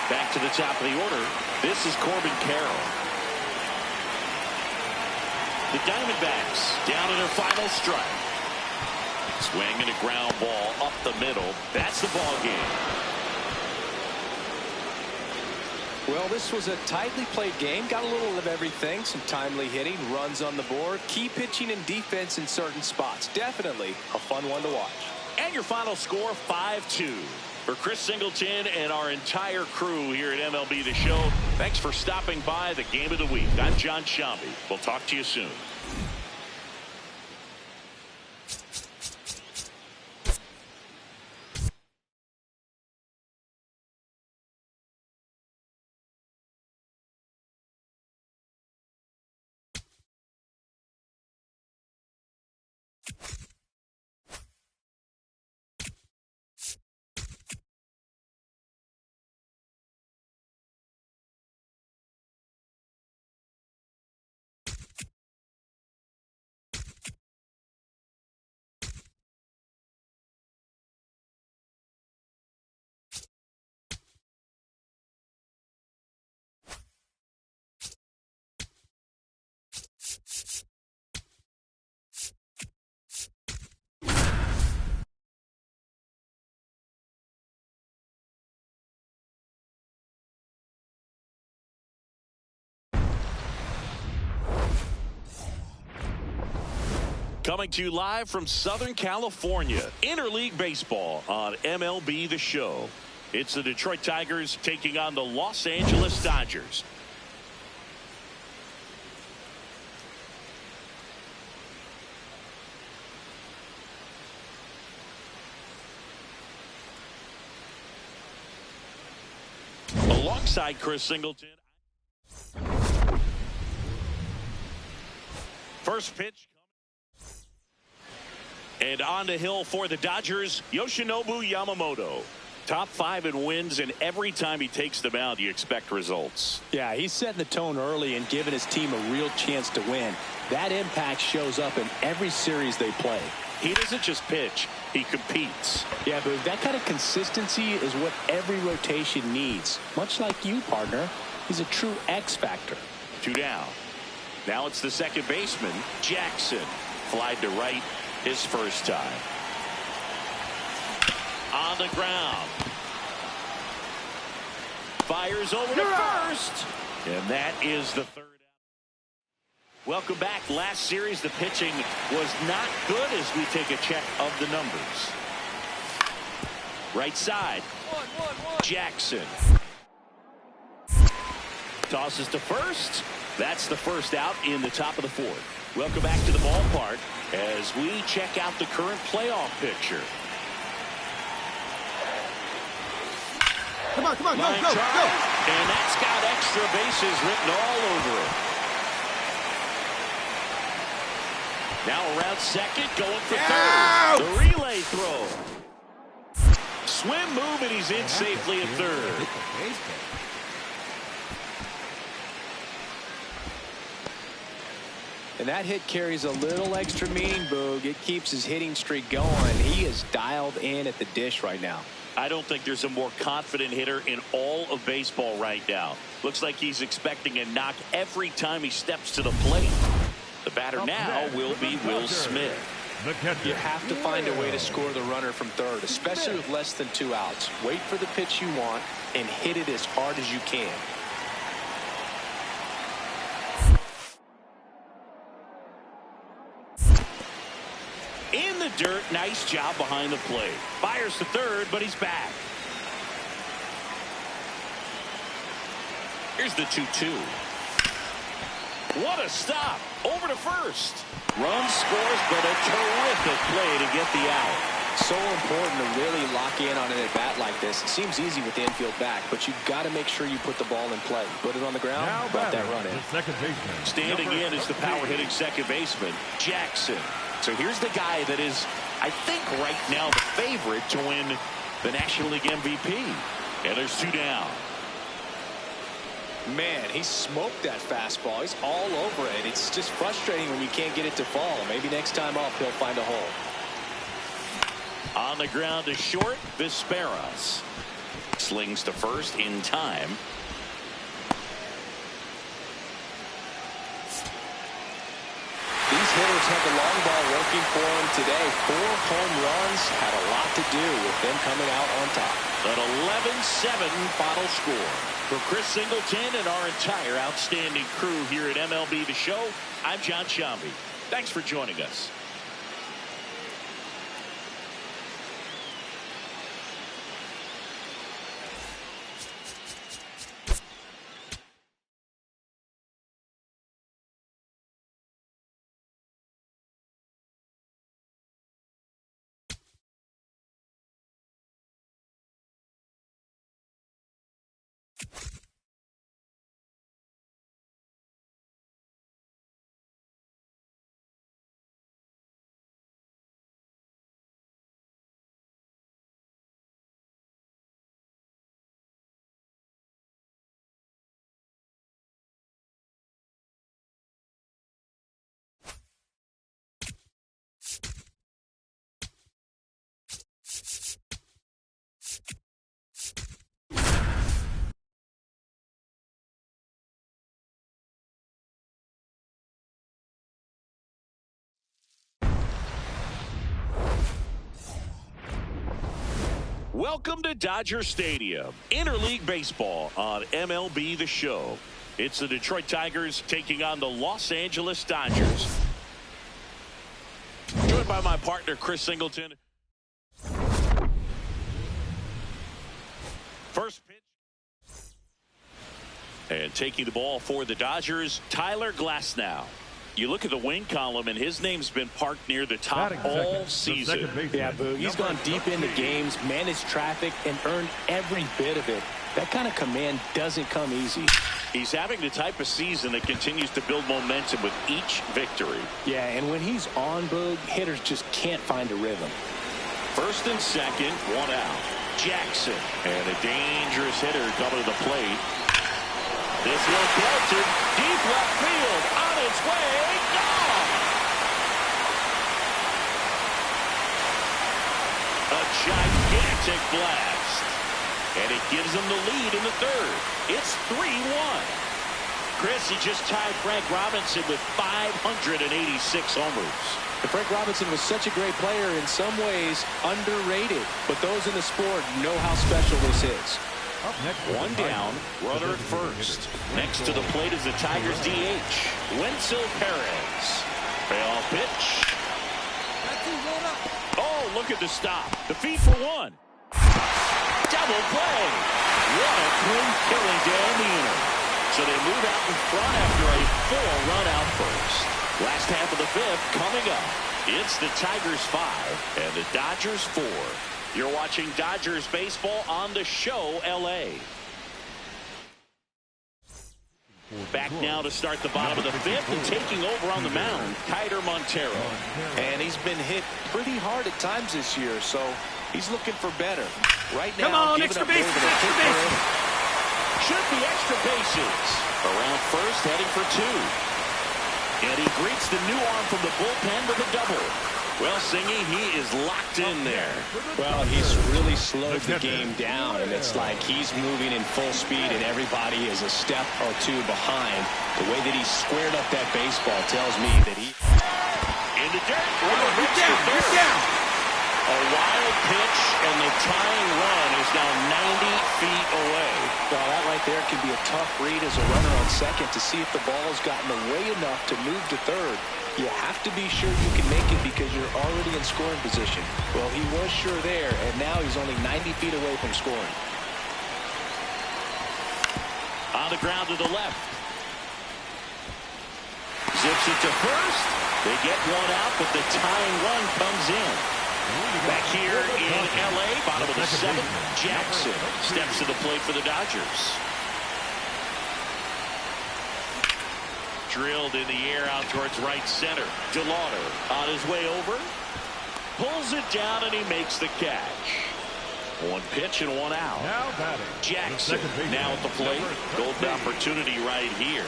S1: Back to the top of the order. This is Corbin Carroll. The Diamondbacks down to their final strike. Swing and a ground ball up the middle. That's the ball game.
S2: Well, this was a tightly played game. Got a little of everything. Some timely hitting, runs on the board, key pitching and defense in certain spots. Definitely a fun one to watch.
S1: And your final score, 5-2. For Chris Singleton and our entire crew here at MLB The Show, thanks for stopping by the Game of the Week. I'm John Shambi. We'll talk to you soon. Coming to you live from Southern California, Interleague Baseball on MLB The Show. It's the Detroit Tigers taking on the Los Angeles Dodgers. Alongside Chris Singleton. First pitch. And on the hill for the Dodgers, Yoshinobu Yamamoto. Top 5 in wins, and every time he takes the mound, you expect results.
S2: Yeah, he's setting the tone early and giving his team a real chance to win. That impact shows up in every series they play.
S1: He doesn't just pitch, he competes.
S2: Yeah, but that kind of consistency is what every rotation needs. Much like you, partner. He's a true X factor.
S1: 2 down. Now it's the second baseman, Jackson. Flied to right his first time. On the ground. Fires over to first. And that is the third out. Welcome back. Last series, the pitching was not good as we take a check of the numbers. Right side. Jackson. Tosses to first. That's the first out in the top of the fourth. Welcome back to the ballpark as we check out the current playoff picture.
S4: Come on, go.
S1: And that's got extra bases written all over it. Now around second, going for third. The relay throw. Swim move, and he's in safely at third.
S2: And that hit carries a little extra meaning, Boog. It keeps his hitting streak going. He is dialed in at the dish right now.
S1: I don't think there's a more confident hitter in all of baseball right now. Looks like he's expecting a knock every time he steps to the plate. The batter now will be Will Smith.
S2: You have to find a way to score the runner from third, especially with less than 2 outs. Wait for the pitch you want and hit it as hard as you can.
S1: In the dirt, nice job behind the plate. Fires to third, but he's back. Here's the 2-2. What a stop. Over to first. Run scores, but a terrific play to get the out.
S2: So important to really lock in on an at-bat like this. It seems easy with the infield back, but you've got to make sure you put the ball in play. Put it on the ground, let that run in.
S5: Second baseman.
S1: Standing in is the power-hitting second baseman, Jackson. So here's the guy that is, I think, right now the favorite to win the National League MVP. And there's 2 down.
S2: Man, he smoked that fastball. He's all over it. It's just frustrating when you can't get it to fall. Maybe next time up he'll find a hole.
S1: On the ground to short, Visperas. Slings to first in time.
S2: These hitters had the long ball working for them today. 4 home runs had a lot to do with them coming out on top.
S1: An 11-7 final score. For Chris Singleton and our entire outstanding crew here at MLB The Show, I'm John Shambi. Thanks for joining us. Welcome to Dodger Stadium, Interleague Baseball on MLB The Show. It's the Detroit Tigers taking on the Los Angeles Dodgers. by my partner, Chris Singleton. First pitch. And taking the ball for the Dodgers, Tyler Glasnow. You look at the win column, and his name's been parked near the top all season.
S2: Yeah, Boo. He's gone deep into games, managed traffic, and earned every bit of it. That kind of command doesn't come easy.
S1: He's having the type of season that continues to build momentum with each victory.
S2: Yeah, and when he's on, Boog, hitters just can't find a rhythm.
S1: First and second, one out. Jackson, and a dangerous hitter coming to the plate. This will belted deep left field, on its way, gone! A gigantic blast. And it gives them the lead in the third. It's 3-1. Chris, he just tied Frank Robinson with 586 homers.
S2: Frank Robinson was such a great player, in some ways underrated. But those in the sport know how special this is.
S1: One down, runner at first. Next to the plate is the Tigers DH, Wenzel Perez. Payoff pitch. Oh, look at the stop. The feed for one. Double play. What a clean killing to end the inning. So they move out in front after a 4-run outburst. Last half of the fifth coming up. It's the Tigers 5 and the Dodgers 4. You're watching Dodgers baseball on the show LA. Back now to start the bottom of the fifth, and taking over on the mound, Kiter Montero.
S2: And he's been hit pretty hard at times this year, so he's looking for better. Right now,
S4: Come on,
S2: extra
S4: bases, extra bases.
S1: Should be extra bases. Around first, heading for two. And he greets the new arm from the bullpen with a double. Well, Singy, he is locked in there.
S2: Well, he's really slowed the game down, and it's like he's moving in full speed, and everybody is a step or two behind. The way that he squared up that baseball tells me that he...
S1: In the dirt.
S4: Get down.
S1: A wild pitch, and the tying run is now 90 feet away.
S2: Well, that right there can be a tough read as a runner on second to see if the ball has gotten away enough to move to third. You have to be sure you can make it because you're already in scoring position. Well, he was sure there, and now he's only 90 feet away from scoring.
S1: On the ground to the left. Zips it to first. They get one out, but the tying run comes in. Back here in LA, bottom of the seventh, Jackson steps to the plate for the Dodgers. Drilled in the air out towards right center. DeLauder on his way over. Pulls it down, and he makes the catch. One pitch and one out.
S5: Now batting.
S1: Jackson now at the plate. Golden opportunity right here.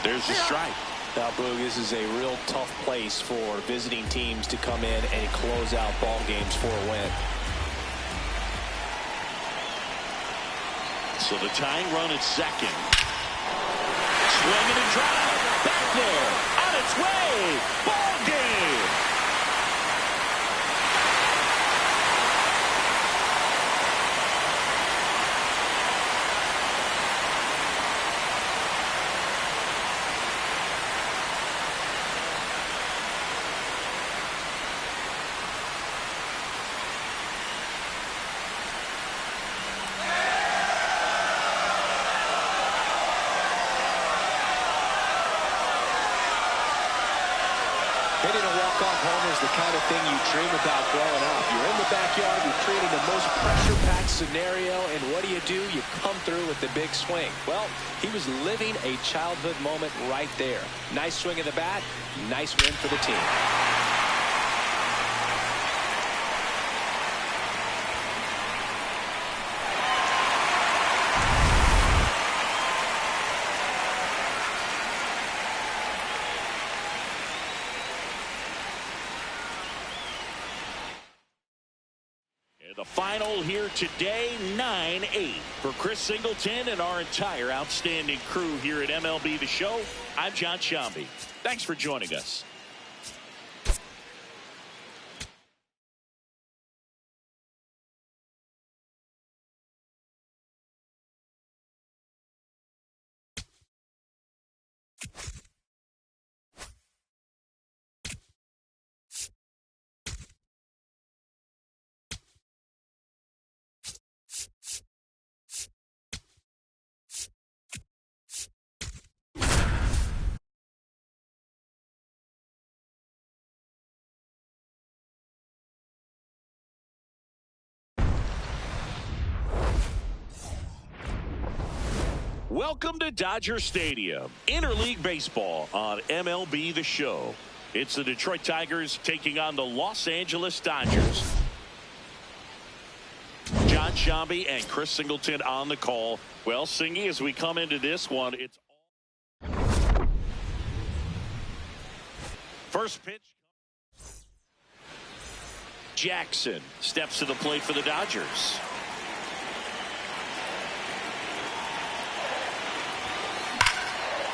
S1: There's the strike.
S2: Now, Boog, this is a real tough place for visiting teams to come in and close out ball games for a win.
S1: So the tying run at second. Swinging and drive. Back there. On its way. Ball game.
S2: Hitting a walk-off homer is the kind of thing you dream about growing up. You're in the backyard, you're creating the most pressure-packed scenario, and what do? You come through with the big swing. Well, he was living a childhood moment right there. Nice swing of the bat, nice win for the team.
S1: The final here today, 9-8. For Chris Singleton and our entire outstanding crew here at MLB The Show, I'm John Shambi. Thanks for joining us. Welcome to Dodger Stadium. Interleague baseball on MLB The Show. It's the Detroit Tigers taking on the Los Angeles Dodgers. John Shambi and Chris Singleton on the call. Well, Singy, as we come into this one, it's first pitch. Jackson steps to the plate for the Dodgers.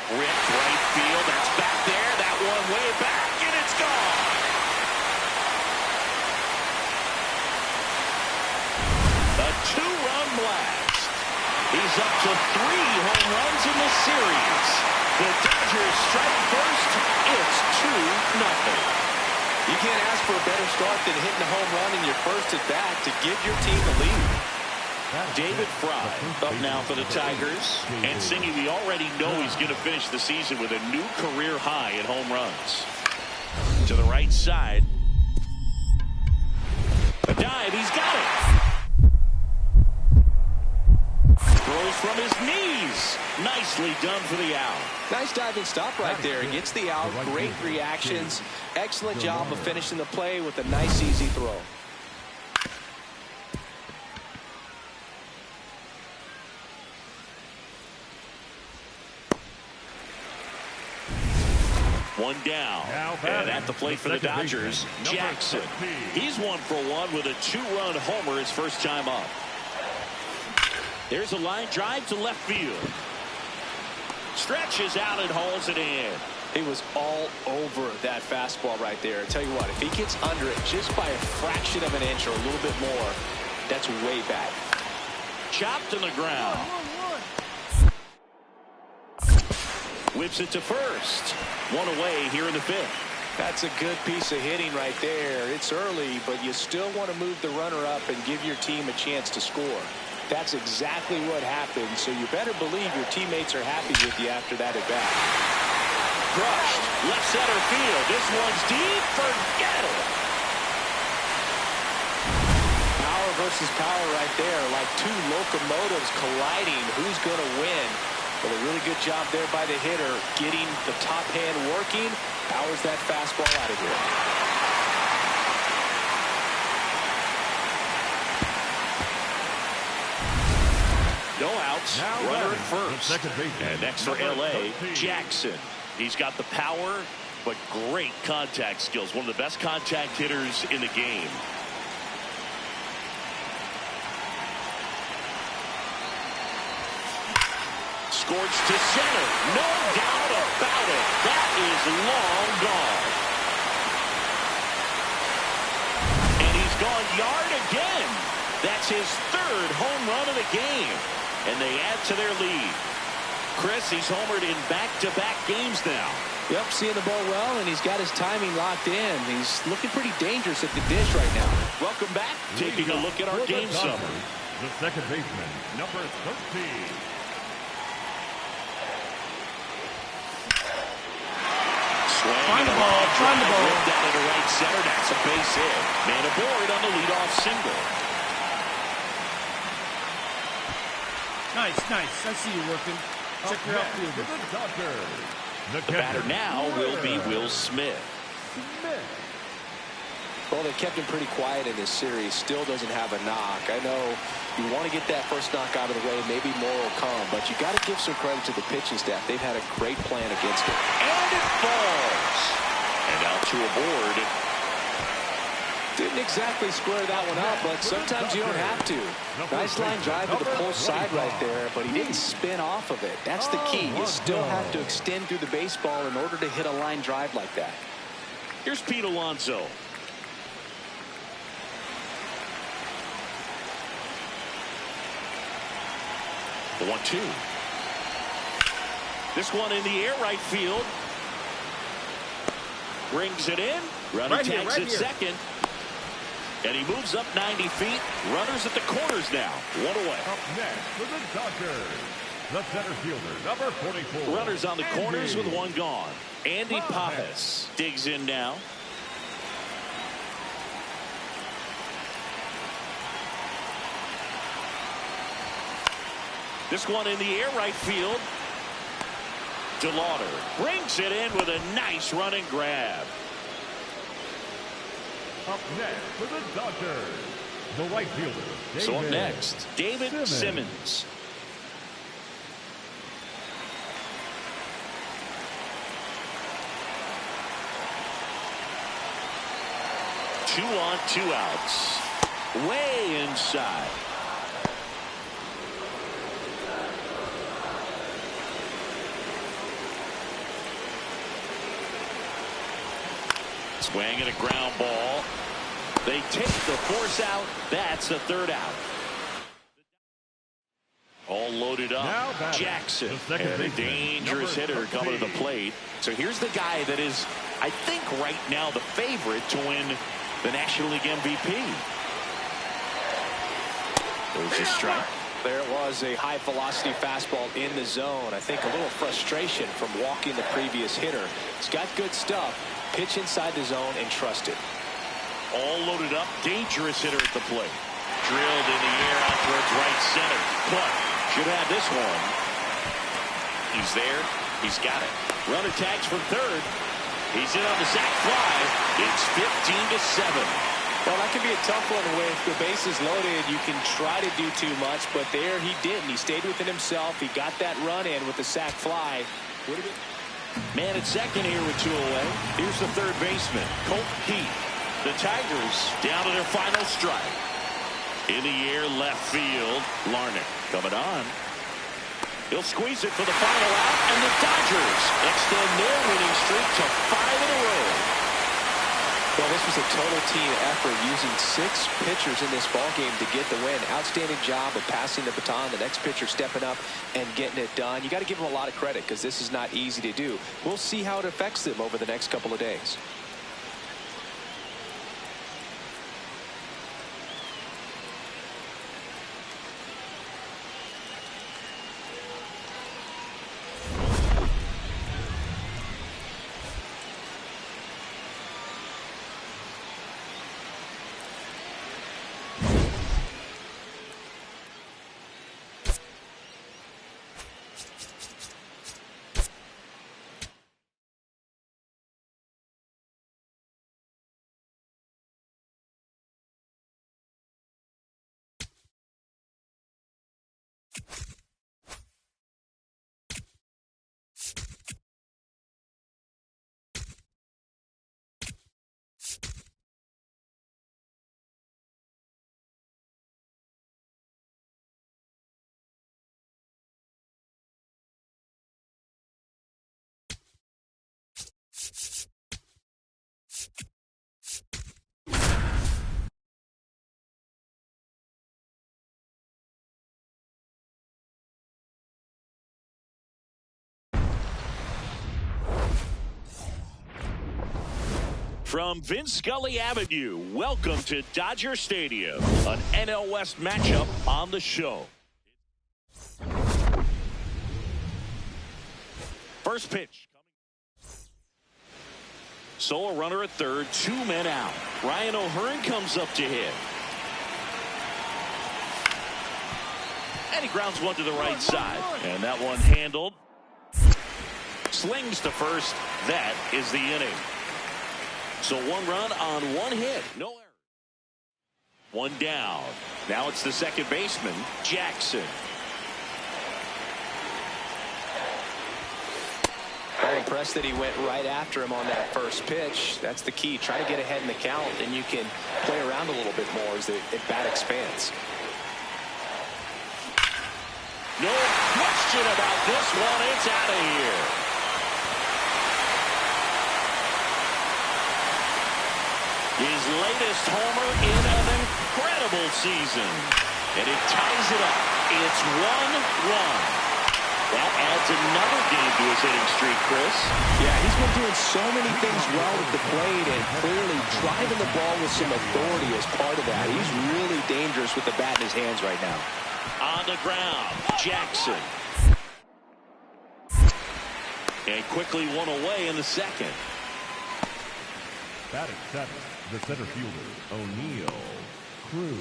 S1: Ripped right field. That's back there. That one way back, and it's gone. A two-run blast. He's up to 3 home runs in the series. The Dodgers strike first. It's 2-0.
S2: You can't ask for a better start than hitting a home run in your first at bat to give your team the lead.
S1: David Fry up now for the Tigers. And Singy, we already know he's going to finish the season with a new career high in home runs. To the right side. A dive, he's got it. Throws from his knees. Nicely done for the out.
S2: Nice diving stop right there. He gets the out. Great reactions. Excellent job of finishing the play with a nice, easy throw.
S1: One down. And at the plate for the Dodgers, Jackson. He's 1 for 1 with a 2-run homer his first time up. There's a line drive to left field. Stretches out and hauls it in.
S2: He was all over that fastball right there. I tell you what, if he gets under it just by a fraction of an inch or a little bit more, that's way back.
S1: Chopped in the ground. Whips it to first. 1 away here in the 5th.
S2: That's a good piece of hitting right there. It's early, but you still want to move the runner up and give your team a chance to score. That's exactly what happened, so you better believe your teammates are happy with you after that at bat.
S1: Crushed. Left center field. This one's deep. Forget it.
S2: Power versus power right there. Like two locomotives colliding. Who's going to win? But a really good job there by the hitter. Getting the top hand working. Powers that fastball out of here.
S1: No outs. Runner at first. And next for L.A., Jackson. He's got the power, but great contact skills. One of the best contact hitters in the game. Scorched to center. No doubt about it. That is long gone. And he's gone yard again. That's his 3rd home run of the game. And they add to their lead. Chris, he's homered in back-to-back games now.
S2: Yep, seeing the ball well, and he's got his timing locked in. He's looking pretty dangerous at the dish right now.
S1: Welcome back. Taking a look at our game summary.
S5: The second baseman, number 13.
S3: Find the ball, find the ball.
S1: Down to the right center. That's a base hit. Man aboard on the leadoff single.
S3: Nice. I see you working. Check your outfielder.
S1: The batter now will be Will Smith.
S2: Well, they kept him pretty quiet in this series. Still doesn't have a knock. I know you want to get that first knock out of the way. Maybe more will come. But you got to give some credit to the pitching staff. They've had a great plan against it.
S1: And it falls. And out to a board.
S2: Didn't exactly square that one up, but sometimes you don't have to. Nice line drive to the post side right there, but he didn't spin off of it. That's the key. You still have to extend through the baseball in order to hit a line drive like that.
S1: Here's Pete Alonso. The 1-2. This one in the air, right field. Brings it in. Runner tags at second. And he moves up 90 feet. Runners at the corners now. 1 away.
S5: Up next for the Dodgers, the center fielder, number 44.
S1: Runners on the corners with 1 gone. Andy Pappas digs in now. This one in the air right field. DeLauder brings it in with a nice running grab.
S5: Up next for the Dodgers, the right fielder, David.
S1: So up next, David Simmons. Two on, two outs. Way inside. Swing and a ground ball. They take the force out. That's the third out. All loaded up. Jackson. And a dangerous hitter coming to the plate. So here's the guy that is, I think, right now the favorite to win the National League MVP. There's a strike.
S2: There it was, a high-velocity fastball in the zone. I think a little frustration from walking the previous hitter. He's got good stuff. Pitch inside the zone and trust it.
S1: All loaded up. Dangerous hitter at the plate. Drilled in the air out towards right center. But should have this one. He's there. He's got it. Runner tags from third. He's in on the sac fly. It's 15-7.
S2: Well, that can be a tough one with the bases loaded. You can try to do too much, but there he didn't. He stayed within himself. He got that run in with the sac fly.
S1: Man at second here with two away. Here's the third baseman, Colt Heath. The Tigers down to their final strike. In the air, left field. Larnach coming on. He'll squeeze it for the final out, and the Dodgers extend their winning streak to 5 in a row.
S2: Well, this was a total team effort, using 6 pitchers in this ballgame to get the win. Outstanding job of passing the baton. The next pitcher stepping up and getting it done. You got to give them a lot of credit because this is not easy to do. We'll see how it affects them over the next couple of days.
S1: From Vince Scully Avenue, welcome to Dodger Stadium, an NL West matchup on the show. First pitch. So a runner at third, 2 men out. Ryan O'Hearn comes up to hit. And he grounds one to the right side. And that one handled. Slings to first. That is the inning. So 1 run on 1 hit. No error. 1 down. Now it's the second baseman, Jackson.
S2: I'm impressed that he went right after him on that first pitch. That's the key. Try to get ahead in the count, and you can play around a little bit more as the at-bat expands.
S1: No question about this one. It's out of here. His latest homer in an incredible season. And it ties it up. It's 1-1. That adds another game to his hitting streak, Chris.
S2: Yeah, he's been doing so many things well at the plate and clearly driving the ball with some authority as part of that. He's really dangerous with the bat in his hands right now.
S1: On the ground, Jackson. And quickly 1 away in the second.
S5: Batting 7th, the center fielder, O'Neill Cruz.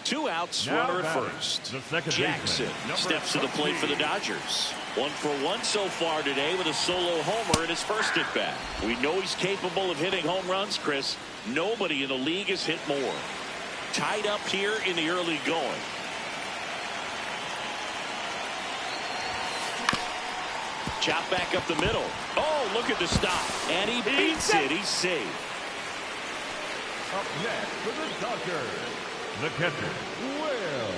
S1: 2 outs,
S5: Now
S1: runner at
S5: batting,
S1: first.
S5: the second
S1: Jackson
S5: baseman, number
S1: steps to the plate for the
S5: 20.
S1: Dodgers. 1 for 1 so far today with a solo homer in his first at bat. We know he's capable of hitting home runs, Chris. Nobody in the league has hit more. Tied up here in the early going. Chop back up the middle. Oh, look at the stop. And he beats it. He's safe.
S5: Up next for the Dodgers, the catcher, Will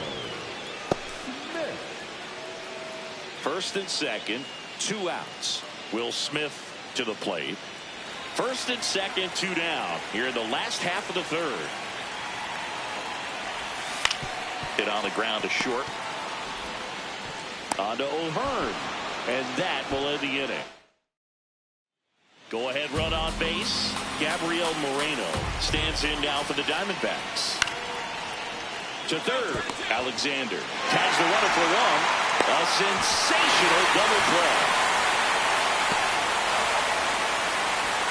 S5: Smith.
S1: First and second, 2 outs. Will Smith to the plate. First and second, 2 down here in the last half of the third. Hit on the ground to short. On to O'Hearn. And that will end the inning. Go ahead run on base. Gabriel Moreno stands in now for the Diamondbacks. To third, Alexander tags the runner for 1. A sensational double play.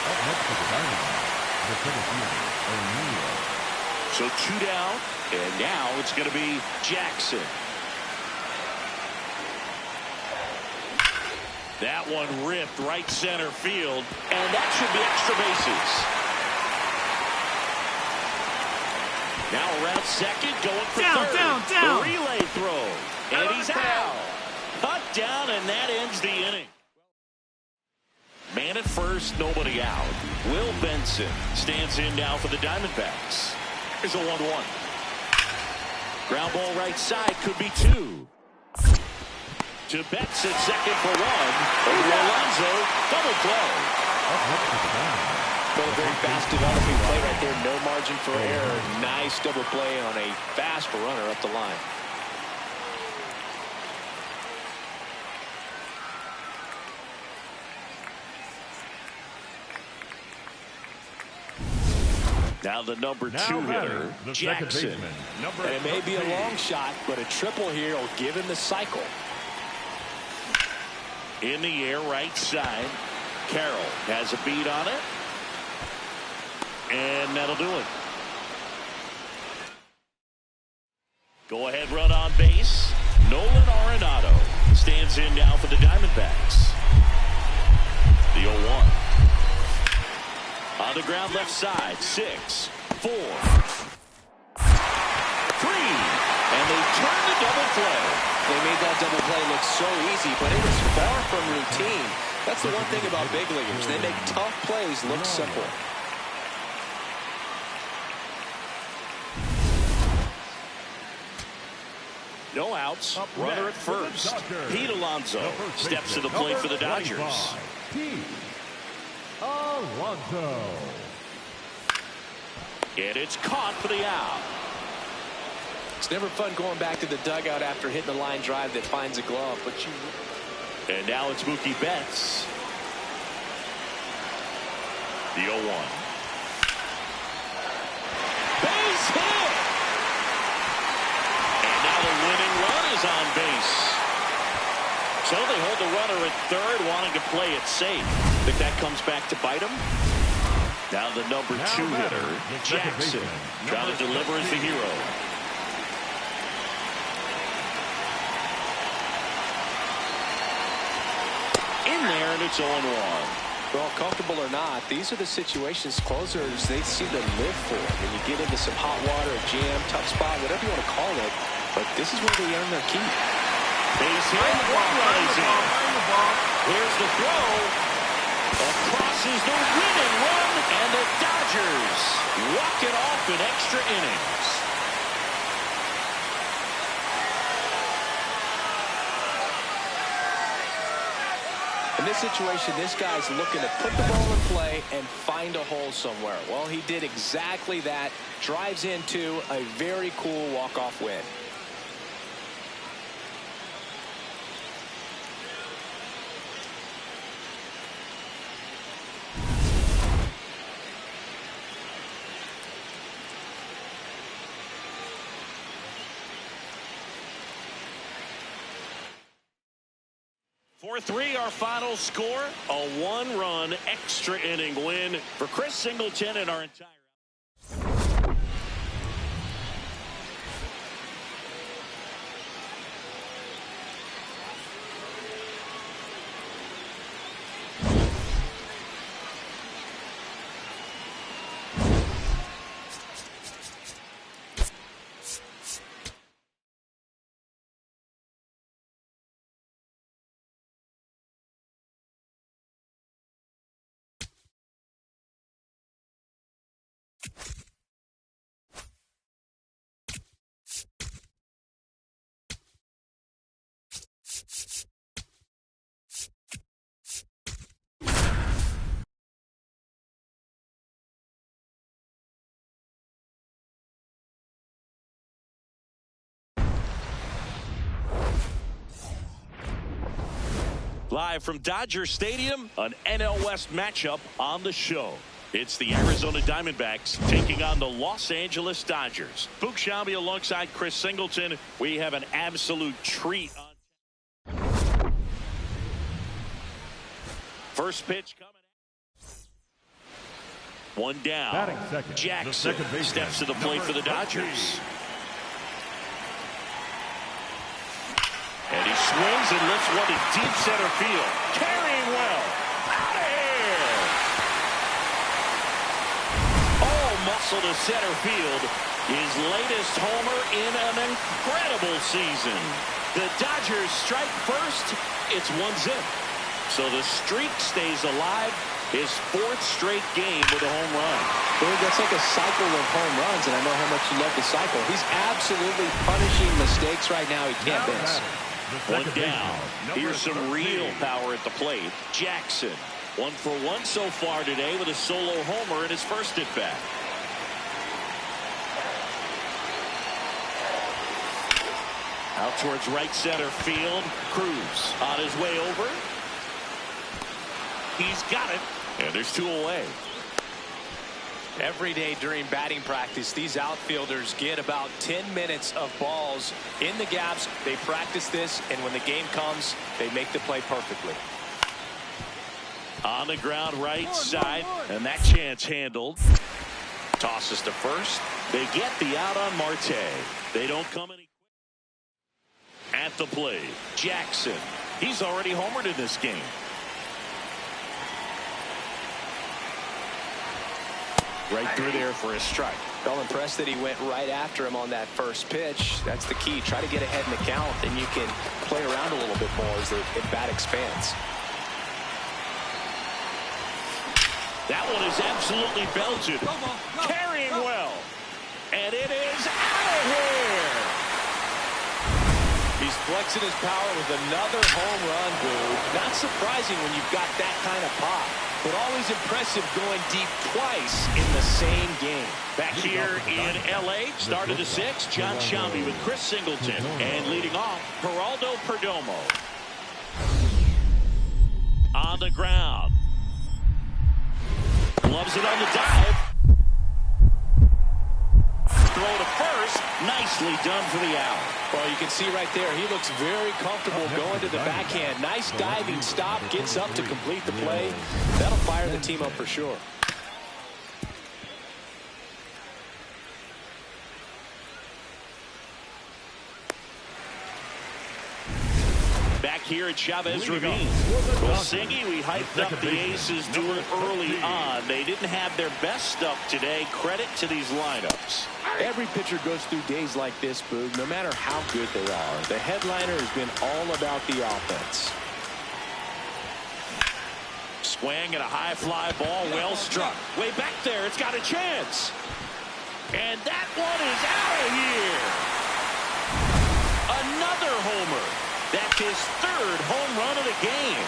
S5: Up next for the Diamondbacks, the center fielder, O'Neill.
S1: So 2 down, and now it's going to be Jackson. That one ripped right center field, and that should be extra bases. Now around second, going for third.
S3: Down.
S1: The relay throw, and he's out. Cut down, and that ends the inning. Man at first, nobody out. Will Benson stands in now for the Diamondbacks. Here's a 1-1. Ground ball right side, could be 2. To Betts at second for 1. Over Alonso, double play.
S2: Well, a very fast developing play right there. No margin for error. Nice double play on a fast runner up the line.
S1: Now the number 2 hitter,
S5: the
S1: Jackson.
S5: second baseman, number
S2: And it may be a
S5: 13.
S2: long shot, but a triple here will give him the cycle.
S1: In the air, right side. Carroll has a beat on it. And that'll do it. Go ahead run on base. Nolan Arenado stands in now for the Diamondbacks. The 0-1. On the ground left side. 6, 4, 3. And they turn the double play.
S2: They made that double play look so easy, but it was far from routine. That's the one thing about big leaguers. They make tough plays look simple.
S1: No outs. Runner at first. Pete Alonso steps to the plate for the Dodgers.
S5: Pete Alonso.
S1: And it's caught for the out.
S2: It's never fun going back to the dugout after hitting a line drive that finds a glove, but you...
S1: And now it's Mookie Betts. The 0-1. Base hit! And now the winning run is on base. So they hold the runner at third, wanting to play it safe. Think that comes back to bite him? Now the number 2 hitter, Jackson, trying to deliver as the hero. In there, and it's 0-1.
S2: Well, comfortable or not, these are the situations closers they seem to live for. When you get into some hot water, a jam, tough spot, whatever you want to call it, but this is where they earn their keep.
S1: Base hit, one runs in. Here's the throw. Across is the winning run, and the Dodgers walk it off in extra innings.
S2: In this situation, this guy's looking to put the ball in play and find a hole somewhere. Well, he did exactly that. Drives into a very cool walk-off win.
S1: For 3, our final score, a 1-run extra inning win for Chris Singleton and our entire... Live from Dodger Stadium, an NL West matchup on the show. It's the Arizona Diamondbacks taking on the Los Angeles Dodgers. Boog Sciambi alongside Chris Singleton. We have an absolute treat. First pitch coming. One down.
S5: Batting second,
S1: Jackson steps to the plate for the Dodgers. And he swings and lifts one to deep center field. Carrying well. Out of here. All muscle to center field. His latest homer in an incredible season. The Dodgers strike first. It's 1-0. So the streak stays alive. His fourth straight game with a home run.
S2: Boog, that's like a cycle of home runs, and I know how much you love the cycle. He's absolutely punishing mistakes right now. He can't miss.
S1: One down. Here's some real power at the plate. Jackson, 1 for 1 so far today with a solo homer in his first at bat. Out towards right center field. Cruz on his way over. He's got it. And there's 2 away.
S2: Every day during batting practice, these outfielders get about 10 minutes of balls in the gaps. They practice this, and when the game comes, they make the play perfectly.
S1: On the ground right side, and that chance handled. Tosses to first. They get the out on Marte. They don't come any quicker. At the plate, Jackson. He's already homered in this game. Right through there for a strike.
S2: Well, impressed that he went right after him on that first pitch. That's the key. Try to get ahead in the count, and you can play around a little bit more as the bat expands.
S1: That one is absolutely belted. Carrying well. And it is out of here.
S2: He's flexing his power with another home run, Boog. Not surprising when you've got that kind of pop. But always impressive going deep twice in the same game.
S1: Back here in L.A., start of the 6th, Boog Sciambi with Chris Singleton. And leading off, Geraldo Perdomo. On the ground. Loves it on the dive. Throw to first. Nicely done for the out.
S2: Well, you can see right there, he looks very comfortable going to the backhand. Nice diving stop, gets up to complete the play. That'll fire the team up for sure.
S1: Back here at Chavez Ravine. Well, Singy, we hyped up the Aces doing early on. They didn't have their best stuff today. Credit to these lineups.
S2: Every pitcher goes through days like this, Boog, no matter how good they are. The headliner has been all about the offense.
S1: Swing and a high fly ball, well struck. Way back there, it's got a chance. And that one is out of here. Another homer. That's his 3rd home run of the game.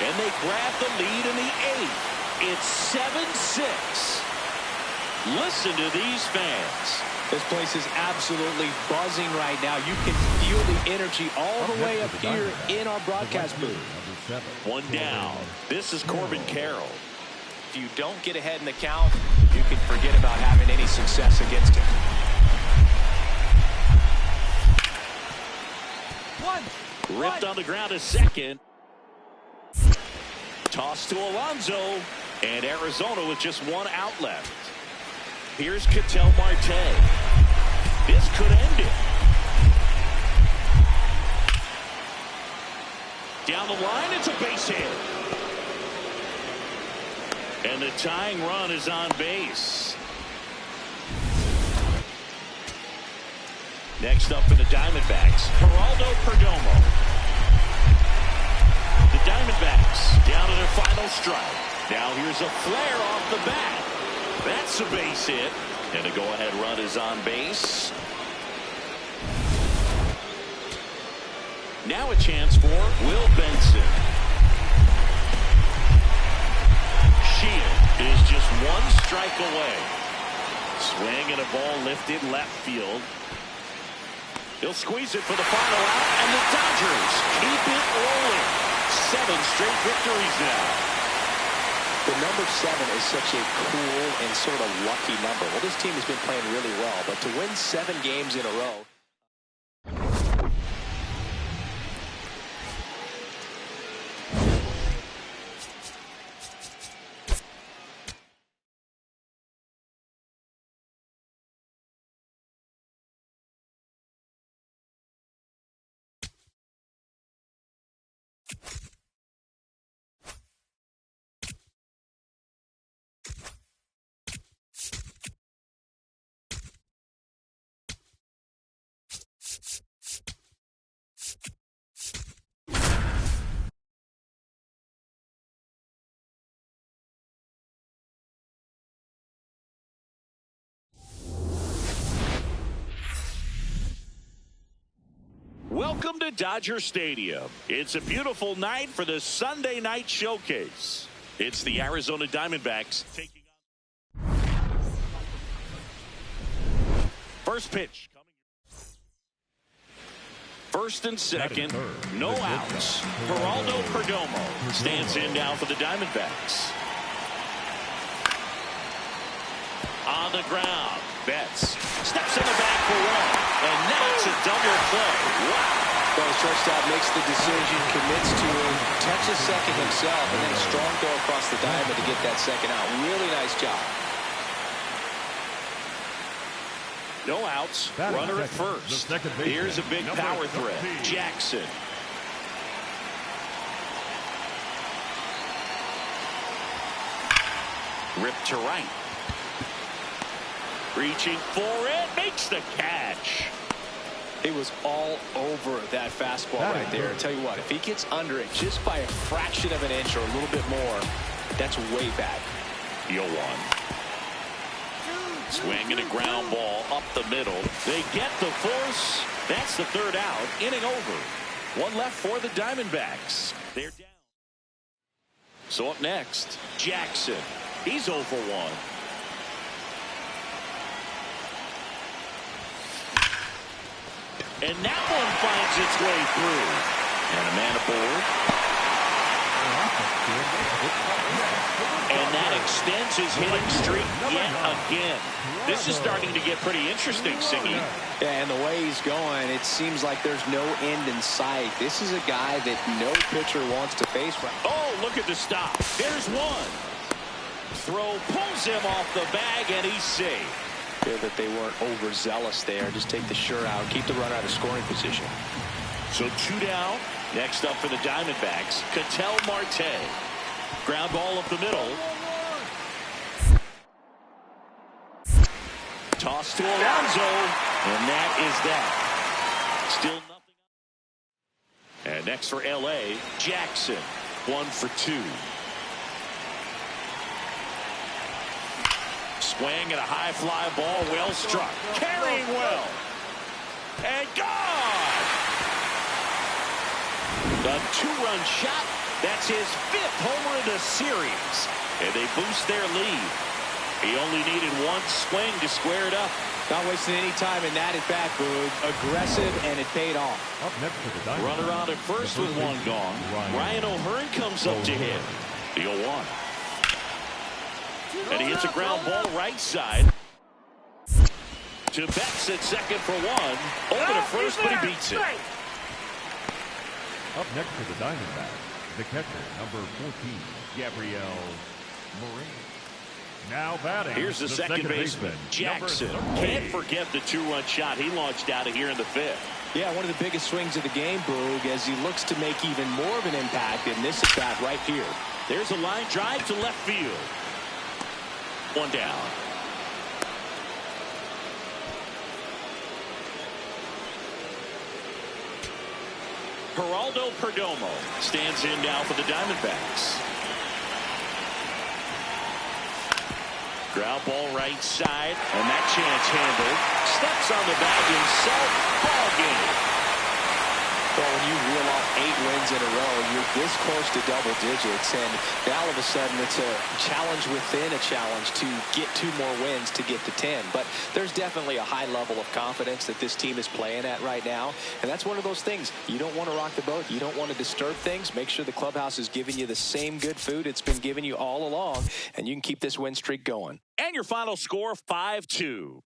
S1: And they grab the lead in the 8th. It's 7-6. Listen to these fans.
S2: This place is absolutely buzzing right now. You can feel the energy all the way up here in our broadcast booth.
S1: One down. This is Corbin Carroll.
S2: If you don't get ahead in the count, you can forget about having any success against him.
S1: Ripped on the ground to second. Toss to Alonso. And Arizona with just 1 out left. Here's Ketel Marte. This could end it. Down the line, it's a base hit. And the tying run is on base. Next up for the Diamondbacks, Geraldo Perdomo. The Diamondbacks down to their final strike. Now here's a flare off the bat. That's a base hit. And the go-ahead run is on base. Now a chance for Will Benson. Shield is just one strike away. Swing and a ball lifted left field. He'll squeeze it for the final out, and the Dodgers keep it rolling. 7 straight victories now.
S2: The number 7 is such a cool and sort of lucky number. Well, this team has been playing really well, but to win 7 games in a row.
S1: Welcome to Dodger Stadium. It's a beautiful night for the Sunday night showcase. It's the Arizona Diamondbacks taking on. First pitch. First and second, no outs. Geraldo Perdomo stands in now for the Diamondbacks. On the ground, Betts steps in the back for one, and now it's a double play. Wow.
S2: Well, the shortstop makes the decision, commits to him, touches second himself, and then a strong throw across the diamond to get that second out. Really nice job.
S1: No outs. Runner at first. Here's a big power threat. Jackson. Ripped to right. Reaching for it. Makes the catch.
S2: It was all over that fastball right there. I tell you what, if he gets under it just by a fraction of an inch or a little bit more, that's way back.
S1: 0-1. Swing and a ground ball up the middle. They get the force. That's the third out. Inning over. One left for the Diamondbacks. They're down. So up next, Jackson. He's 0 for 1. And that one finds its way through. And a man aboard. And that extends his hitting streak yet again. This is starting to get pretty interesting, Singy.
S2: Yeah, and the way he's going, it seems like there's no end in sight. This is a guy that no pitcher wants to face right now.
S1: Oh, look at the stop. There's one. Throw pulls him off the bag, and he's safe.
S2: Feel that they weren't overzealous there. Just take the sure out, keep the runner out of scoring position.
S1: So 2 down. Next up for the Diamondbacks, Ketel Marte. Ground ball up the middle. Toss to Alonso, and that is that. Still nothing. And next for L.A., Jackson, 1 for 2. Swing and a high fly ball, well struck. Carrying well. And gone! The 2-run shot. That's his 5th homer of the series. And they boost their lead. He only needed one swing to square it up.
S2: Not wasting any time in that at bat, Boog. Aggressive, and it paid off.
S5: Up next for the Diamondbacks.
S1: Runner on at first with one gone. Ryan O'Hearn comes up to hit. The 0-1. And he hits a ground ball right side. To Betts at second for one. Over to first, but he beats it.
S5: Up next for the Diamondbacks, the catcher, number 14, Gabriel Moreno. Now batting.
S1: Here's the second baseman, Jackson. Can't forget the 2-run shot he launched out of here in the 5th.
S2: Yeah, one of the biggest swings of the game, Boog, as he looks to make even more of an impact in this at bat right here.
S1: There's a line drive to left field. 1 down. Geraldo Perdomo stands in now for the Diamondbacks. Ground ball right side, and that chance handled. Steps on the bag himself. Ball game.
S2: Well, when you reel off 8 wins in a row, you're this close to double digits, and now all of a sudden it's a challenge within a challenge to get 2 more wins to get to 10. But there's definitely a high level of confidence that this team is playing at right now, and that's one of those things. You don't want to rock the boat. You don't want to disturb things. Make sure the clubhouse is giving you the same good food it's been giving you all along, and you can keep this win streak going.
S1: And your final score, 5-2.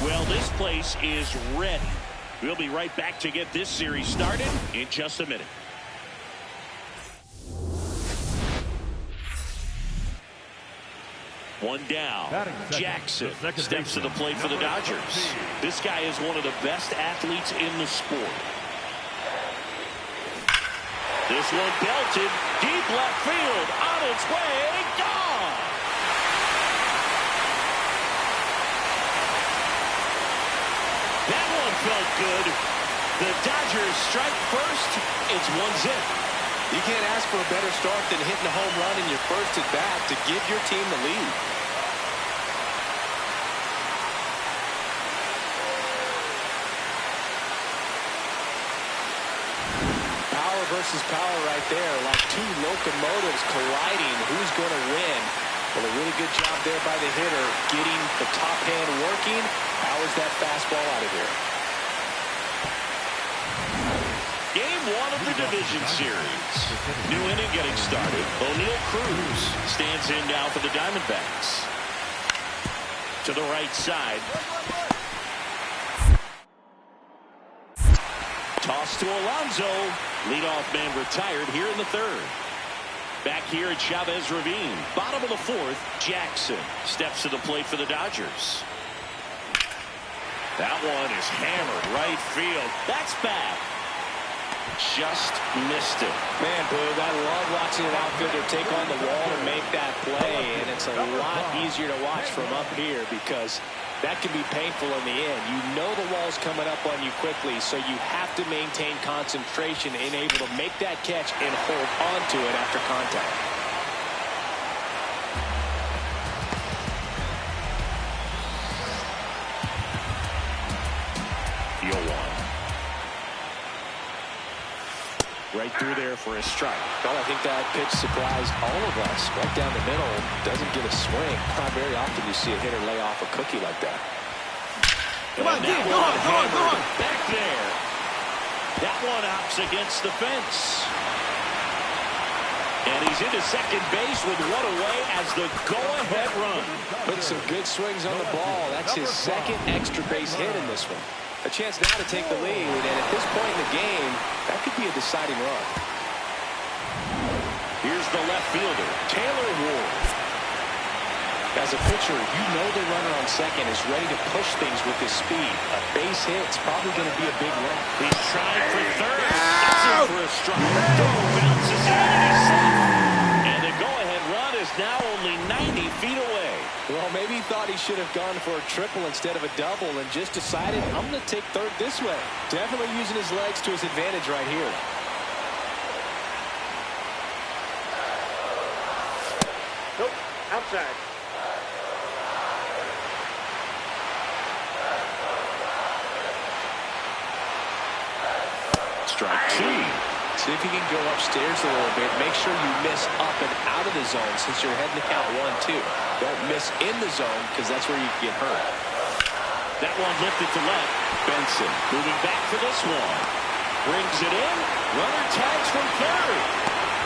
S1: Well, this place is ready. We'll be right back to get this series started in just a minute. One down. Jackson steps to the plate for the Dodgers. This guy is one of the best athletes in the sport. This one belted deep left field, on its way, gone. That one felt good. The Dodgers strike first. It's 1-0.
S2: You can't ask for a better start than hitting a home run in your first at bat to give your team the lead. Power versus power right there, like 2 locomotives colliding. Who's going to win? Well, a really good job there by the hitter, getting the top hand working. Powers that fastball out of here.
S1: Game 1 of the division series. New inning getting started. O'Neal Cruz stands in now for the Diamondbacks. To the right side. Toss to Alonso. Leadoff man retired here in the 3rd. Back here at Chavez Ravine. Bottom of the 4th, Jackson steps to the plate for the Dodgers. That one is hammered right field. That's bad. Just missed it.
S2: Man, Boog, I love watching an outfielder take on the wall and make that play, and it's a lot easier to watch from up here because that can be painful in the end. You know the wall's coming up on you quickly, so you have to maintain concentration and able to make that catch and hold on to it after contact.
S1: Right through there for a strike.
S2: Well, I think that pitch surprised all of us. Right down the middle, doesn't get a swing. Not very often you see a hitter lay off a cookie like that.
S4: Come on, Dean, go on.
S1: Back there. That one opts against the fence. And he's into second base with one away as the go-ahead run.
S2: Put some good swings on the ball. That's his 2nd extra base hit in this one. A chance now to take the lead, and at this point in the game, that could be a deciding run.
S1: Here's the left fielder, Taylor Ward.
S2: As a pitcher, you know the runner on second is ready to push things with his speed. A base hit's probably going to be a big win.
S1: He's trying for third. That's in for a strike. Bounces in and he's safe. And the go-ahead run is now only 90 feet away.
S2: Well, maybe he thought he should have gone for a triple instead of a double and just decided, I'm going to take third this way. Definitely using his legs to his advantage right here.
S4: Nope, outside.
S1: Strike two.
S2: See if you can go upstairs a little bit. Make sure you miss up and out of the zone since you're heading to count 1-2. Don't miss in the zone because that's where you can get hurt.
S1: That one lifted to left. Benson moving back for this one. Brings it in. Runner tags from third.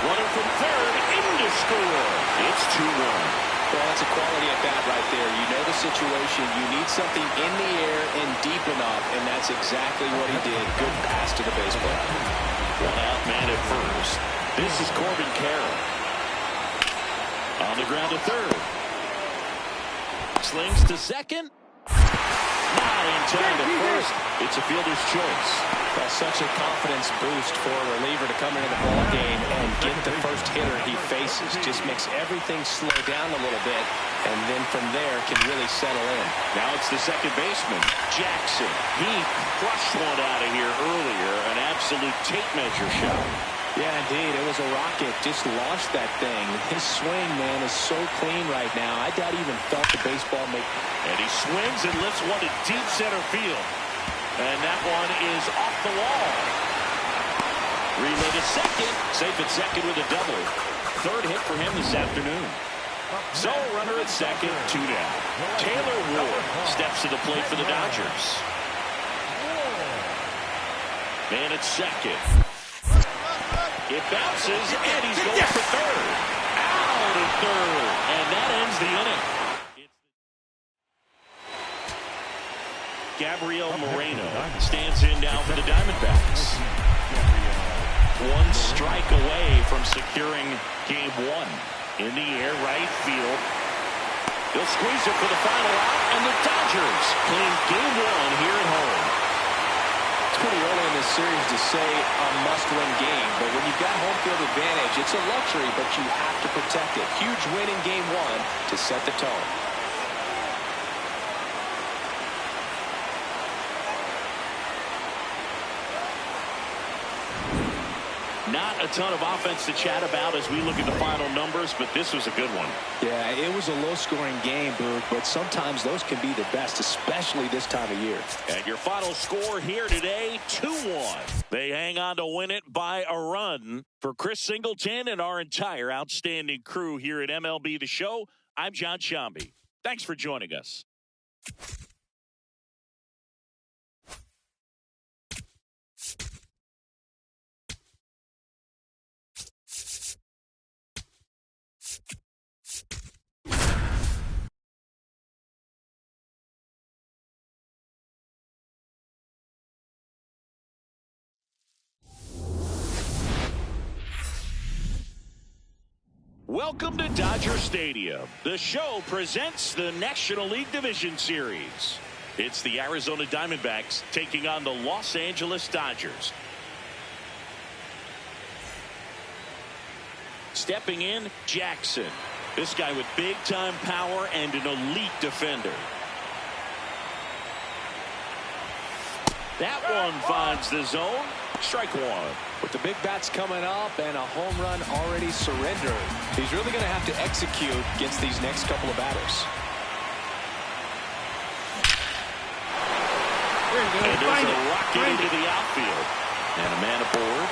S1: Runner from third in to score. It's 2-1.
S2: Well, that's a quality at bat right there. You know the situation. You need something in the air and deep enough, and that's exactly what he did. Good pass to the baseball.
S1: One out, man at first. This is Corbin Carroll. On the ground to third. Slings to second. Not in time to first. It's a fielder's choice.
S2: That's such a confidence boost for a reliever to come into the ball game and get the first hitter he faces. Just makes everything slow down a little bit, and then from there can really settle in.
S1: Now it's the second baseman, Jackson. He crushed one out of here earlier, an absolute tape measure shot.
S2: Yeah, indeed. It was a rocket. Just launched that thing. His swing, man, is so clean right now. I doubt he even felt the baseball make.
S1: And he swings and lifts one to deep center field. And that one is off the wall. Relay to second. Safe at second with a double. Third hit for him this afternoon. So runner at second, 2 down. Taylor Ward steps to the plate for the Dodgers. Man at second. It bounces, and he's going for third. Out at third. And that ends the inning. Gabriel Moreno stands in now for the Diamondbacks. One strike away from securing game one. In the air, right field. They'll squeeze it for the final out, and the Dodgers claim game one here at home.
S2: It's pretty early in this series to say a must-win game, but when you've got home field advantage, it's a luxury, but you have to protect it. Huge win in game one to set the tone.
S1: Not a ton of offense to chat about as we look at the final numbers, but this was a good one.
S2: Yeah, it was a low-scoring game, Boog, but sometimes those can be the best, especially this time of year.
S1: And your final score here today, 2-1. They hang on to win it by a run. For Chris Singleton and our entire outstanding crew here at MLB The Show, I'm John Shambi. Thanks for joining us. Welcome to Dodger Stadium. The show presents the National League Division Series. It's the Arizona Diamondbacks taking on the Los Angeles Dodgers. Stepping in, Jackson. This guy with big-time power and an elite defender. That one finds the zone. Strike one.
S2: With the big bats coming up and a home run already surrendered, he's really going to have to execute against these next couple of batters.
S3: There you go.
S1: And there's
S3: Find
S1: a
S3: it.
S1: rocket
S3: Find
S1: into
S3: it.
S1: the outfield. And a man aboard.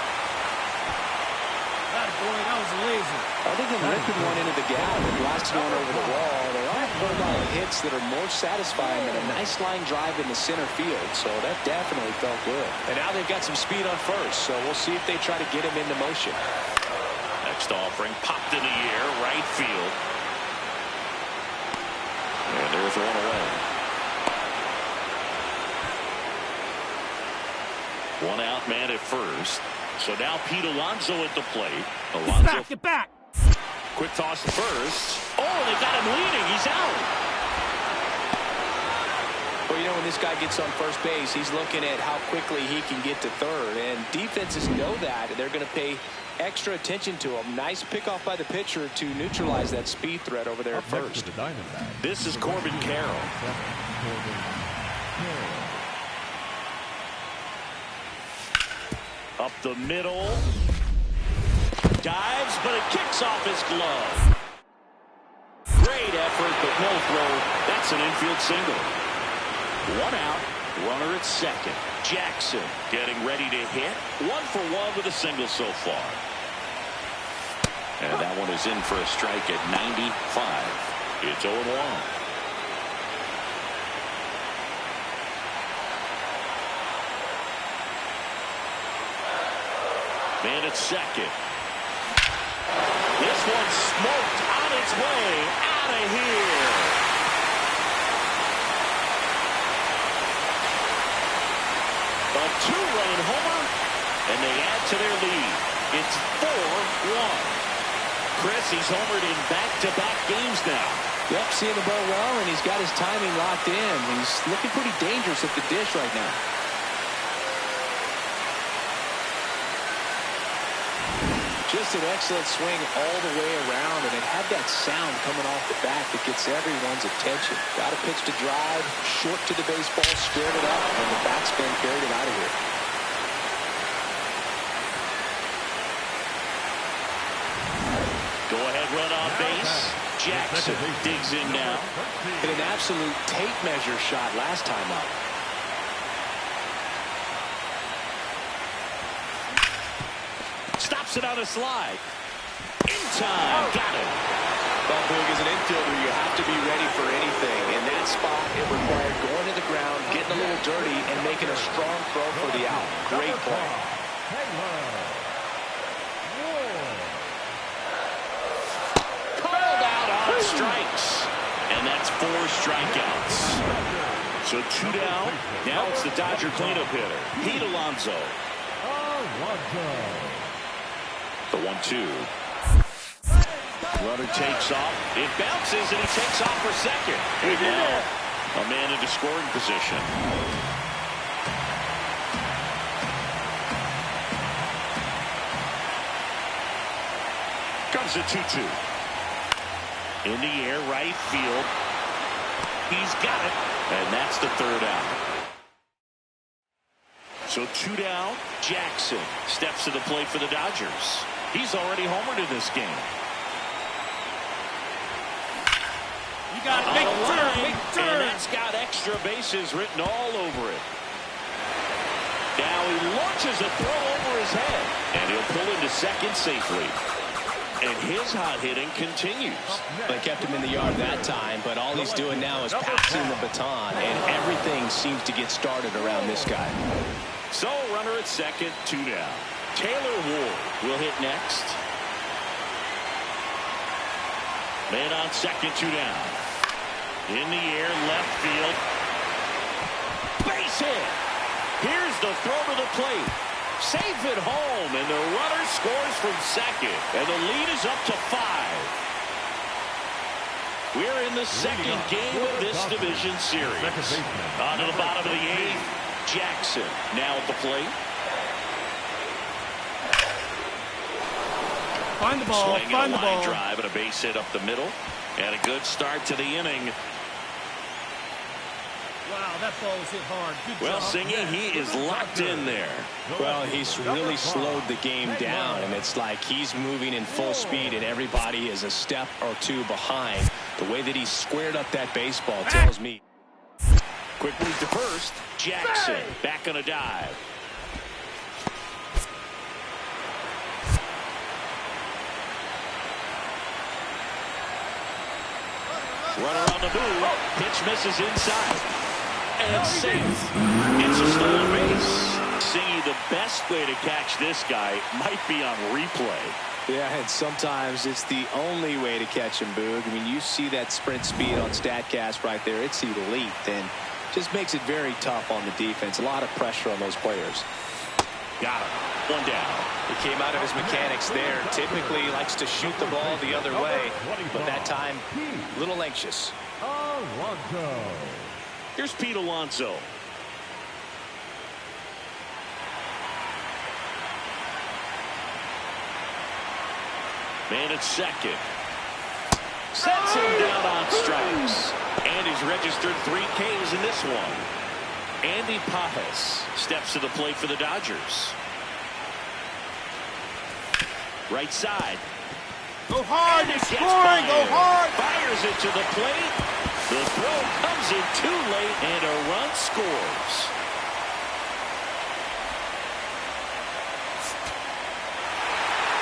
S3: That boy, that was a laser.
S2: Other than ripping one into the gap and blasting one over the wall, there aren't a whole lot of hits that are more satisfying than a nice line drive in the center field, so that definitely felt good. And now they've got some speed on first, so we'll see if they try to get him into motion.
S1: Next offering popped in the air, right field. And there's one away. One out, man at first. So now Pete Alonso at the plate. Alonso,
S3: Get back.
S1: quick toss to first. Oh, they got him leading. He's out.
S2: Well, you know, when this guy gets on first base, he's looking at how quickly he can get to third. And defenses know that. They're going to pay extra attention to him. Nice pickoff by the pitcher to neutralize that speed threat over there at first.
S1: This is Corbin Carroll. Up the middle. Dives, but it kicks off his glove. Great effort, but no throw. That's an infield single. One out, runner at second. Jackson getting ready to hit. 1-for-1 with a single so far. And that one is in for a strike at 95. It's 0-1. Man at second. This one smoked on its way out of here. A two-run homer, and they add to their lead. It's 4-1. Chris, he's homered in back-to-back games now.
S2: Yep, seeing the ball well, and he's got his timing locked in. He's looking pretty dangerous at the dish right now. Just an excellent swing all the way around, and it had that sound coming off the bat that gets everyone's attention. Got a pitch to drive, short to the baseball, squared it up, and the batsman carried it out of here.
S1: Go ahead, run on base. Jackson digs in now.
S2: Hit an absolute tape measure shot last time up.
S1: Stops it on a slide. In time. Got it.
S2: Well, Boog, as an infielder, you have to be ready for anything. In that spot, it required going to the ground, getting a little dirty, and making a strong throw for the out. Great play.
S1: Called out on strikes. And that's 4 strikeouts. So 2 down. Now it's the Dodger cleanup hitter, Pete Alonso. The 1-2. Runner takes off. It bounces, and he takes off for second. And now a man into scoring position. Comes the 2-2. In the air, right field. He's got it. And that's the 3rd out. So 2 down. Jackson steps to the plate for the Dodgers. He's already homered in this game.
S3: You got to make a turn, make a turn.
S1: And that's got extra bases written all over it. Now he launches a throw over his head. And he'll pull into second safely. And his hot hitting continues.
S2: They kept him in the yard that time, but all he's doing now is passing the baton, and everything seems to get started around this guy.
S1: So, runner at second, 2 down. Taylor Ward will hit next. Man on second, 2 down. In the air, left field. Base hit. Here's the throw to the plate. Safe at home, and the runner scores from second. And the lead is up to 5. We're in the second game of this division series. On to the bottom of the 8th. Jackson now at the plate.
S3: Find the ball,
S1: Swinging
S3: find
S1: a
S3: the
S1: line
S3: ball.
S1: drive and a base hit up the middle. And a good start to the inning.
S3: Wow, that ball was hit hard. Good
S1: Well,
S3: job.
S1: Singy, he is locked in there.
S2: Well, he's really slowed the game down, and it's like he's moving in full speed, and everybody is a step or 2 behind. The way that he squared up that baseball tells me.
S1: Quick move to first. Jackson back on a dive. Runner on the move. Pitch misses inside. And safe. It's a stolen base. Singy, the best way to catch this guy might be on replay.
S2: Yeah, and sometimes it's the only way to catch him, Boog. I mean, you see that sprint speed on StatCast right there. It's elite, and just makes it very tough on the defense. A lot of pressure on those players.
S1: Got him. One down.
S2: He came out of his mechanics there. Typically he likes to shoot the ball the other way, but that time a little anxious.
S5: Alonso.
S1: Here's Pete Alonso. Man at second. Sets him down on strikes. And he's registered 3 Ks in this one. Andy Pajes steps to the plate for the Dodgers. Right side.
S4: Go hard, you're scoring, go hard.
S1: Fires it to the plate. The throw comes in too late, and a run scores.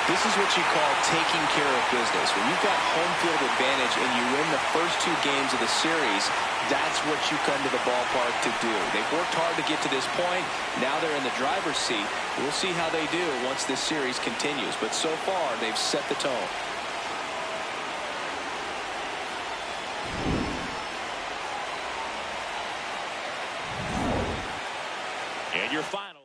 S2: This is what you call taking care of business. When you've got home field advantage and you win the first 2 games of the series, that's what you come to the ballpark to do. They've worked hard to get to this point. Now they're in the driver's seat. We'll see how they do once this series continues. But so far, they've set the tone.
S1: And your final.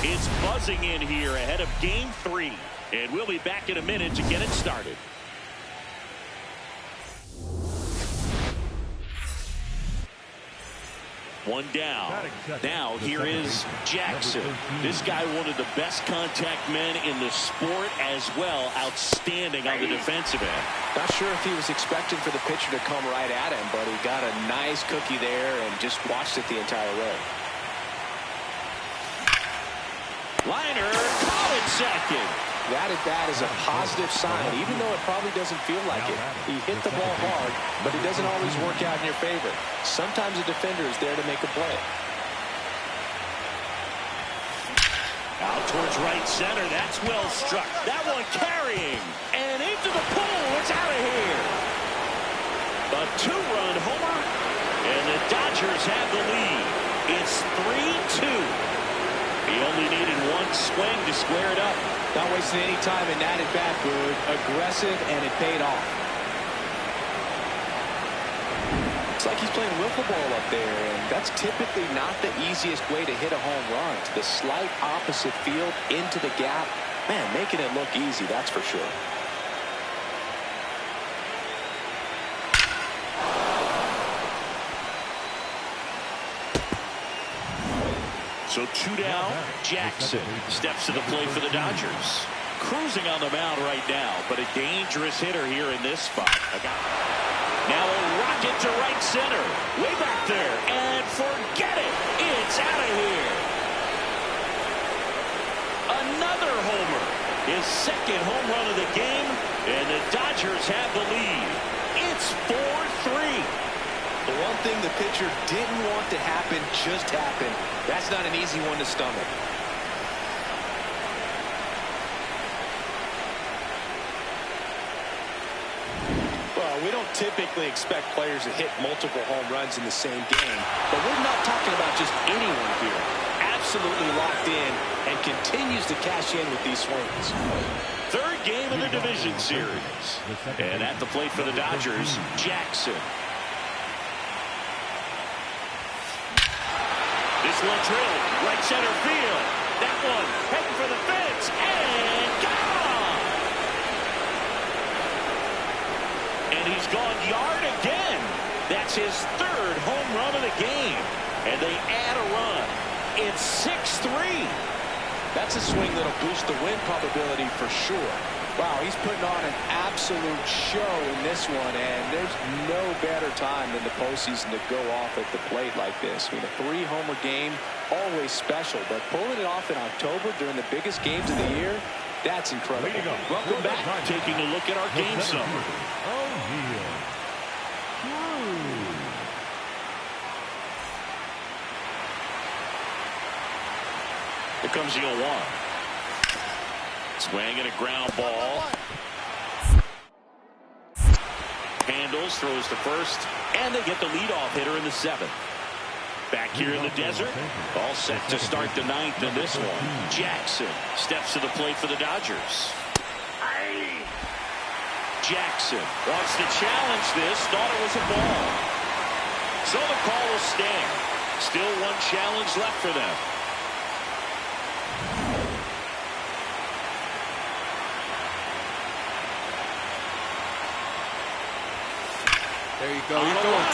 S1: It's buzzing in here ahead of Game 3. And we'll be back in a minute to get it started. One down. Now here is Jackson. This guy, one of the best contact men in the sport as well. Outstanding on the defensive end.
S2: Not sure if he was expecting for the pitcher to come right at him, but he got a nice cookie there and just watched it the entire way.
S1: Liner, caught at second.
S2: That at bat is a positive sign, even though it probably doesn't feel like it. He hit the ball hard, but it doesn't always work out in your favor. Sometimes a defender is there to make a play.
S1: Out towards right center. That's well struck. That one carrying. And into the pool. It's out of here. A 2-run homer. And the Dodgers have the lead. It's 3-2. He only needed one swing to square it up.
S2: Not wasting any time in that at bat, Boog. Aggressive, and it paid off. Looks like he's playing wiffle ball up there, and that's typically not the easiest way to hit a home run. To the slight opposite field, into the gap. Man, making it look easy, that's for sure.
S1: So 2 down. Jackson steps to the plate for the Dodgers. Cruising on the mound right now, but a dangerous hitter here in this spot. Now a rocket to right center. Way back there. And forget it. It's out of here. Another homer. His second home run of the game. And the Dodgers have the lead. It's 4-3.
S2: The one thing the pitcher didn't want to happen just happened. That's not an easy one to stomach. Well, we don't typically expect players to hit multiple home runs in the same game, but we're not talking about just anyone here. Absolutely locked in and continues to cash in with these swings.
S1: Third game of the division series. And at the plate for the Dodgers, Jackson. This one drilled right center field. that one. Heading for the fence. And gone. And he's gone yard again. That's his third home run of the game. And they add a run. It's 6-3.
S2: That's a swing that'll boost the win probability for sure. Wow, he's putting on an absolute show in this one, and there's no better time than the postseason to go off at the plate like this. I mean, a 3-homer game, always special, but pulling it off in October during the biggest games of the year, that's incredible.
S1: Welcome back. Taking a look at our game summary. Here comes the 0-1. Swing and a ground ball. Handles, throws to first, and they get the leadoff hitter in the 7th. Back here in the desert, all set to start the 9th in this one. Jackson steps to the plate for the Dodgers. Jackson wants to challenge this, thought it was a ball. So the call will stand. Still one challenge left for them.
S4: There you go. You're going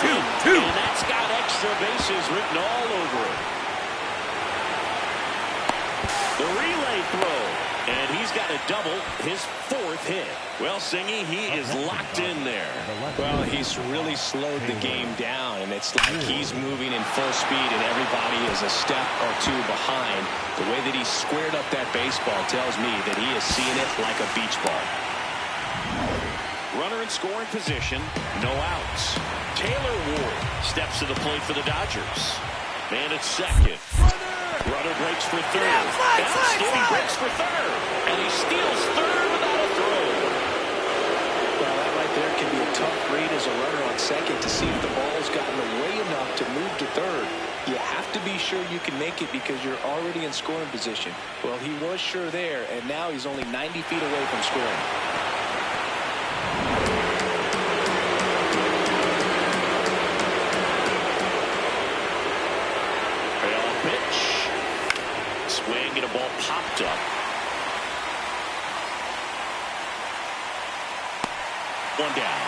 S4: two.
S1: And that's got extra bases written all over it. The relay throw. And he's got a double, his 4th hit. Well, Singy, he is locked in there.
S2: Well, he's really slowed the game down, and it's like he's moving in full speed, and everybody is a step or two behind. The way that he squared up that baseball tells me that he is seeing it like a beach ball.
S1: Runner in scoring position, no outs. Taylor Ward steps to the plate for the Dodgers. Man at second. Runner breaks for third. He breaks for third. And he steals third without a throw.
S2: Well, that right there can be a tough read as a runner on second to see if the ball's gotten away enough to move to third. You have to be sure you can make it because you're already in scoring position. Well, he was sure there, and now he's only 90 feet away from scoring.
S1: Swing and a ball popped up. One down.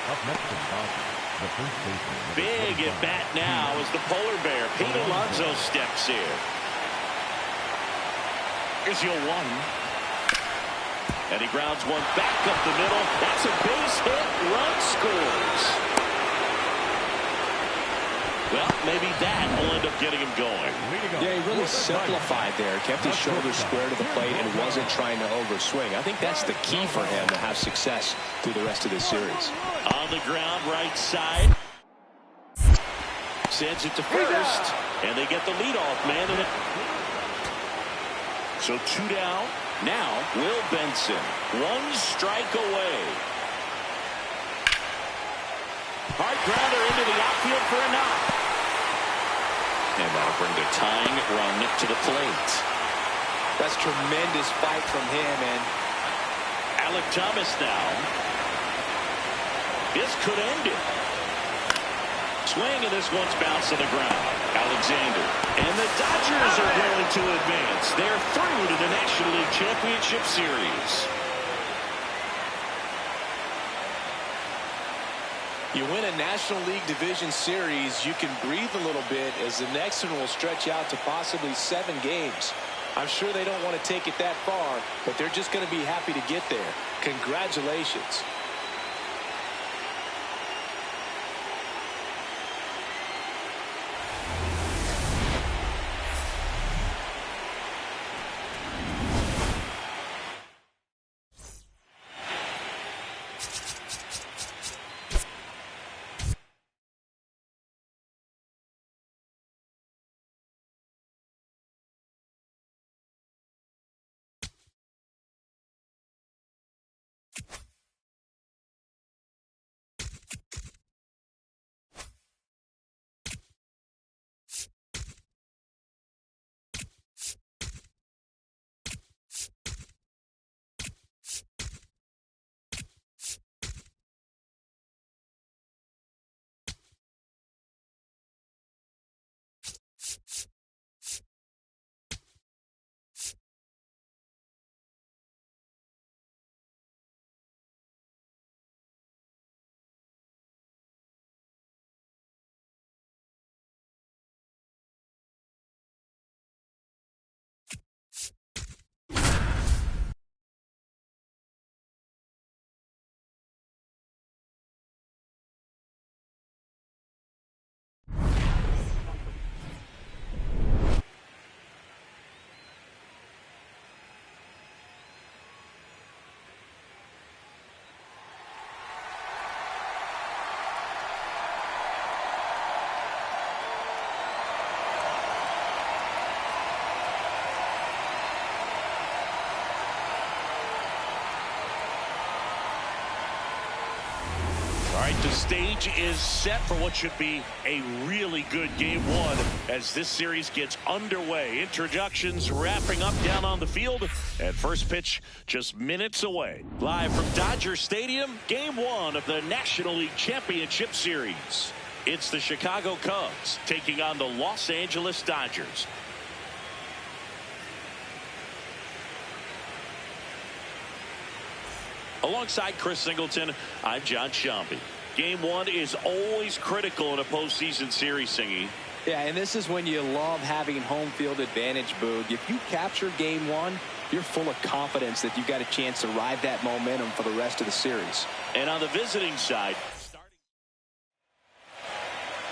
S5: Up next to Dodgers, the first baseman.
S1: Big at bat now as the polar bear Pete Alonso steps in. Here's your 1. And he grounds one back up the middle. That's a base hit. Run scores. Well, maybe that will end up getting him going.
S2: Yeah, he really simplified there. Kept his shoulders square to the plate and wasn't trying to overswing. I think that's the key for him to have success through the rest of this series.
S1: On the ground, right side. Sends it to first. And they get the leadoff man. So 2 down. Now, Will Benson. 1 strike away. Hard grounder into the outfield for a knock. And that'll bring the tying run to the plate.
S2: That's tremendous fight from him. And
S1: Alec Thomas now. This could end it. Swing, and this one's bounced to the ground. Alexander. And the Dodgers are going to advance. They're through to the National League Championship Series.
S2: you win a National League Division Series, you can breathe a little bit as the next one will stretch out to possibly 7 games. I'm sure they don't want to take it that far, but they're just going to be happy to get there. Congratulations.
S1: right, the stage is set for what should be a really good game one as this series gets underway. Introductions wrapping up down on the field, and first pitch just minutes away. Live from Dodger Stadium, game one of the National League Championship Series. It's the Chicago Cubs taking on the Los Angeles Dodgers. Alongside Chris Singleton, I'm John Shambi. Game one is always critical in a postseason series, Singy.
S2: Yeah, and this is when you love having home field advantage, Boog. If you capture game one, you're full of confidence that you've got a chance to ride that momentum for the rest of the series.
S1: And on the visiting side,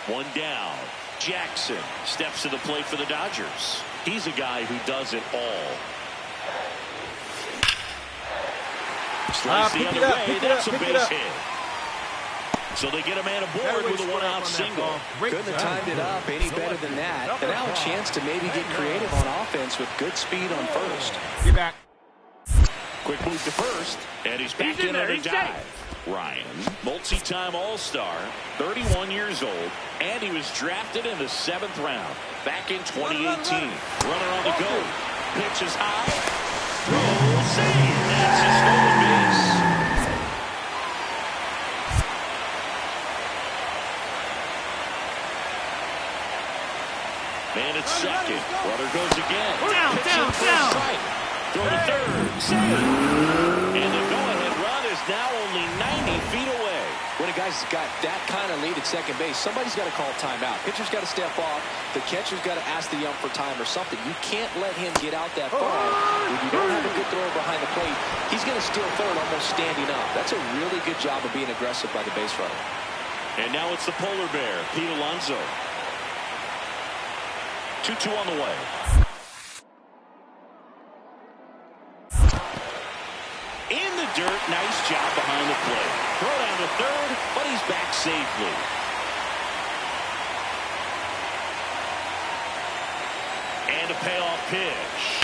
S1: one down. Jackson steps to the plate for the Dodgers. He's a guy who does it all. Slice the other way. That's a base hit. So they get a man aboard with a one-out single.
S2: Couldn't have timed it up any better than that. And now a chance to maybe get creative on offense with good speed on first.
S4: Get back.
S1: Quick move to first, and he's back in on a dive. Ryan, multi-time All-Star, 31 years old, and he was drafted in the 7th round back in 2018. Runner on the go. Pitch is high. Throw, save. That's a stolen base. Man at second. Runner goes again. Down. Throw to third. Save. And the go-ahead run is now only 90 feet away.
S2: When a guy's got that kind of lead at second base, somebody's got to call timeout. Pitcher's got to step off. The catcher's got to ask the ump for time or something. You can't let him get out that far. When you don't have a good thrower behind the plate, he's going to steal third almost standing up. That's a really good job of being aggressive by the base runner.
S1: And now it's the polar bear, Pete Alonso. 2-2 on the way. In the dirt, nice job behind the plate. Throw down to third, but he's back safely. And a payoff pitch.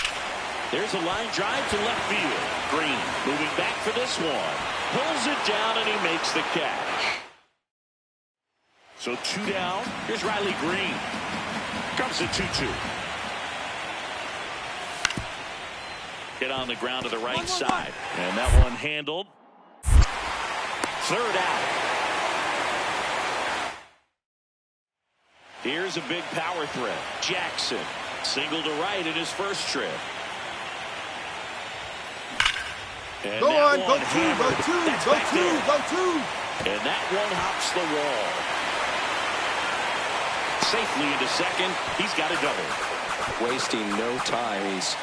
S1: There's a line drive to left field. Green moving back for this one. Pulls it down and he makes the catch. So 2 down. Here's Riley Green. Comes at 2-2. Hit on the ground to the right side. And that one handled. Third out. Here's a big power threat. Jackson. Single to right in his first trip. And
S4: Go on, go
S1: hammered.
S4: two.
S1: And that one hops the wall. Safely into second. He's got a double.
S2: Wasting no time. He's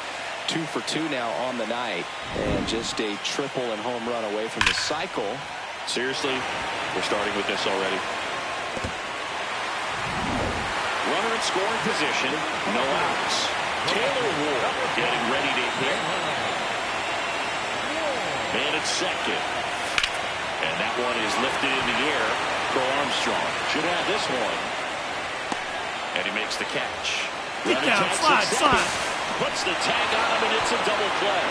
S2: 2 for 2 now on the night, and just a triple and home run away from the cycle.
S1: Seriously, we're starting with this already. Runner in scoring position, no outs. Taylor Ward getting ready to hit. Man at second. And that one is lifted in the air. Cole Armstrong should have this one. And he makes the catch.
S3: Get down, slide.
S1: Puts the tag on him, and it's a double play.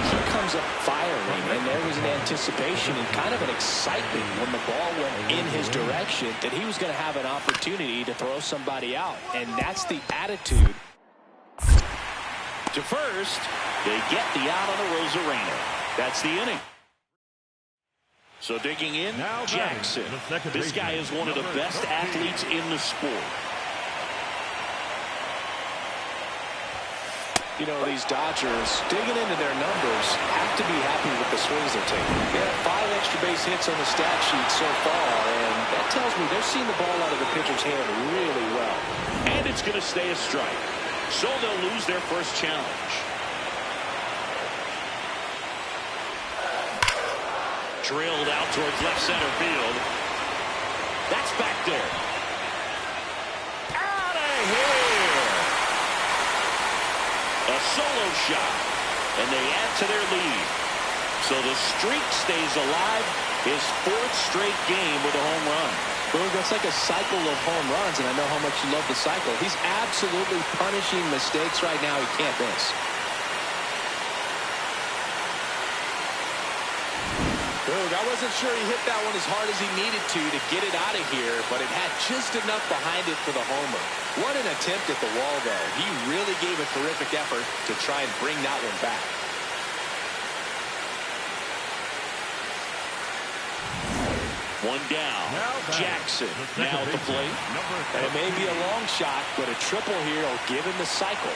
S2: He comes up firing, and there was an anticipation and kind of an excitement when the ball went in his direction that he was going to have an opportunity to throw somebody out, and that's the attitude.
S1: To first, they get the out on the Rosarena. That's the inning. So digging in,
S5: Now
S1: Jackson. This guy is one of the best athletes in the sport.
S2: You know, these Dodgers, digging into their numbers, have to be happy with the swings they're taking. They have 5 extra base hits on the stat sheet so far, and that tells me they're seeing the ball out of the pitcher's hand really well.
S1: And it's going to stay a strike. So they'll lose their first challenge. Drilled out towards left center field. That's back there. Out of here. A solo shot. And they add to their lead. So the streak stays alive. His 4th straight game with a home run.
S2: Well, that's like a cycle of home runs, and I know how much you love the cycle. He's absolutely punishing mistakes right now he can't miss. Look, I wasn't sure he hit that one as hard as he needed to get it out of here, but it had just enough behind it for the homer. What an attempt at the wall, though. He really gave a terrific effort to try and bring that one back.
S1: One down. Jackson now at the plate.
S2: And it may be a long shot, but a triple here will give him the cycle.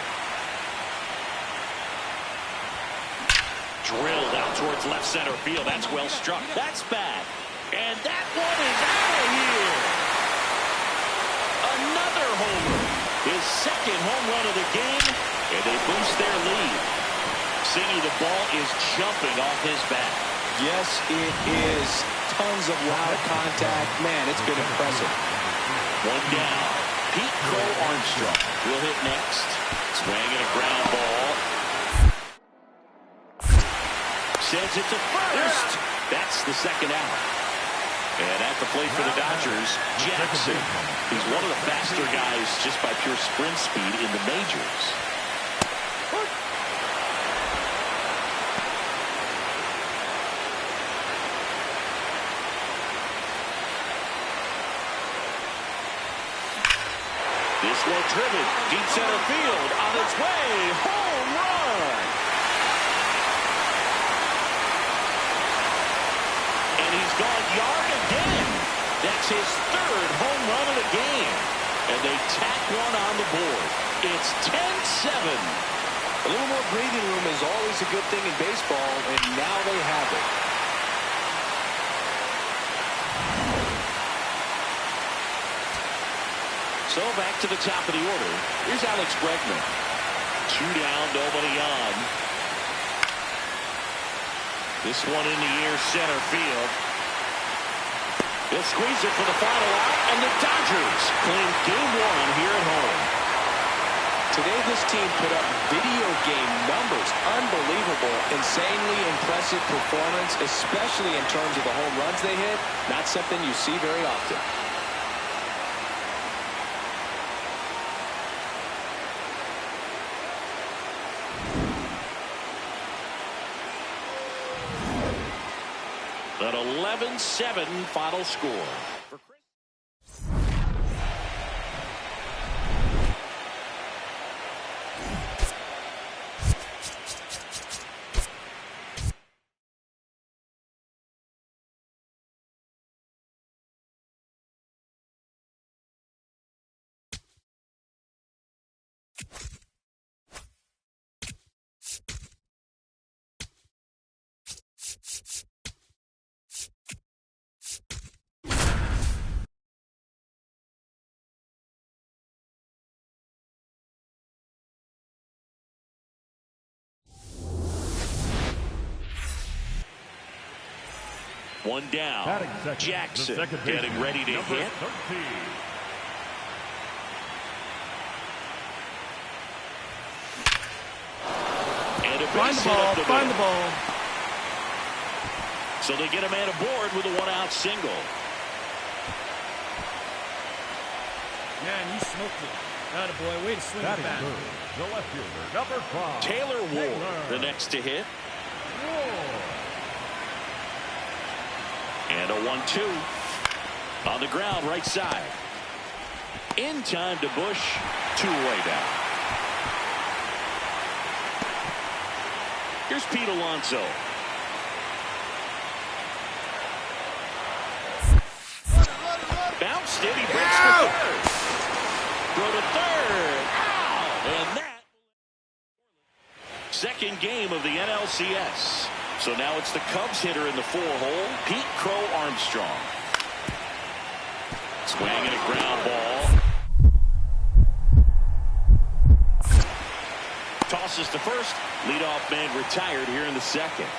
S1: Drilled out towards left center field. That's well struck. That's bad. And that one is out of here. Another homer. His second home run of the game, and they boost their lead. Singy, the ball is jumping off his bat.
S2: Yes, it is. Tons of loud contact. Man, it's been impressive.
S1: One down. Pete Crow Armstrong will hit next. Swinging a ground ball. Sends it to first. That's the second out. And at the plate for the Dodgers, Jackson. He's one of the faster guys just by pure sprint speed in the majors. This one driven deep center field on its way. Home run. And he's gone yard again. That's his third home run of the game. And they tack one on the board. It's 10-7.
S2: A little more breathing room is always a good thing in baseball, and now they have it.
S1: So back to the top of the order. Here's Alex Bregman. 2 down, nobody on. This one in the air, center field. He'll squeeze it for the final out, and the Dodgers claim game 1 here at home.
S2: Today this team put up video game numbers. Unbelievable, insanely impressive performance, especially in terms of the home runs they hit. Not something you see very often.
S1: An 11-7 final score. One down. Jackson getting ready to hit.
S5: 13.
S1: And a
S3: Find
S1: base
S3: the
S1: hit
S3: ball.
S1: up the
S3: Find the
S1: middle.
S3: ball.
S1: So they get a man aboard with a 1-out single.
S3: Man, you smoked it. Attaboy, way to swing it
S5: Batting
S3: back.
S5: third, the left fielder, number 5.
S1: Taylor Ward, the next to hit. And a 1-2. On the ground, right side. In time to Bush. 2-way down. Here's Pete Alonso. Bounced it. He breaks for third. Throw to third. Out. And that. Second game of the NLCS. So now it's the Cubs hitter in the 4-hole, Pete Crow Armstrong. Swinging a ground ball. Tosses to first. Leadoff man retired here in the second.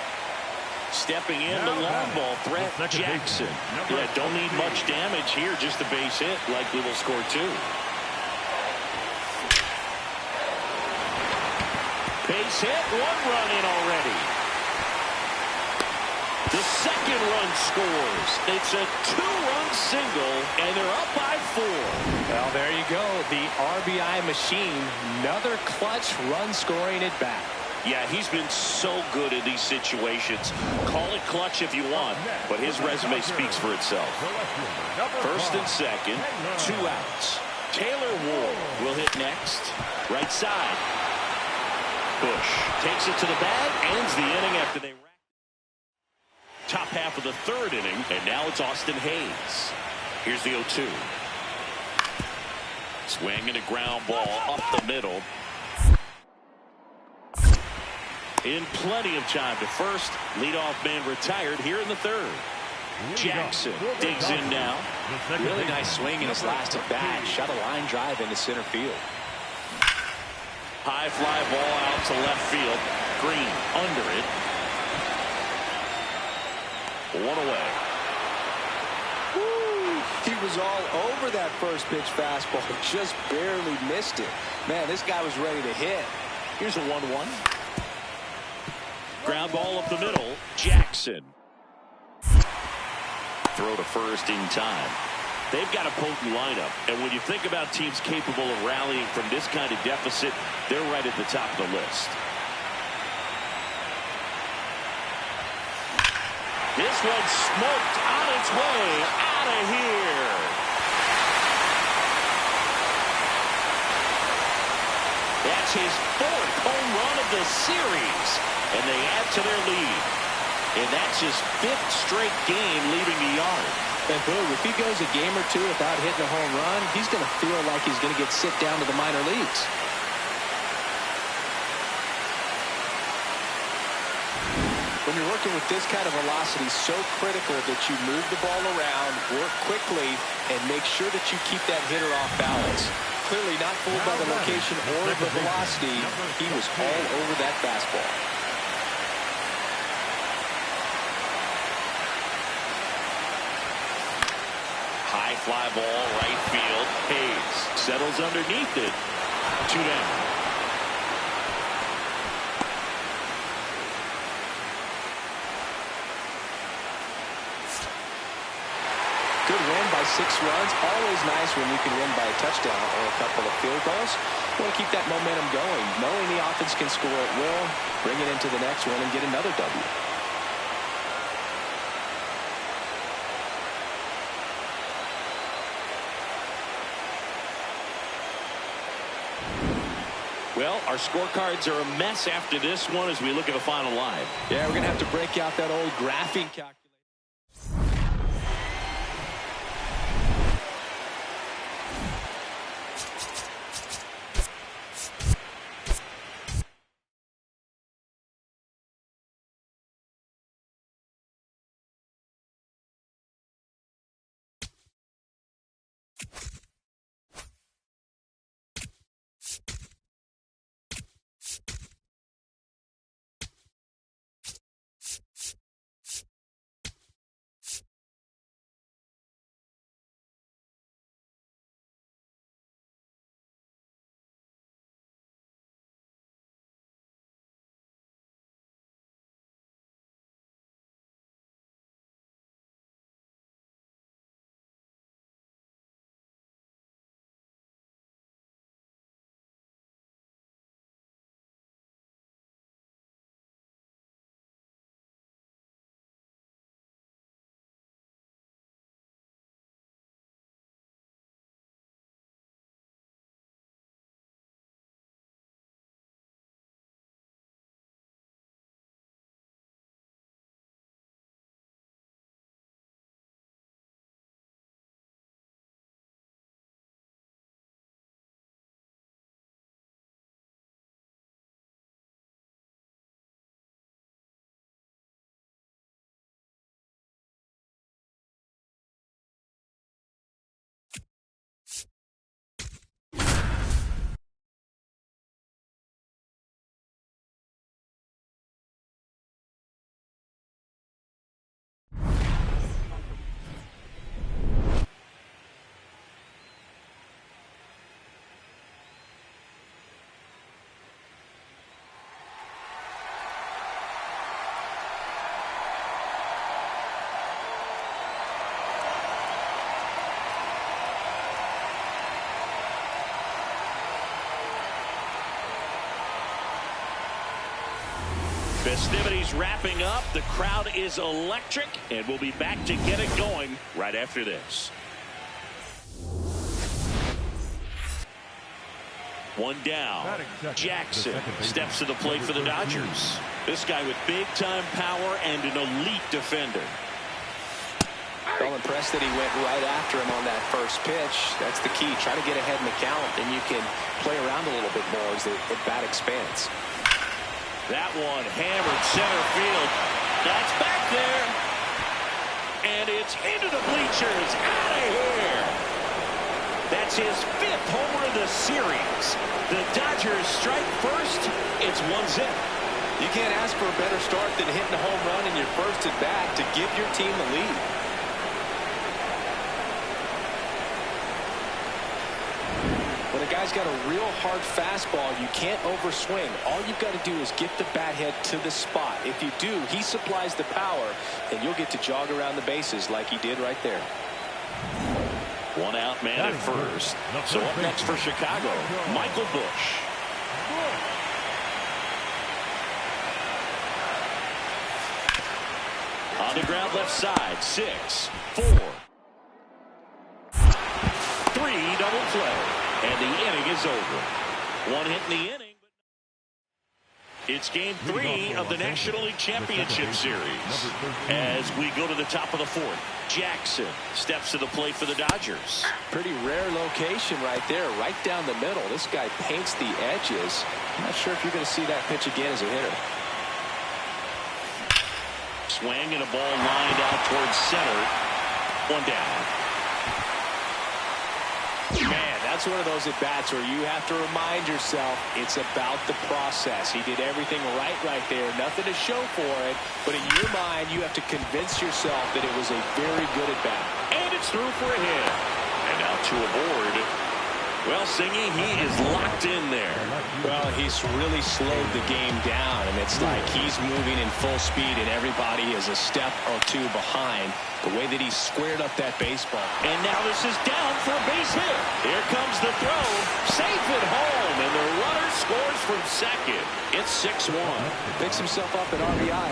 S1: Stepping in, the long ball threat, Jackson. Yeah, don't need much damage here, just a base hit. Likely will score 2. Base hit, 1 run in already. The second run scores. It's a 2-run single, and they're up by 4.
S2: Well, there you go. The RBI machine. Another clutch run scoring at bat.
S1: Yeah, he's been so good in these situations. Call it clutch if you want, but his resume speaks for itself. First and second, 2 outs. Taylor Ward will hit next. Right side. Bush takes it to the bag, ends the inning after they top half of the 3rd inning, and now it's Austin Hayes. Here's the 0-2. Swing and a ground ball up the middle. In plenty of time to first. Leadoff man retired here in the 3rd. Jackson digs in now.
S2: Really nice swing in his last at bat. Shot a line drive into center field.
S1: High fly ball out to left field. Green under it. 1 away.
S2: Woo! He was all over that first pitch fastball. Just barely missed it. Man, this guy was ready to hit.
S1: Here's a 1-1. Ground ball up the middle. Jackson. Throw to first in time. They've got a potent lineup, and when you think about teams capable of rallying from this kind of deficit, they're right at the top of the list. This one's smoked on its way out of here. That's his 4th home run of the series, and they add to their lead. And that's his 5th straight game leaving the yard.
S2: And boom, if he goes a game or 2 without hitting a home run, he's going to feel like he's going to get sent down to the minor leagues. When you're working with this kind of velocity, so critical that you move the ball around, work quickly, and make sure that you keep that hitter off balance. Clearly not fooled by the location or the velocity. He was all over that fastball.
S1: High fly ball, right field. Hayes settles underneath it. 2 down.
S2: Good win by 6 runs. Always nice when you can win by a touchdown or a couple of field goals. You want to keep that momentum going. Knowing the offense can score at will, bring it into the next one and get another W.
S1: Well, our scorecards are a mess after this one as we look at the final line.
S2: Yeah, we're going to have to break out that old graphing calculator.
S1: Festivities wrapping up. The crowd is electric, and we'll be back to get it going right after this. One down. Jackson steps to the plate for the Dodgers. This guy with big-time power and an elite defender.
S2: Well, impressed that he went right after him on that first pitch. That's the key. Try to get ahead in the count, and you can play around a little bit more as the bat expands.
S1: That one hammered center field. That's back there. And it's into the bleachers. Out of here. That's his 5th homer of the series. The Dodgers strike first. It's 1-0.
S2: You can't ask for a better start than hitting a home run in your first at bat to give your team the lead. When a guy's got a real hard fastball, you can't overswing. All you've got to do is get the bat head to the spot. If you do, he supplies the power, and you'll get to jog around the bases like he did right there.
S1: One out man at first. So up next for Chicago, Michael Busch. On the ground left side, 6, 4, 3, double play. And the inning is over. One hit in the inning. It's game 3 of the National League Championship Series. As we go to the top of the 4th, Jackson steps to the plate for the Dodgers.
S2: Pretty rare location right there, right down the middle. This guy paints the edges. I'm not sure if you're going to see that pitch again as a hitter.
S1: Swing and a ball lined out towards center. One down.
S2: Man, that's one of those at-bats where you have to remind yourself it's about the process. He did everything right there. Nothing to show for it. But in your mind, you have to convince yourself that it was a very good at-bat.
S1: And it's through for a hit. And now to a board. Well, Singy, he is locked in there.
S2: Well, he's really slowed the game down, and it's like he's moving in full speed, and everybody is a step or two behind the way that he squared up that baseball.
S1: And now this is down for a base hit. Here comes the throw. Safe at home, and the runner scores from second. It's 6-1.
S2: Picks himself up at RBI.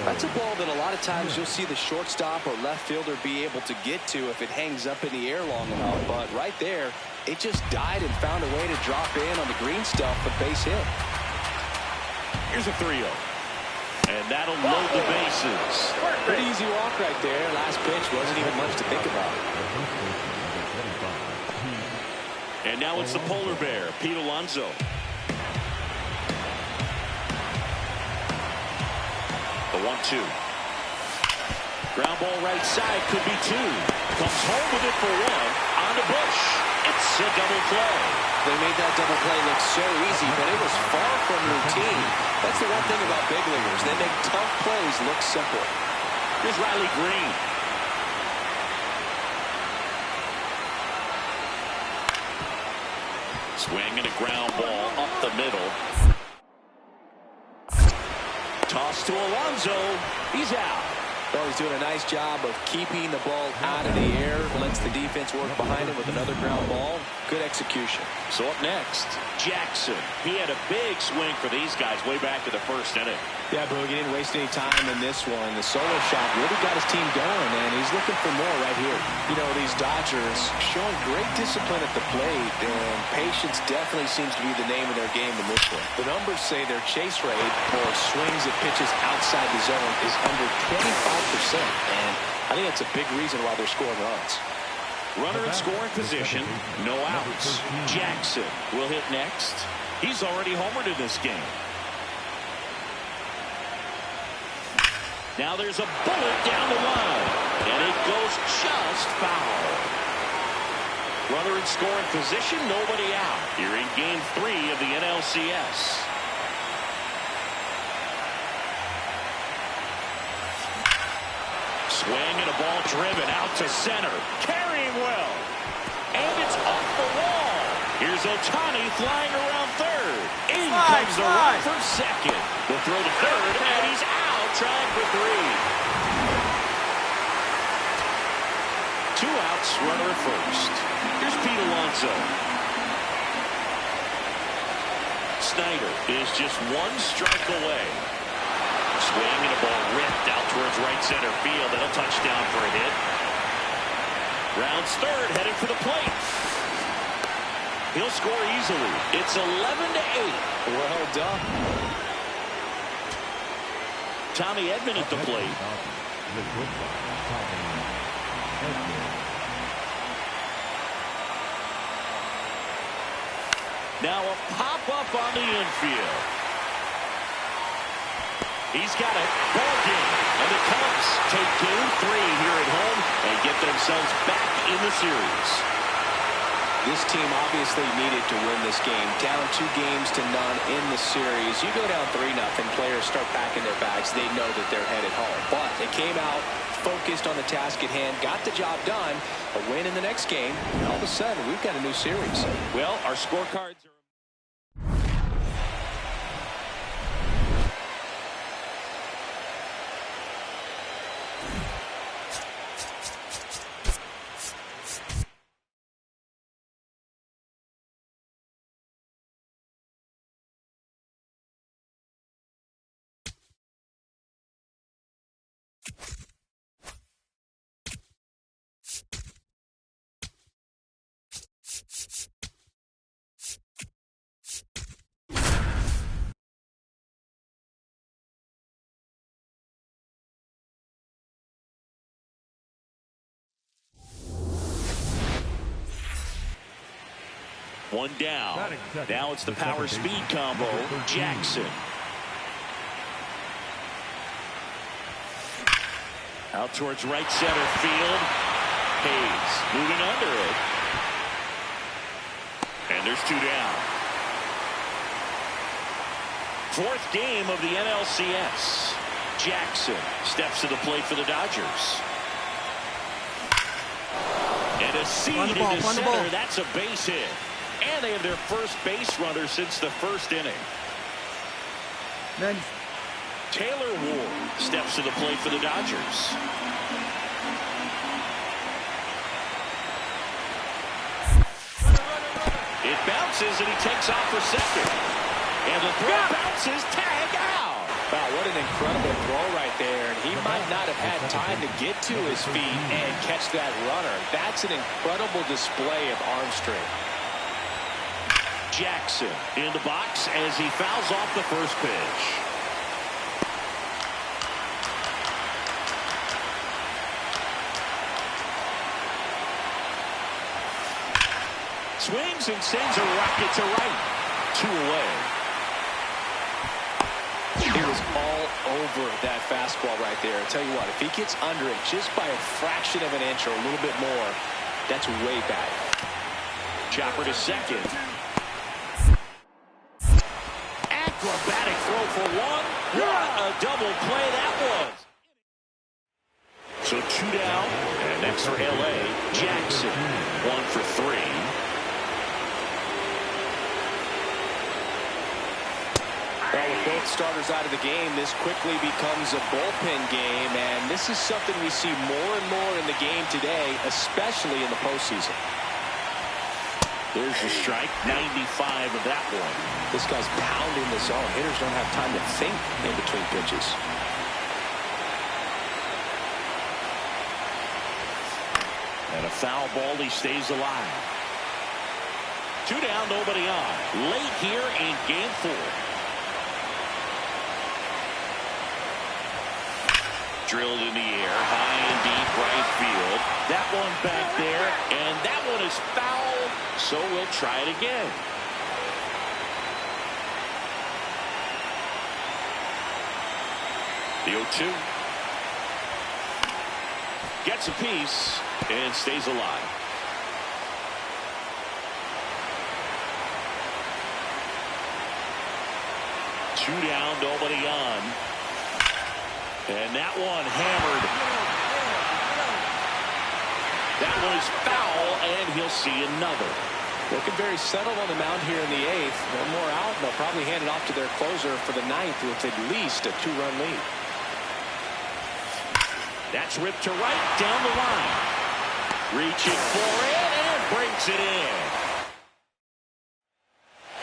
S2: That's a ball that a lot of times you'll see the shortstop or left fielder be able to get to if it hangs up in the air long enough. But right there, it just died and found a way to drop in on the green stuff for base hit.
S1: Here's a 3-0. And that'll load the bases.
S2: Pretty easy walk right there. Last pitch wasn't even much to think about.
S1: And now it's the polar bear, Pete Alonso. The 1-2. Ground ball right side, could be 2. Comes home with it for 1. On to Busch. It's a double play.
S2: They made that double play look so easy, but it was far from routine. That's the one thing about big leaguers. They make tough plays look simple.
S1: Here's Riley Green. Swing and a ground ball up the middle. Toss to Alonso. He's out.
S2: Well, he's doing a nice job of keeping the ball out of the air. Lets the defense work behind him with another ground ball. Good execution.
S1: So up next, Jackson. He had a big swing for these guys way back to the first inning.
S2: Yeah, Boogie didn't waste any time in this one. The solo shot really got his team going, and he's looking for more right here. You know, these Dodgers showing great discipline at the plate, and patience definitely seems to be the name of their game in this one. The numbers say their chase rate for swings at pitches outside the zone is under 25%, and I think that's a big reason why they're scoring runs.
S1: Runner in scoring position, no outs. Jackson will hit next. He's already homered in this game. Now there's a bullet down the line, and it goes just foul. Runner in scoring position, nobody out. Here in game 3 of the NLCS. Swing and a ball driven out to center. Carrying well. And it's off the wall. Here's Ohtani flying around third. In comes the run from second. The throw to third, and he's out trying for 3. 2 outs, runner at first. Here's Pete Alonso. Snyder is just 1 strike away. Swing and a ball ripped out towards right center field. That'll touch down for a hit. Rounds third, headed for the plate. He'll score easily. It's 11-8.
S2: Well done.
S1: Tommy Edman at the plate. Now a pop-up on the infield. He's got it. Ball game. And the Cubs take game 3 here at home and get themselves back in the series.
S2: This team obviously needed to win this game. Down 2-0 in the series. You go down 3-0, players start packing their bags. They know that they're headed home. But they came out focused on the task at hand, got the job done, a win in the next game, and all of a sudden we've got a new series.
S1: Well, our scorecards are... One down. Now it's the power speed combo. Jackson. Out towards right center field. Hayes moving under it. And there's 2 down. 4th game of the NLCS. Jackson steps to the plate for the Dodgers. And a seed into center. That's a base hit. And they have their first base runner since the first inning. Taylor Ward steps to the plate for the Dodgers. It bounces and he takes off for second. And the throw bounces, tag out.
S2: Wow, what an incredible throw right there. And he might not have had time to get to his feet and catch that runner. That's an incredible display of arm strength.
S1: Jackson in the box as he fouls off the first pitch. Swings and sends a rocket to right. 2 away.
S2: He was all over that fastball right there. I tell you what, if he gets under it just by a fraction of an inch or a little bit more, that's way back.
S1: Chopper to second. Acrobatic throw for 1. What a double play that was. So 2 down. And next for LA, Jackson. 1 for 3.
S2: Well, with both starters out of the game, this quickly becomes a bullpen game, and this is something we see more and more in the game today, especially in the postseason.
S1: There's the strike, 95 of that one.
S2: This guy's pounding the zone. Hitters don't have time to think in between pitches.
S1: And a foul ball, he stays alive. 2 down, nobody on. Late here in game 4. Drilled in the air, high and deep right field. That one back there, and that one is foul, so we'll try it again. The 0-2. Gets a piece and stays alive. Two down, nobody on. And that one hammered. That one is foul, and he'll see another.
S2: Looking very settled on the mound here in the 8th. One more out, and they'll probably hand it off to their closer for the 9th with at least a 2-run lead.
S1: That's ripped to right, down the line. Reaching for it, and brings it in.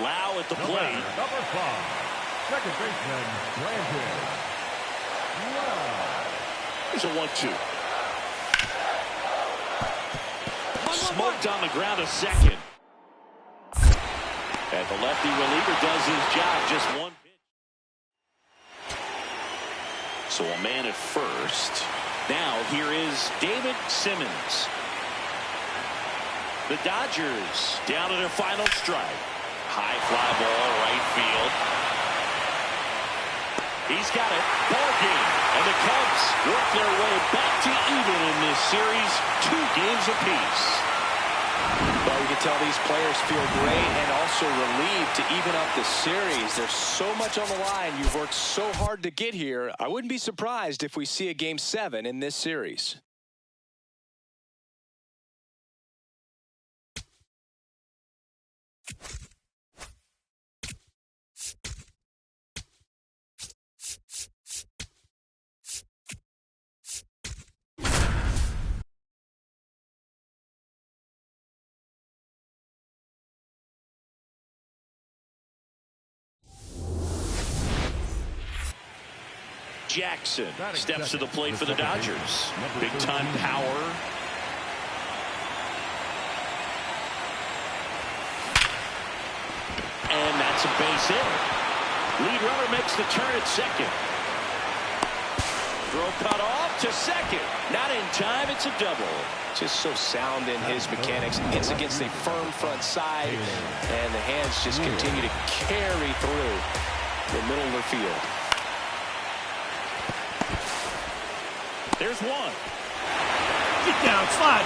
S1: Lau at the plate.
S5: Number 5, second baseman, Brandon.
S1: Here's a 1-2. Smoked on the ground a second. And the lefty reliever does his job. Just one pitch. So a man at first. Now here is David Simmons. The Dodgers down to their final strike. High fly ball, right field. He's got it. Ball game. And the Cubs work their way back to even in this series. 2 games apiece.
S2: Well, you can tell these players feel great and also relieved to even up the series. There's so much on the line. You've worked so hard to get here. I wouldn't be surprised if we see a Game 7 in this series.
S1: Jackson steps to the plate for the Dodgers. Big time power. And that's a base hit. Lead runner makes the turn at second. Throw cut off to second. Not in time. It's a double.
S2: Just so sound in his mechanics. Hits against a firm front side. And the hands just continue to carry through the middle of the field.
S1: There's one.
S3: Get down, slide.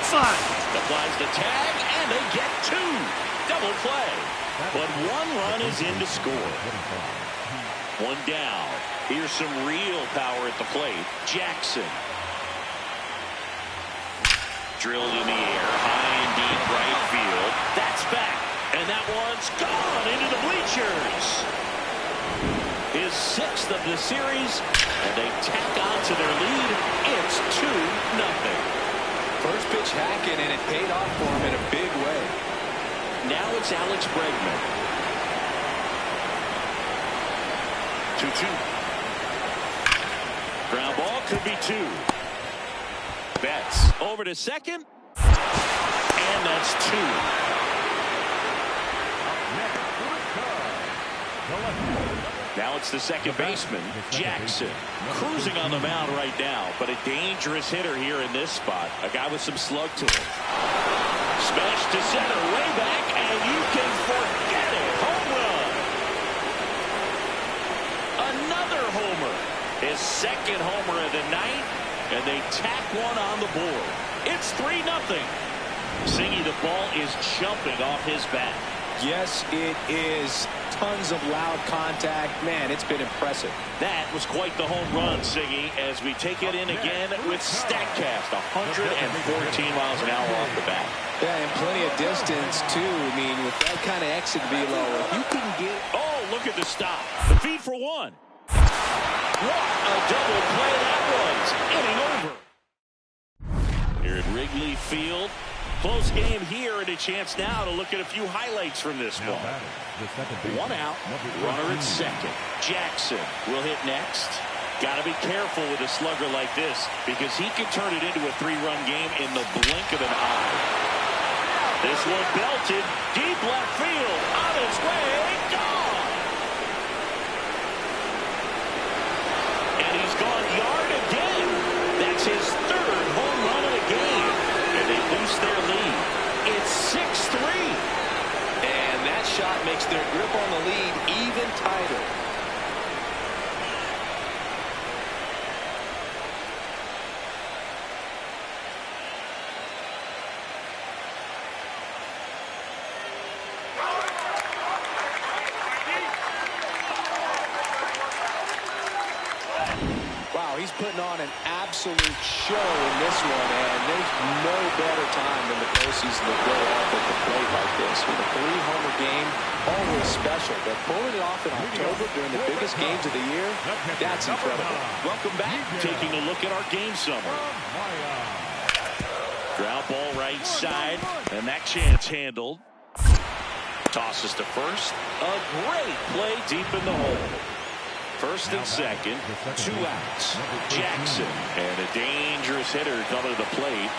S1: Applies the tag, and they get 2. Double play. But 1 run is in to score. 1 down. Here's some real power at the plate. Jackson. Drilled in the air, high and deep right field. That's back. And that one's gone into the bleachers. His 6th of the series, and they tack on to their lead. It's 2-0.
S2: First pitch hacking, and it paid off for him in a big way.
S1: Now it's Alex Bregman. 2-2. Ground ball could be 2. Betts over to second, and that's 2. Now it's the second baseman, Jackson, cruising on the mound right now, but a dangerous hitter here in this spot. A guy with some slug to him. Smash to center, way back, and you can forget it. Home run. Another homer. His 2nd homer of the night, and they tack 1 on the board. It's 3-0. Singy, the ball is jumping off his bat.
S2: Yes, it is. Tons of loud contact. Man, it's been impressive.
S1: That was quite the home run, Siggy, as we take it in again with StatCast. 114 miles an hour off the bat.
S2: Yeah, and plenty of distance, too. I mean, with that kind of exit velo, if you can get...
S1: Oh, look at the stop. The feed for 1. What a double play that was. Inning over. Here at Wrigley Field. Close game here, and a chance now to look at a few highlights from this one. 1 out, runner at second. Jackson will hit next. Got to be careful with a slugger like this because he can turn it into a 3-run game in the blink of an eye. This one belted deep left field, on its way, gone. And he's gone yard again. That's his 3rd home run of the game. And they boost their lead. It's 6-3.
S2: And that shot makes their grip on the lead even tighter. He's putting on an absolute show in this one, and there's no better time than the postseason to go off at the plate like this. With a 3-homer game, always special, but pulling it off in October during the biggest games of the year, that's incredible.
S1: Welcome back. Taking a look at our game summary. Ground ball right side, and that chance handled. Tosses to first. A great play deep in the hole. First and second, 2 outs. Jackson, and a dangerous hitter coming to the plate.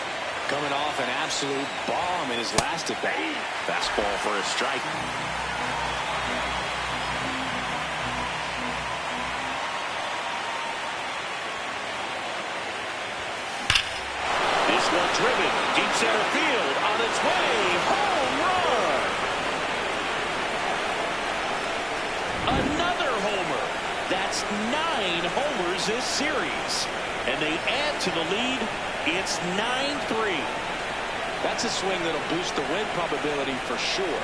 S2: Coming off an absolute bomb in his last at bat.
S1: Fastball for a strike. This one driven deep center field on its way. Home run. Another homer. That's 9 homers this series. And they add to the lead. It's 9-3.
S2: That's a swing that'll boost the win probability for sure.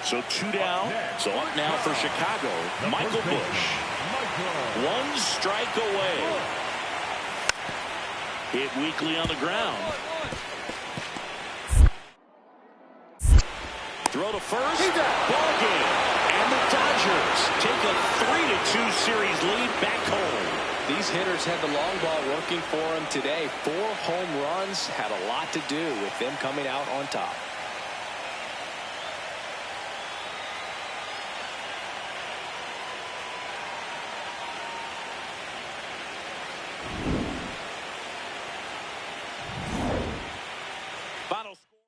S1: So 2 down. So up now for Chicago, Michael Busch. 1 strike away. Hit weakly on the ground. Throw to first. Ball game. And the Dodgers take a 3-2 series lead back home.
S2: These hitters had the long ball working for them today. 4 home runs had a lot to do with them coming out on top.
S1: Final score.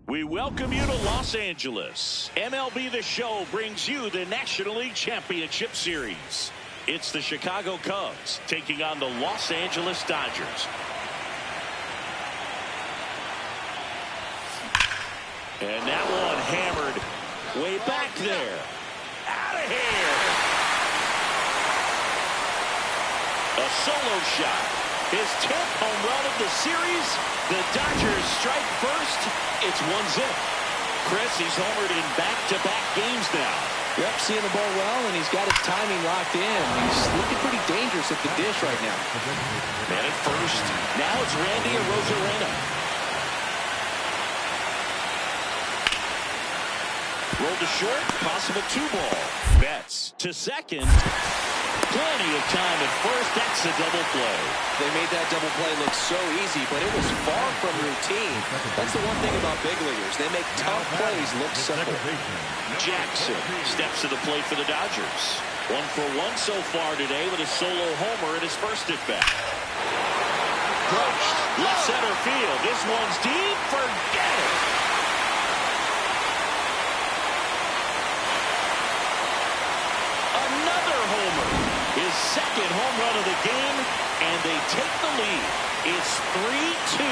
S1: We welcome you to Los Angeles. MLB The Show brings you the National League Championship Series. It's the Chicago Cubs taking on the Los Angeles Dodgers. And that one hammered way back there. Out of here. A solo shot. His 10th home run of the series. The Dodgers strike first. It's 1-0. Chris, he's homered in back-to-back games now.
S2: Yep, seeing the ball well, and he's got his timing locked in. He's looking pretty dangerous at the dish right now.
S1: Man at first. Now it's Randy Arozarena. Rolled to short. Possible 2-ball. Betts to second. Plenty of time at first. That's a double play.
S2: They made that double play look so easy, but it was far from routine. That's the one thing about big leaguers. They make tough plays look simple.
S1: Jackson steps to the plate for the Dodgers. 1 for 1 so far today with a solo homer in his first at bat. Approached left center field. This one's deep. Forget it. Another homer. His second home run of the game, and they take the lead. It's 3-2.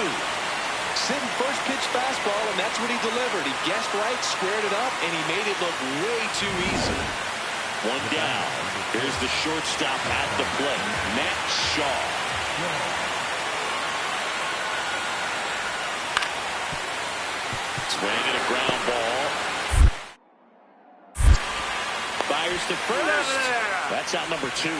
S2: Sitting first pitch fastball, and that's what he delivered. He guessed right, squared it up, and he made it look way too easy.
S1: 1 down. Here's the shortstop at the plate, Matt Shaw. Swing and a ground ball. Fires to first. That's out number 2.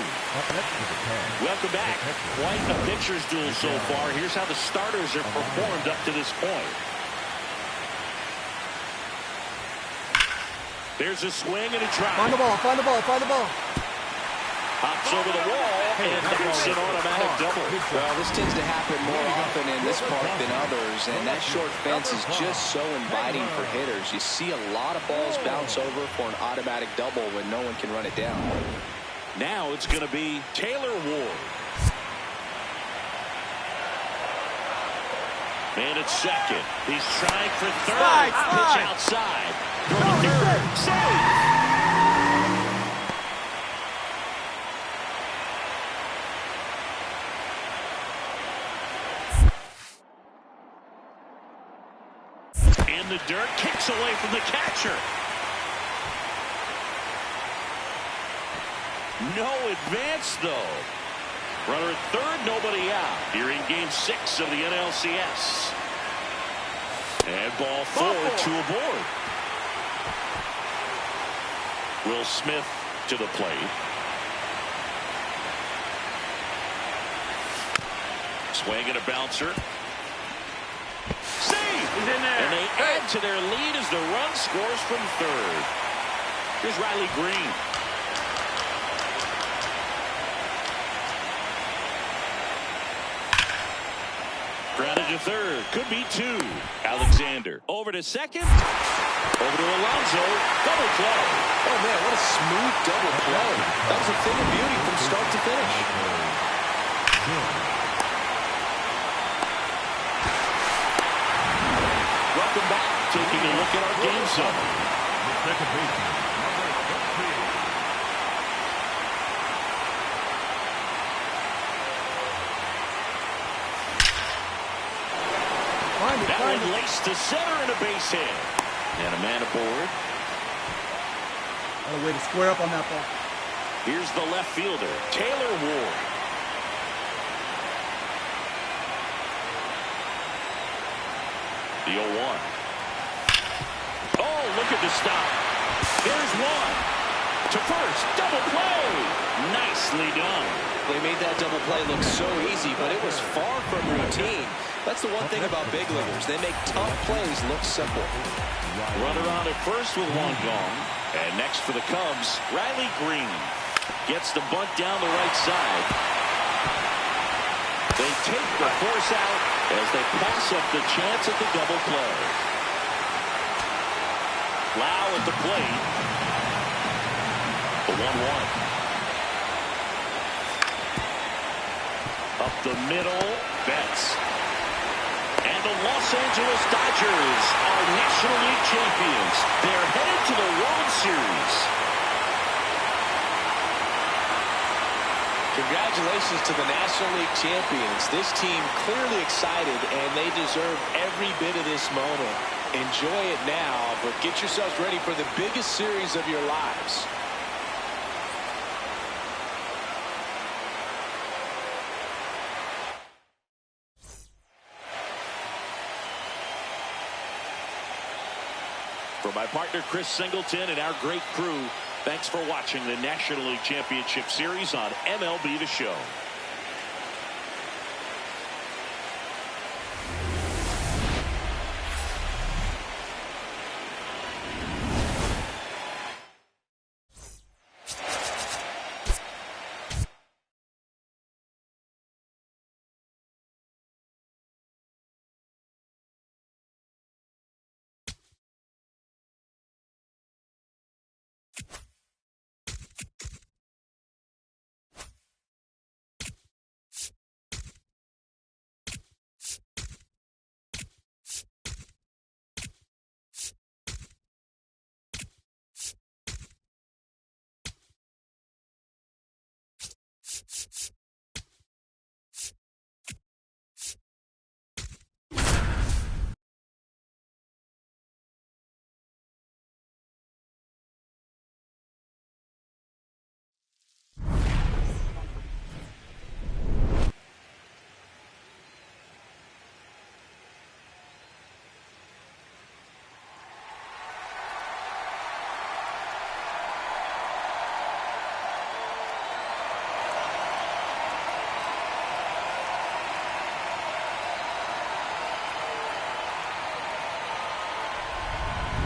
S1: Welcome back. Quite a pitcher's duel so far. Here's how the starters have performed up to this point. There's a swing and a drop.
S4: Find the ball, find the ball, find the ball.
S1: Hops over the wall, and that's an automatic double.
S2: Well, this tends to happen more often in this park than others, and that short fence is just so inviting for hitters. You see a lot of balls bounce over for an automatic double when no one can run it down.
S1: Now it's going to be Taylor Ward. Man at second. He's trying for third. Pitch outside. Throw to third. Save. In the dirt, kicks away from the catcher. No advance, though. Runner at third, nobody out. Here in Game 6 of the NLCS. And ball 4, 2 aboard. Will Smith to the plate. Swing and a bouncer. Save!
S3: He's in there.
S1: And they add to their lead as the run scores from third. Here's Riley Green. Grounded to third. Could be 2. Alexander. Over to second. Over to Alonso. Double play.
S2: Oh, man, what a smooth double play. That was a thing of beauty from start to finish.
S1: Welcome back. Taking a look at our game summary.
S5: Second baseman, number 13.
S1: That one laced to center and a base hit. And a man aboard.
S4: What a way to square up on that ball.
S1: Here's the left fielder, Taylor Ward. The 0-1. Oh, look at the stop. There's one. To first, double play. Nicely done.
S2: They made that double play look so easy, but it was far from routine. That's the one thing about big leaguers. They make tough plays look simple.
S1: Runner on at first with one gone. And next for the Cubs, Riley Green. Gets the bunt down the right side. They take the force out as they pass up the chance at the double play. Lau at the plate. The 1-1. Up the middle, Betts. And the Los Angeles Dodgers are National League champions. They're headed to the World Series.
S2: Congratulations to the National League champions. This team clearly excited, and they deserve every bit of this moment. Enjoy it now, but get yourselves ready for the biggest series of your lives.
S1: For my partner Chris Singleton and our great crew, thanks for watching the National League Championship Series on MLB The Show.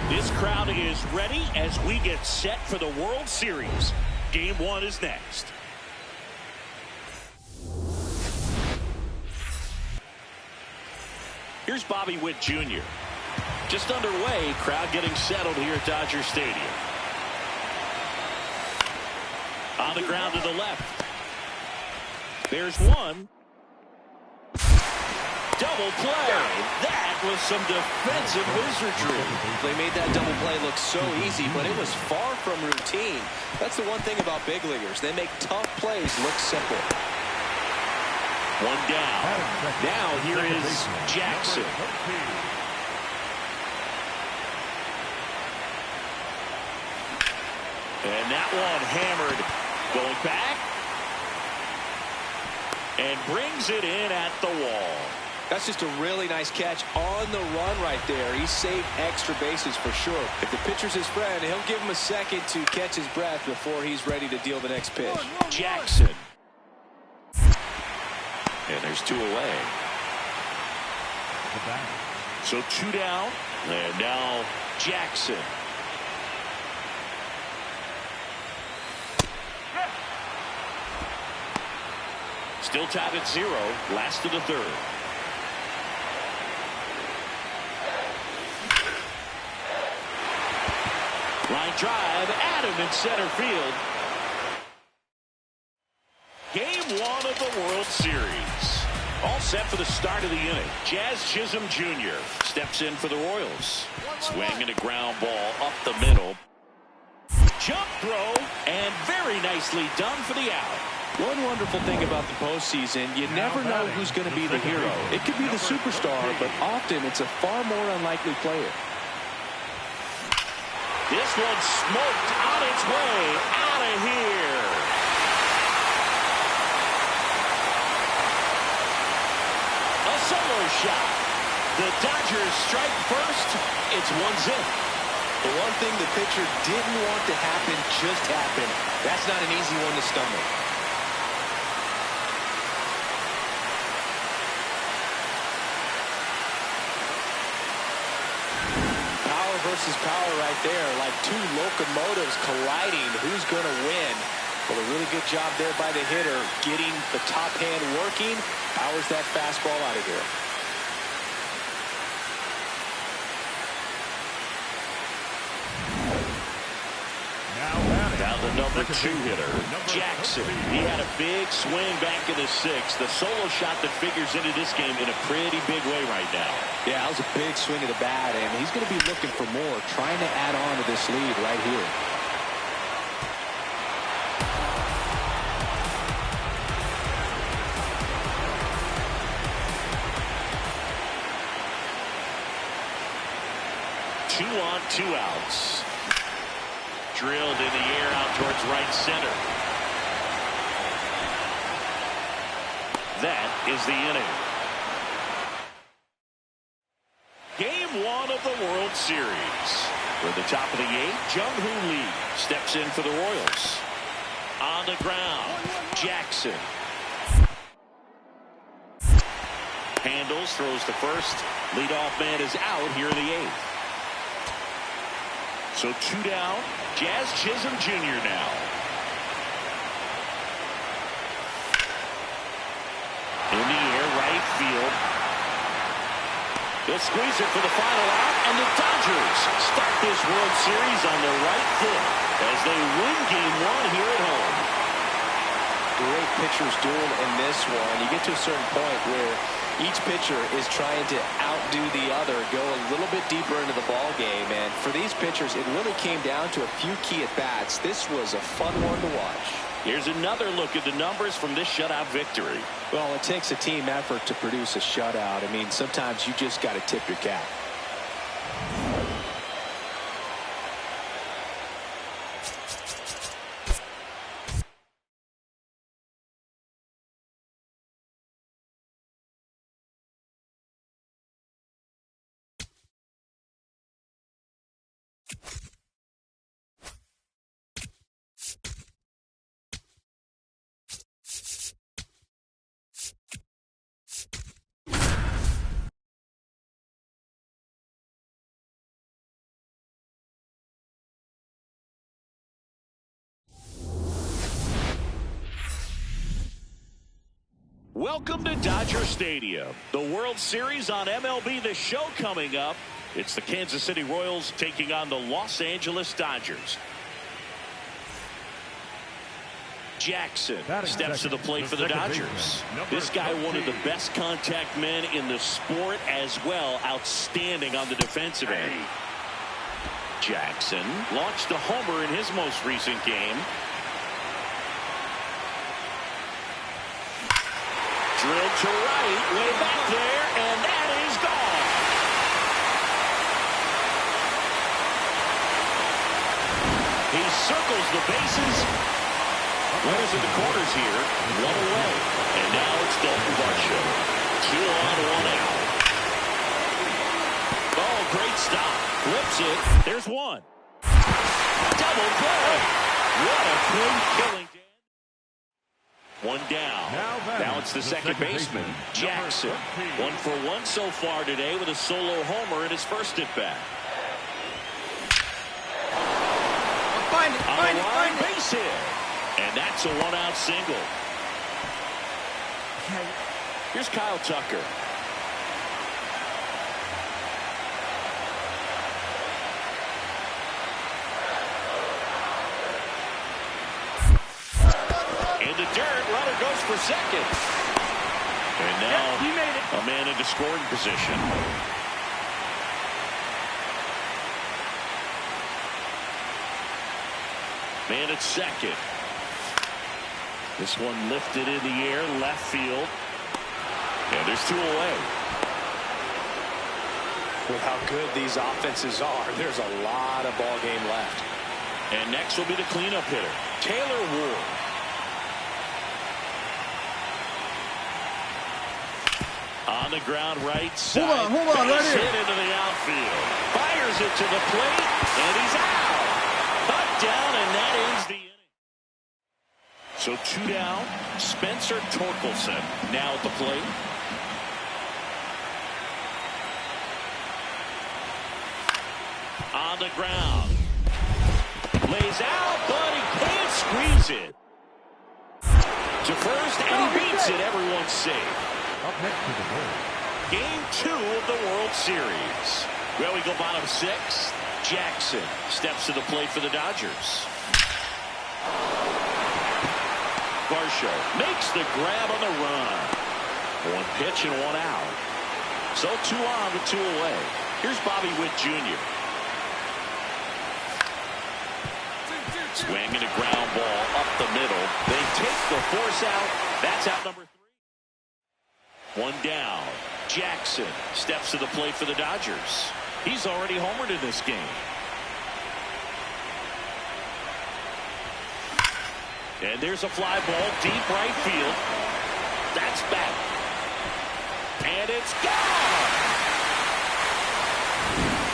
S1: This crowd is ready as we get set for the World Series. Game 1 is next. Here's Bobby Witt Jr. Just underway, crowd getting settled here at Dodger Stadium. On the ground to the left. There's one. Double play. That was some defensive wizardry.
S2: They made that double play look so easy, but it was far from routine. That's the one thing about big leaguers. They make tough plays look simple.
S1: One down. Now here is Jackson. And that one hammered. Going back. And brings it in at the wall.
S2: That's just a really nice catch on the run right there. He saved extra bases for sure. If the pitcher's his friend, he'll give him a second to catch his breath before he's ready to deal the next pitch.
S1: Jackson. And there's 2 away. So 2 down. And now Jackson. Still tied at 0. Last of the 3rd. Line drive, Adam in center field. Game 1 of the World Series. All set for the start of the inning. Jazz Chisholm Jr. steps in for the Royals. Swinging a ground ball up the middle. Jump throw, and very nicely done for the out.
S2: One wonderful thing about the postseason, you never know who's going to be the hero. It could be the superstar, but often it's a far more unlikely player.
S1: This one smoked on its way out of here. A solo shot. The Dodgers strike first. It's 1-0.
S2: The one thing the pitcher didn't want to happen just happened. That's not an easy one to stomach. Versus power right there, like 2 locomotives colliding. Who's going to win? Well, a really good job there by the hitter, getting the top hand working. Powers that fastball out of here.
S1: Now the number 2 hitter, Jackson. He had a big swing back in the 6th. The solo shot that figures into this game in a pretty big way right now.
S2: Yeah, that was a big swing of the bat, and he's going to be looking for more, trying to add on to this lead right here.
S1: Two on, 2 outs. Drilled in the air out towards right center. That is the inning. Game 1 of the World Series. For the top of the 8th, Jung-Hoo Lee steps in for the Royals. On the ground, Jackson. Handles, throws to first. Leadoff man is out here in the 8th. So 2 down. Jazz Chisholm Jr. now. In the air, right field. They'll squeeze it for the final out, and the Dodgers start this World Series on the right foot as they win Game 1 here at home.
S2: Great pitchers duel in this one. You get to a certain point where each pitcher is trying to outdo the other, go a little bit deeper into the ball game, and for these pitchers, it really came down to a few key at-bats. This was a fun one to watch.
S1: Here's another look at the numbers from this shutout victory.
S2: Well, it takes a team effort to produce a shutout. I mean, sometimes you just got to tip your cap.
S1: Welcome to Dodger Stadium. The World Series on MLB The Show coming up. It's the Kansas City Royals taking on the Los Angeles Dodgers. Jackson steps to the plate for the Dodgers. This guy, one of the best contact men in the sport as well. Outstanding on the defensive end. Jackson launched a homer in his most recent game. Drilled to right, way back there, and that is gone. He circles the bases. Runners in the corners here. One away. And now it's Dalton Varsho. 2 on, 1 out. Oh, great stop. Flips it. There's one. Double play. What a clean killing. One down. Now it's the second baseman, Jackson. 1 for 1 so far today with a solo homer in his first at bat.
S3: Find it.
S1: Base hit. And that's a 1-out single. Here's Kyle Tucker. In the dirt, runner goes for second. And now
S3: he made it.
S1: A man into scoring position. Man at second. This one lifted in the air, left field. And there's 2 away.
S2: With how good these offenses are, there's a lot of ball game left.
S1: And next will be the cleanup hitter, Taylor Ward. On the ground, right side.
S4: Hold on, right here.
S1: Hit into the outfield. Fires it to the plate, and he's out. Cut down, and that ends the inning. So 2 down. Spencer Torkelson now at the plate. On the ground. Lays out, but he can't squeeze it. To first, and he beats it. Everyone's safe.
S5: Up next to the board.
S1: Game 2 of the World Series. Well, we go bottom 6. Jackson steps to the plate for the Dodgers. Varsho makes the grab on the run. 1 pitch and 1 out. So 2 on with 2 away. Here's Bobby Witt Jr. Swing and a ground ball up the middle. They take the force out. That's out number 3. 1 down. Jackson steps to the plate for the Dodgers. He's already homered in this game. And there's a fly ball deep right field. That's back. And it's gone.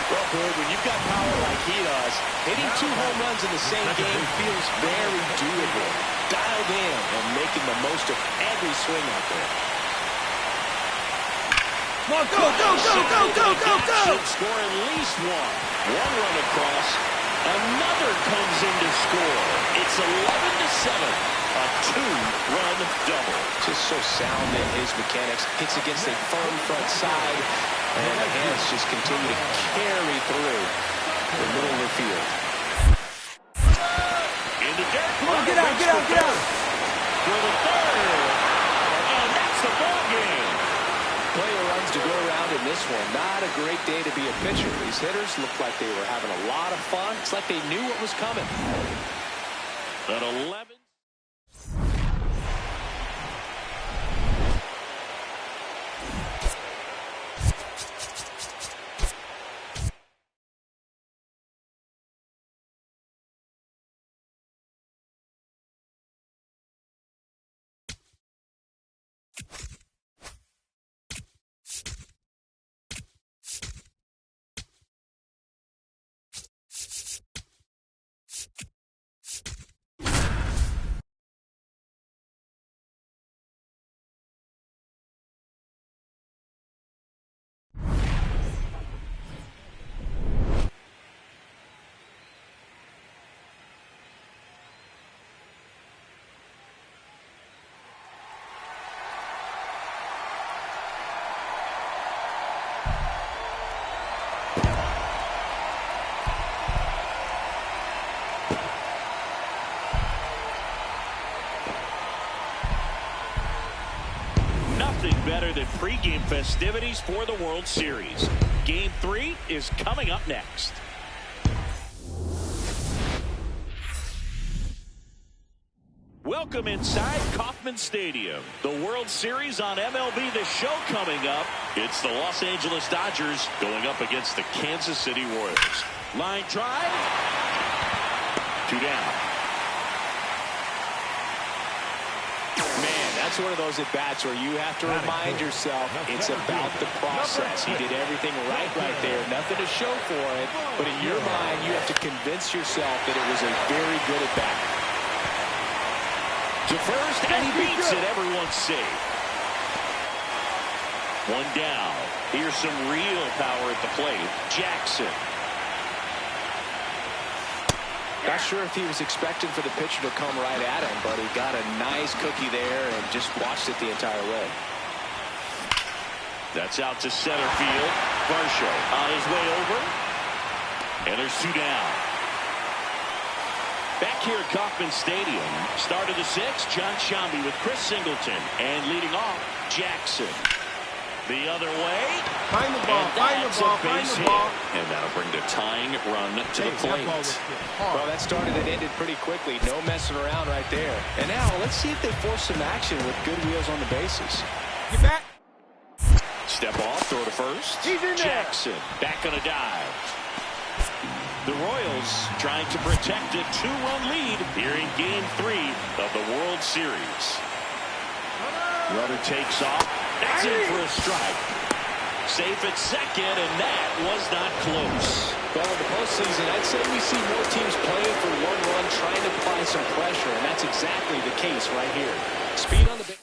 S2: Well, Boyd, when you've got power like he does, hitting 2 home runs in the same game feels very doable. Dialed in and making the most of every swing out there.
S3: Come on, go.
S1: Should score at least 1. 1 run across. Another comes in to score. It's 11-7. A 2-run double.
S2: Just so sound in his mechanics. Hits against a firm front side. And the hands just continue to carry through the middle of the field.
S1: In the dirt.
S3: Come on, get out.
S1: For the third. And that's the ball game.
S2: Plenty of runs to go around in this one. Not a great day to be a pitcher. These hitters look like they were having a lot of fun. It's like they knew what was coming.
S1: At 11. Better than pregame festivities for the World Series. Game 3 is coming up next. Welcome inside Kauffman Stadium. The World Series on MLB The Show coming up. It's the Los Angeles Dodgers going up against the Kansas City Royals. Line drive. To 2 down.
S2: Man, that's one of those at-bats where you have to remind yourself it's about the process. He did everything right there. Nothing to show for it. But in your mind, you have to convince yourself that it was a very good at-bat.
S1: To first, and he beats it. Everyone's safe. 1 down. Here's some real power at the plate. Jackson.
S2: Not sure if he was expecting for the pitcher to come right at him, but he got a nice cookie there and just watched it the entire way.
S1: That's out to center field. Varsho on his way over. And there's 2 down. Back here at Kauffman Stadium, start of the 6th, John Shambi with Chris Singleton. And leading off, Jackson. The other way.
S4: Find the ball, find the ball, find the ball.
S1: And that'll bring the tying run to the plate.
S2: Well, that started and ended pretty quickly. No messing around right there. And now, let's see if they force some action with good wheels on the bases.
S4: Get back.
S1: Step off, throw to first.
S4: He's in there.
S1: Jackson back on a dive. The Royals trying to protect a 2-run lead here in Game 3 of the World Series. Runner takes off. That's in for a strike. Safe at second, and that was not close.
S2: Well, in the postseason, I'd say we see more teams playing for 1 run, trying to apply some pressure, and that's exactly the case right here. Speed on the base.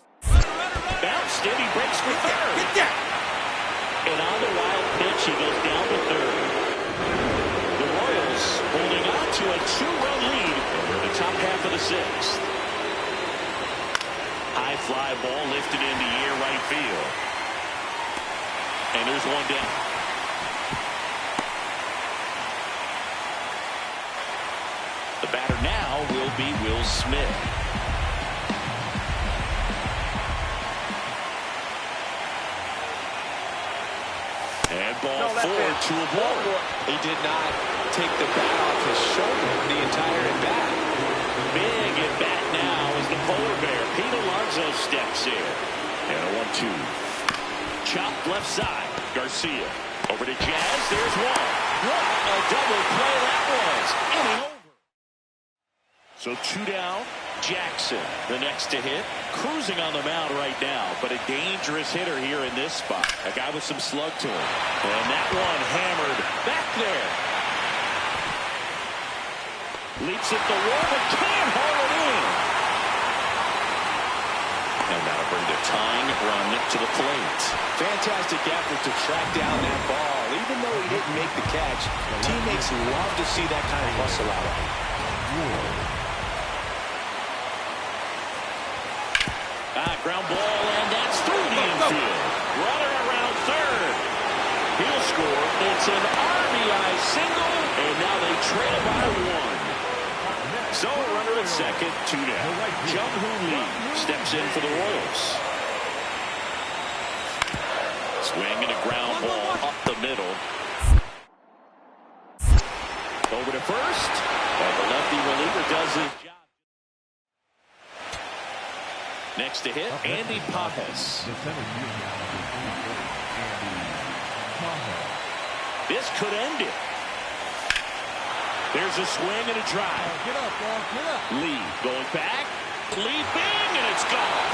S1: Bounced in, he breaks for third.
S4: Get that.
S1: And on the wild pitch, he goes down to third. The Royals holding on to a 2-run lead in the top half of the 6th. High fly ball lifted into air right field. And there's 1 down. The batter now will be Will Smith. And ball 4 to a ball.
S2: He did not take the bat off his shoulder the entire at-bat.
S1: Big at bat now as the polar bear Pete Alonso steps in. And a 1-2. Chopped left side. Garcia over to Jazz. There's 1. What a double play that was. Inning over. So 2 down. Jackson, the next to hit. Cruising on the mound right now, but a dangerous hitter here in this spot. A guy with some slug to him. And that one hammered back there. Leaps at the wall, but can't haul it in. And that'll bring the tying run to the plate.
S2: Fantastic effort to track down that ball. Even though he didn't make the catch, teammates love to see that kind of hustle out of him.
S1: Ground ball, and that's through the infield. Runner around third. He'll score. It's an RBI single, and now they trail by 1. So a runner at second, 2 down. Jung-Hoo Lee steps in for the Royals. Swing and a ground ball up the middle. Over to first, and the lefty reliever does his job. Next to hit, Andy Pajes. This could end it. There's a swing and a drive.
S4: Get up, ball. Get up.
S1: Lee going back. Leaping, and it's gone.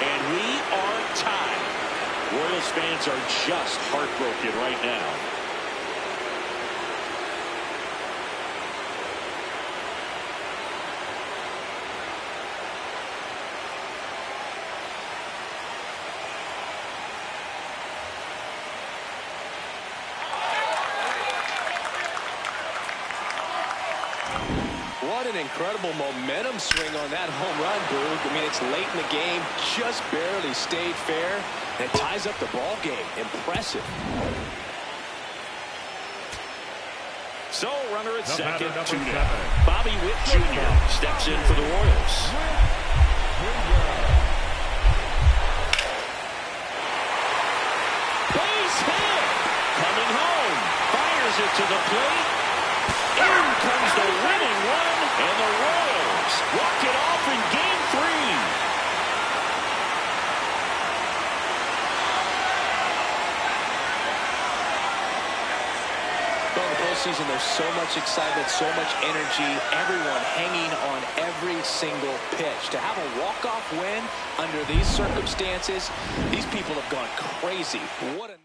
S1: And we are tied. Royals fans are just heartbroken right now.
S2: What an incredible momentum swing on that home run, Boog. I mean, it's late in the game, just barely stayed fair, and it ties up the ball game. Impressive.
S1: So, runner at second, 2 down. Bobby Witt Jr. steps in for the Royals. Base hit! Coming home. Fires it to the plate. In comes the winning run, and the Royals walk it off in Game 3.
S2: postseason, there's so much excitement, so much energy, everyone hanging on every single pitch. To have a walk-off win under these circumstances, these people have gone crazy. What a nice...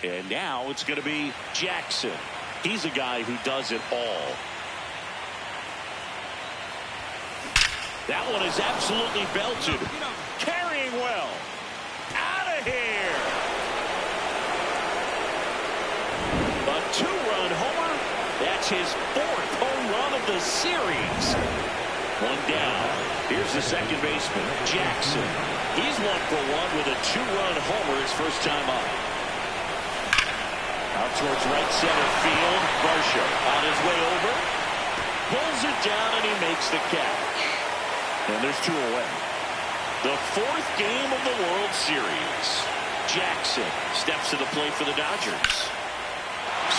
S1: And now it's going to be Jackson. He's a guy who does it all. That one is absolutely belted. Carrying well. Out of here. A two-run homer. That's his fourth home run of the series. One down. Here's the second baseman, Jackson. He's 1-for-1 with a two-run homer his first time up. Out towards right center field. Varsho on his way over. Pulls it down and he makes the catch. And there's two away. The fourth game of the World Series. Jackson steps to the plate for the Dodgers.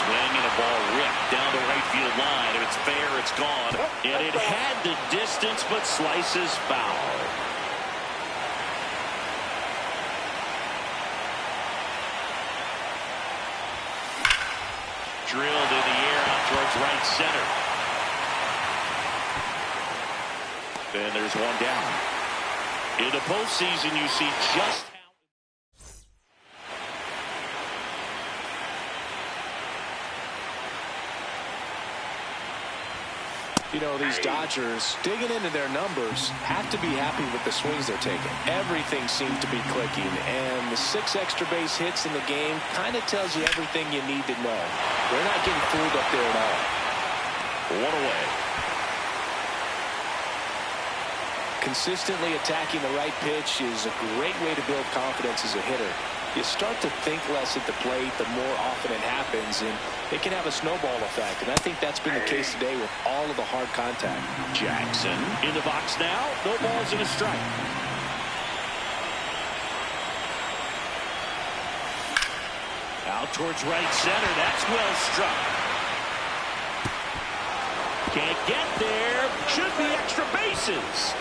S1: Swing and a ball ripped down the right field line. If it's fair, it's gone. And it had the distance but slices foul. Drilled in the air out towards right center. And there's one down. In the postseason, you see just how...
S2: You know, these Dodgers, digging into their numbers, have to be happy with the swings they're taking. Everything seems to be clicking, and the 6 extra base hits in the game kind of tells you everything you need to know. They're not getting fooled up there at all.
S1: One away.
S2: Consistently attacking the right pitch is a great way to build confidence as a hitter. You start to think less at the plate the more often it happens, and it can have a snowball effect. And I think that's been the case today with all of the hard contact.
S1: Jackson in the box now. No balls and a strike. Out towards right center. That's well struck. Can't get there. Should be extra bases.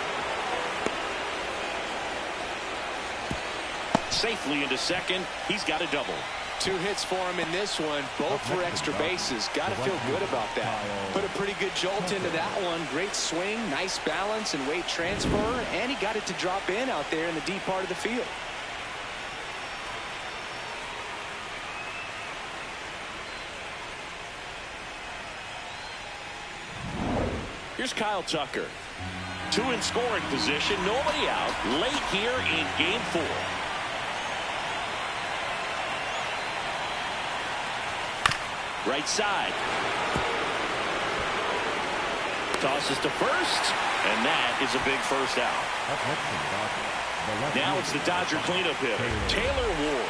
S1: Safely into second. He's got a double.
S2: 2 hits for him in this one, both for extra bases. Got to feel good about that. Put a pretty good jolt into that one. Great swing, nice balance and weight transfer, and he got it to drop in out there in the deep part of the field.
S1: Here's Kyle Tucker. 2 in scoring position, nobody out. Late here in game 4. Right side. Tosses to first, and that is a big first out. Now it's the Dodger cleanup hitter, Taylor Ward.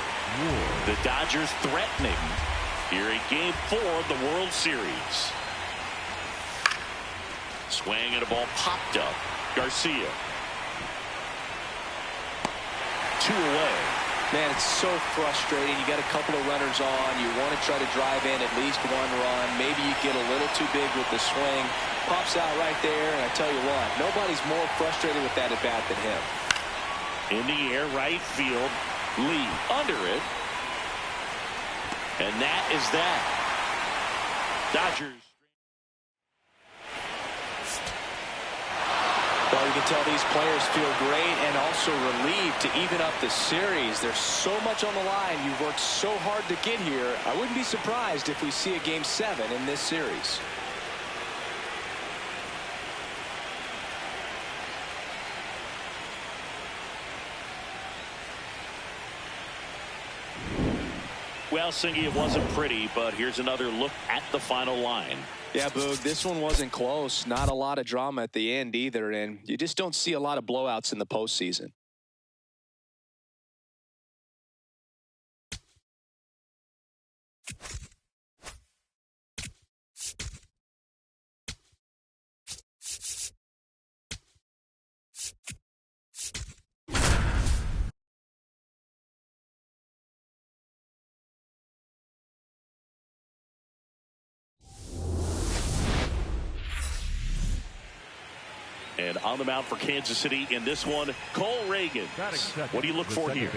S1: The Dodgers threatening here in game 4 of the World Series. Swing and a ball popped up. Garcia. 2 away.
S2: Man, it's so frustrating. You got a couple of runners on. You want to try to drive in at least 1 run. Maybe you get a little too big with the swing. Pops out right there, and I tell you what, nobody's more frustrated with that at bat than him.
S1: In the air, right field. Lee under it. And that is that. Dodgers.
S2: Well, you can tell these players feel great and also relieved to even up the series. There's so much on the line. You've worked so hard to get here. I wouldn't be surprised if we see a game 7 in this series.
S1: Well, Singy, it wasn't pretty, but here's another look at the final line.
S2: Yeah, Boog, this one wasn't close. Not a lot of drama at the end either, and you just don't see a lot of blowouts in the postseason.
S1: And on the mound for Kansas City in this one, Cole Reagan. What do you look for here?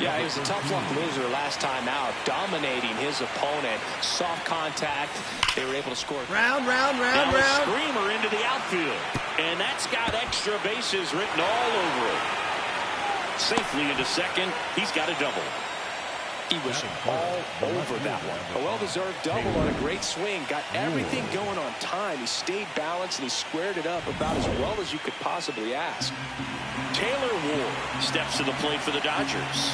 S2: Yeah, he was a tough luck loser last time out, dominating his opponent. Soft contact. They were able to score.
S3: Round.
S1: Now a screamer into the outfield. And that's got extra bases written all over it. Safely into second. He's got a double.
S2: He was all over that one. A well-deserved double on a great swing. Got everything going on time. He stayed balanced and he squared it up about as well as you could possibly ask.
S1: Taylor Ward steps to the plate for the Dodgers.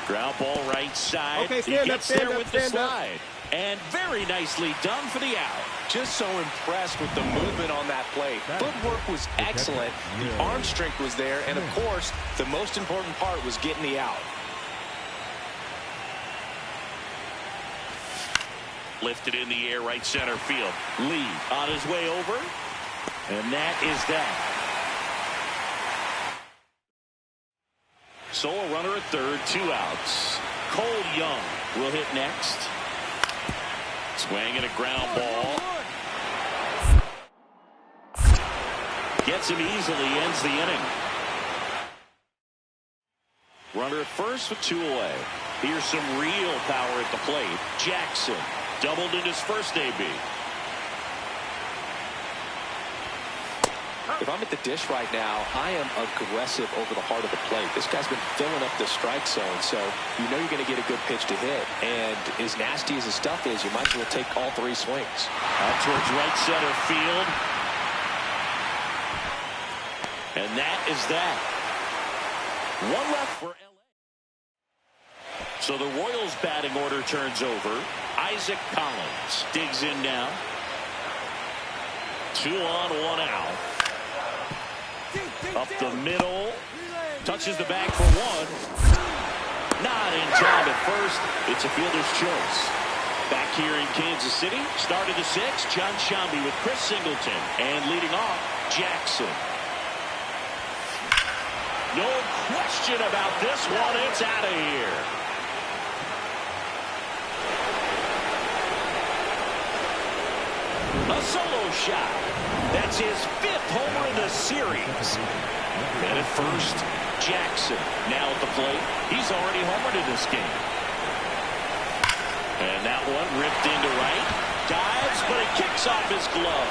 S1: Ground ball right side.
S4: Okay,
S1: he gets there with the slide. And very nicely done for the out.
S2: Just so impressed with the movement on that plate. Footwork was excellent. The arm strength was there. And, of course, the most important part was getting the out.
S1: Lifted in the air, right center field. Lee on his way over. And that is that. So a runner at third, 2 outs. Cole Young will hit next. Swing and a ground ball. Gets him easily, ends the inning. Runner at first with 2 away. Here's some real power at the plate. Jackson doubled in his first AB.
S2: If I'm at the dish right now, I am aggressive over the heart of the plate. This guy's been filling up the strike zone, so you know you're going to get a good pitch to hit. And as nasty as his stuff is, you might as well take all 3 swings.
S1: Out towards right center field. And that is that. 1 left for LA. So the Royals batting order turns over. Isaac Collins digs in now. 2 on, 1 out. Up the middle. Touches the bag for 1. Not in time at first. It's a fielder's choice. Back here in Kansas City. Start of the 6th. John Shambi with Chris Singleton. And leading off, Jackson. No question about this one. It's out of here. A solo shot. That's his 5th homer in the series. And at first, Jackson now at the plate. He's already homered in this game. And that one ripped into right. Dives, but it kicks off his glove.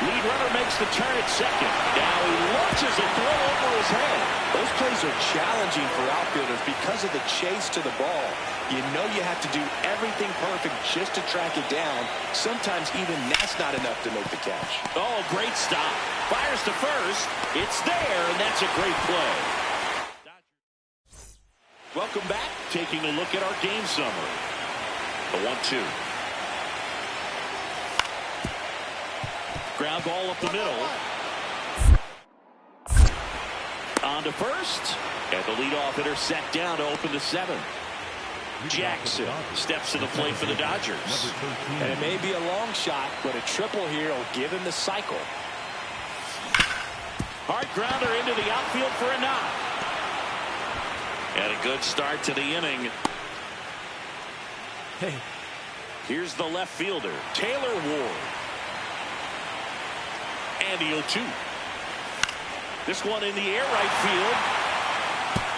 S1: Lead runner makes the turn at second. Now he launches a throw over his head.
S2: Those plays are challenging for outfielders because of the chase to the ball. You know you have to do everything perfect just to track it down. Sometimes even that's not enough to make the catch.
S1: Oh, great stop. Fires to first. It's there, and that's a great play. Welcome back. Taking a look at our game summary. The 1-2. Ground ball up the middle. On to first. And the leadoff hitter set down to open the 7th. Jackson steps to the plate for the Dodgers.
S2: And it may be a long shot, but a triple here will give him the cycle.
S1: Hard grounder into the outfield for a knock. And a good start to the inning.
S3: Hey.
S1: Here's the left fielder, Taylor Ward. And the 0-2. This one in the air right field.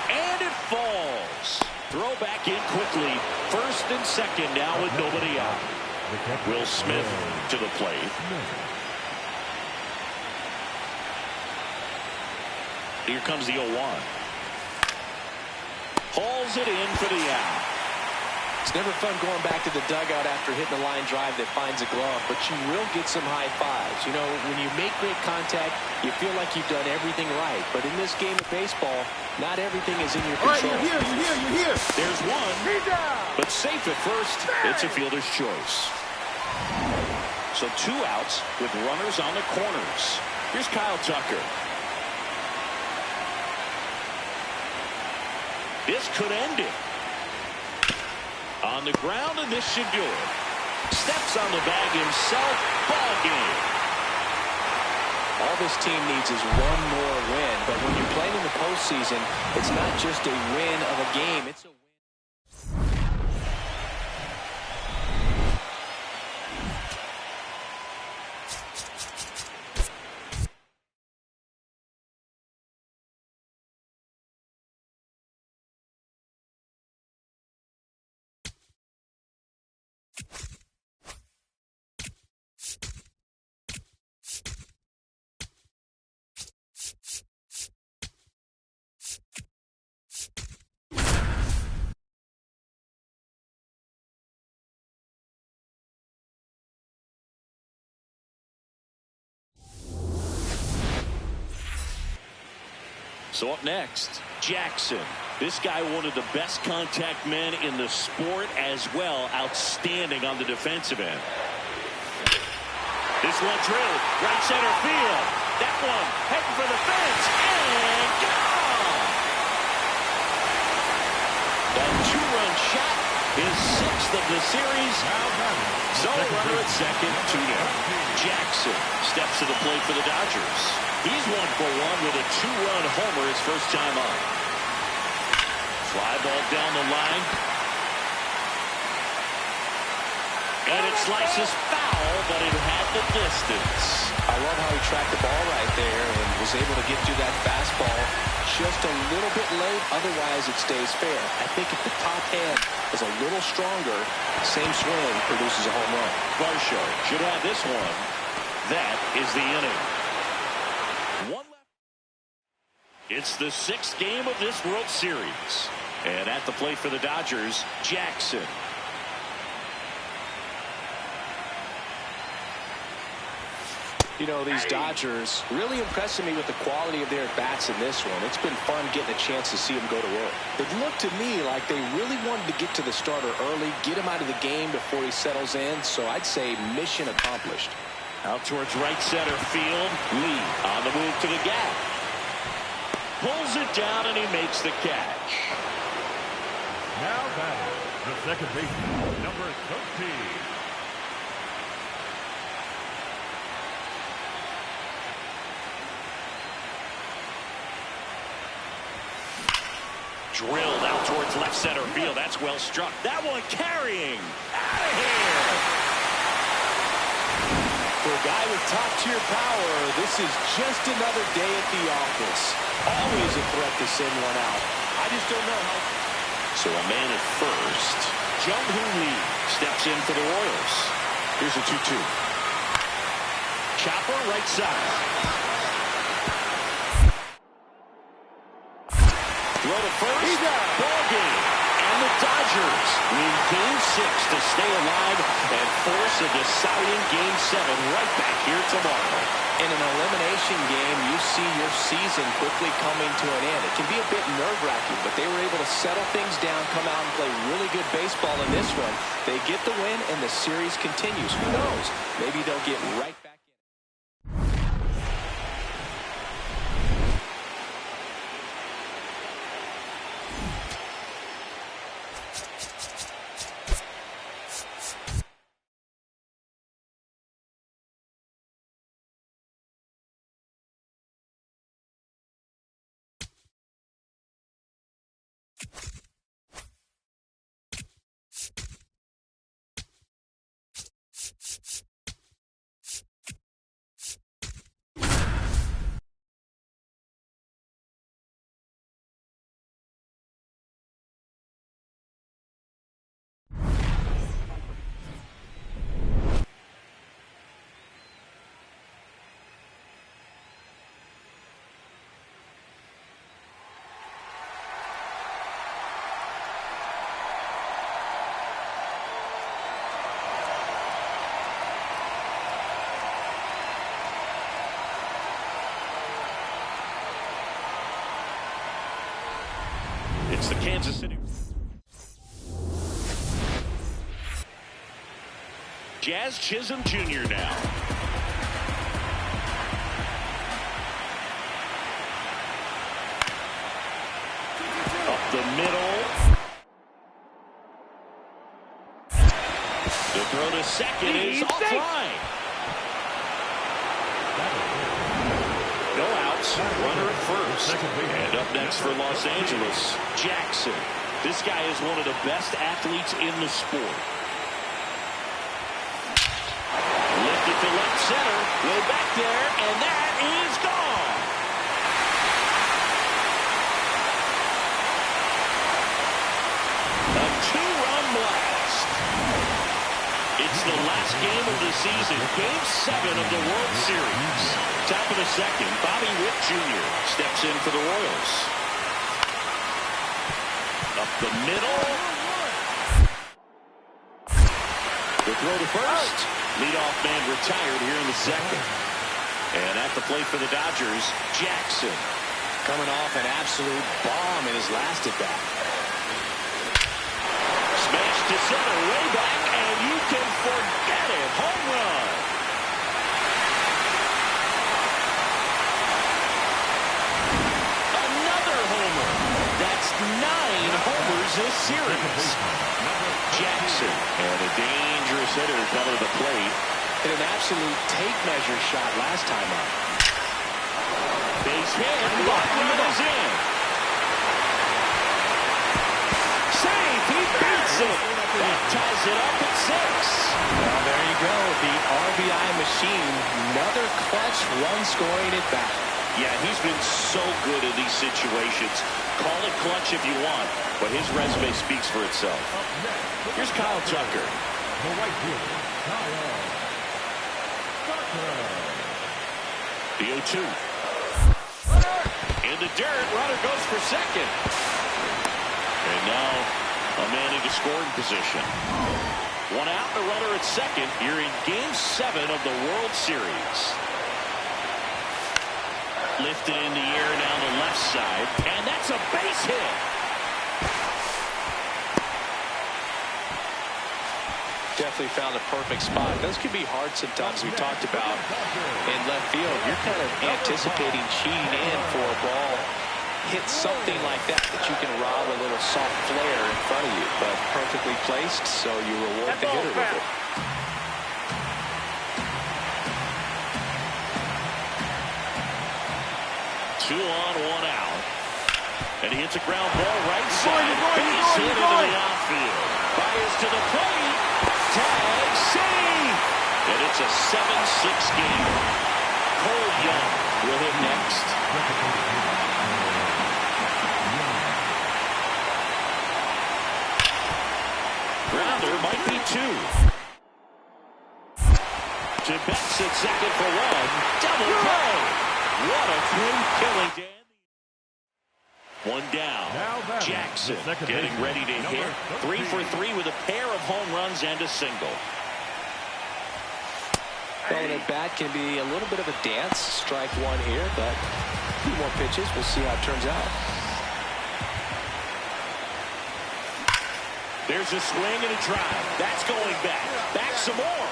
S1: And it falls. Throw back in quickly. First and second now with nobody out. Will Smith to the plate. Here comes the 0-1. Hauls it in for the out.
S2: It's never fun going back to the dugout after hitting a line drive that finds a glove, but you will get some high fives. You know, when you make great contact, you feel like you've done everything right. But in this game of baseball, not everything is in your control.
S4: All right, you're here.
S1: There's one, but safe at first. It's a fielder's choice. So 2 outs with runners on the corners. Here's Kyle Tucker. This could end it. On the ground, and this should do it. Steps on the bag himself. Ball game.
S2: All this team needs is one more win. But when you're playing in the postseason, it's not just a win of a game. It's a win.
S1: So up next, Jackson. This guy, one of the best contact men in the sport as well. Outstanding on the defensive end. This one drilled right center field. That one heading for the fence and gone. That 2-run shot is 6th of the series. So runner at second, 2-0. Jackson steps to the plate for the Dodgers. He's 1 for 1 with a 2-run homer his first time up. Fly ball down the line. And it slices foul, but it had the distance.
S2: I love how he tracked the ball right there and was able to get to that fastball just a little bit late. Otherwise, it stays fair. I think if the top hand is a little stronger, same swing produces a home run.
S1: Varsho should have this one. That is the inning. One left. It's the 6th game of this World Series. And at the plate for the Dodgers, Jackson.
S2: You know, these Dodgers really impressing me with the quality of their bats in this one. It's been fun getting a chance to see them go to work. It looked to me like they really wanted to get to the starter early, get him out of the game before he settles in. So I'd say mission accomplished.
S1: Out towards right center field. Lee on the move to the gap. Pulls it down and he makes the catch.
S5: Now batting, the second baseman, number 13.
S1: Drilled out towards left center field. That's well struck. That one carrying. Out of here.
S2: For a guy with top-tier power, this is just another day at the office. Always a threat to send one out. I just don't know how.
S1: So a man at first. Jung-Hoo Lee steps in for the Royals. Here's a 2-2. Chopper right side. Throw to first. Ball game. And the Dodgers win Game 6 to stay alive and force a deciding Game 7 right back here tomorrow.
S2: In an elimination game, you see your season quickly coming to an end. It can be a bit nerve-wracking, but they were able to settle things down, come out and play really good baseball in this one. They get the win, and the series continues. Who knows? Maybe they'll get right back.
S1: against the Kansas City. Jazz Chisholm Jr. now. Up the middle. The throw to second is offline. No outs. Runner at first. And up next for Los Angeles, Jackson. This guy is one of the best athletes in the sport. Lifted to left center. Way back there, and that is gone. A two-run blast. It's the last game of the season, Game 7 of the World Series. Top of the second, Bobby Witt Jr. steps in for the Royals. Up the middle. The throw to first. Leadoff man retired here in the second. And at the plate for the Dodgers, Jackson.
S2: Coming off an absolute bomb in his last at-bat.
S1: Smash to center, way back, and you can forget it. Home run. Another homer. That's 9 homers this series. Jackson, and a dangerous hitter coming to the plate.
S2: Hit an absolute tape measure shot last time up.
S1: Base hit, one is in. Safe, he beats it. That ties it up at 6.
S2: Well, there you go, the RBI machine. Another clutch run-scoring at bat.
S1: Yeah, he's been so good in these situations. Call it clutch if you want, but his resume speaks for itself. Here's Kyle Tucker.
S5: The right fielder, Kyle Tucker.
S1: The 0-2. In the dirt, runner goes for second. And now a man into scoring position. One out, the runner at second here in Game 7 of the World Series. Lifted in the air down the left side, and that's a base hit.
S2: Definitely found a perfect spot. Those can be hard sometimes. We talked about in left field. You're kind of anticipating cheating in for a ball. Hit something like that you can rob a little soft flare in front of you, but perfectly placed, so you reward the hitter with it.
S1: Two on, one out. And he hits a ground ball right side. Base hit into the outfield. Fires to the plate. Tag, save. And it's a 7-6 game. Cole Young will hit next. Grounder might be 2. To Betts at second for 1. Double play. What a through-killing Dan. One down. Jackson getting ready to hit. 3 for 3 with a pair of home runs and a single.
S2: Well, that bat can be a little bit of a dance. Strike 1 here, but a few more pitches. We'll see how it turns out.
S1: There's a swing and a drive. That's going back. Back some more.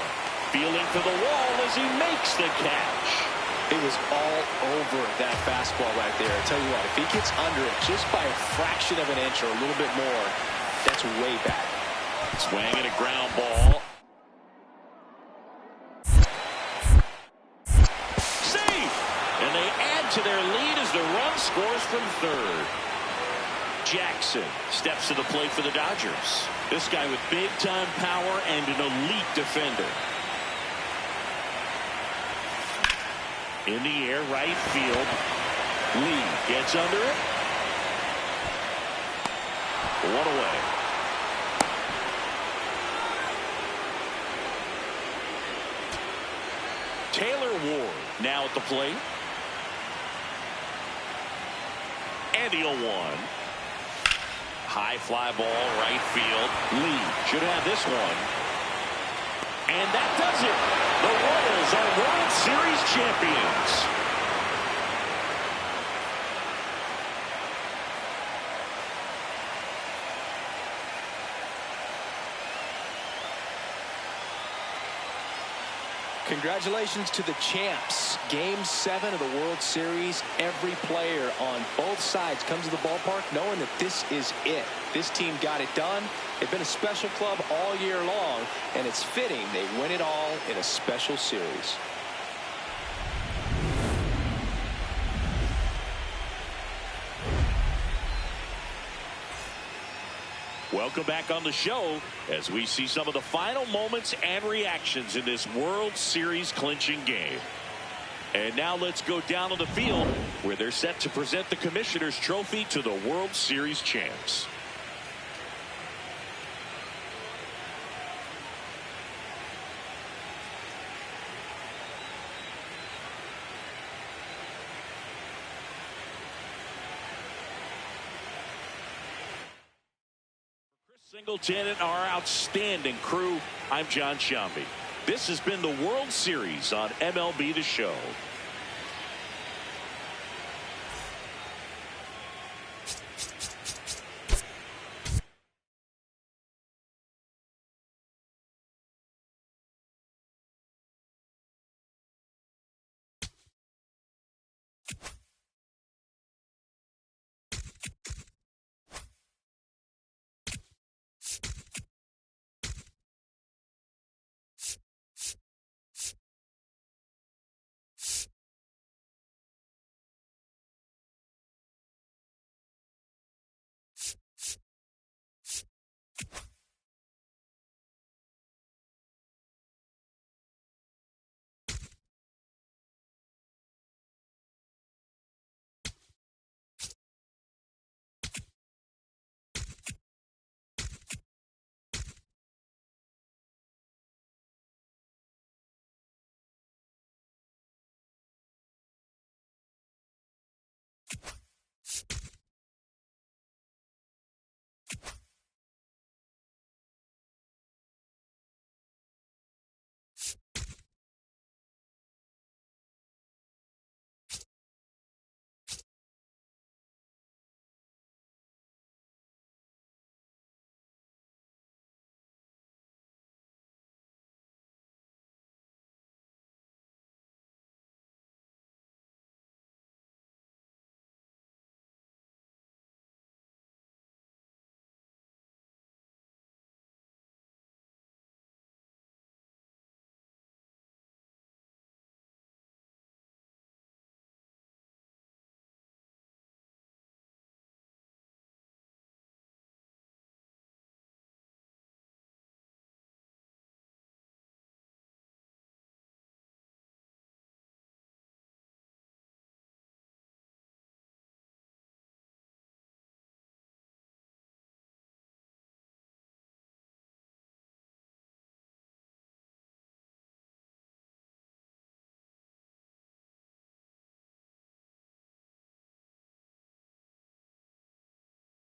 S1: Fielding for the wall as he makes the catch.
S2: It was all over that fastball right there. I tell you what, if he gets under it just by a fraction of an inch or a little bit more, that's way back.
S1: Swing and a ground ball. Safe! And they add to their lead as the run scores from third. Jackson steps to the plate for the Dodgers. This guy with big-time power and an elite defender. In the air, right field. Lee gets under it. 1 away. Taylor Ward now at the plate. And the 0-1. High fly ball, right field. Lee should have this one. And that does it. The Royals are World Series champions.
S2: Congratulations to the champs. Game 7 of the World Series. Every player on both sides comes to the ballpark knowing that this is it. This team got it done. They've been a special club all year long, and it's fitting they win it all in a special series.
S1: Welcome back on the show as we see some of the final moments and reactions in this World Series clinching game. And now let's go down on the field where they're set to present the Commissioner's Trophy to the World Series champs. Singleton and our outstanding crew, I'm John Shambi. This has been the World Series on MLB The Show. You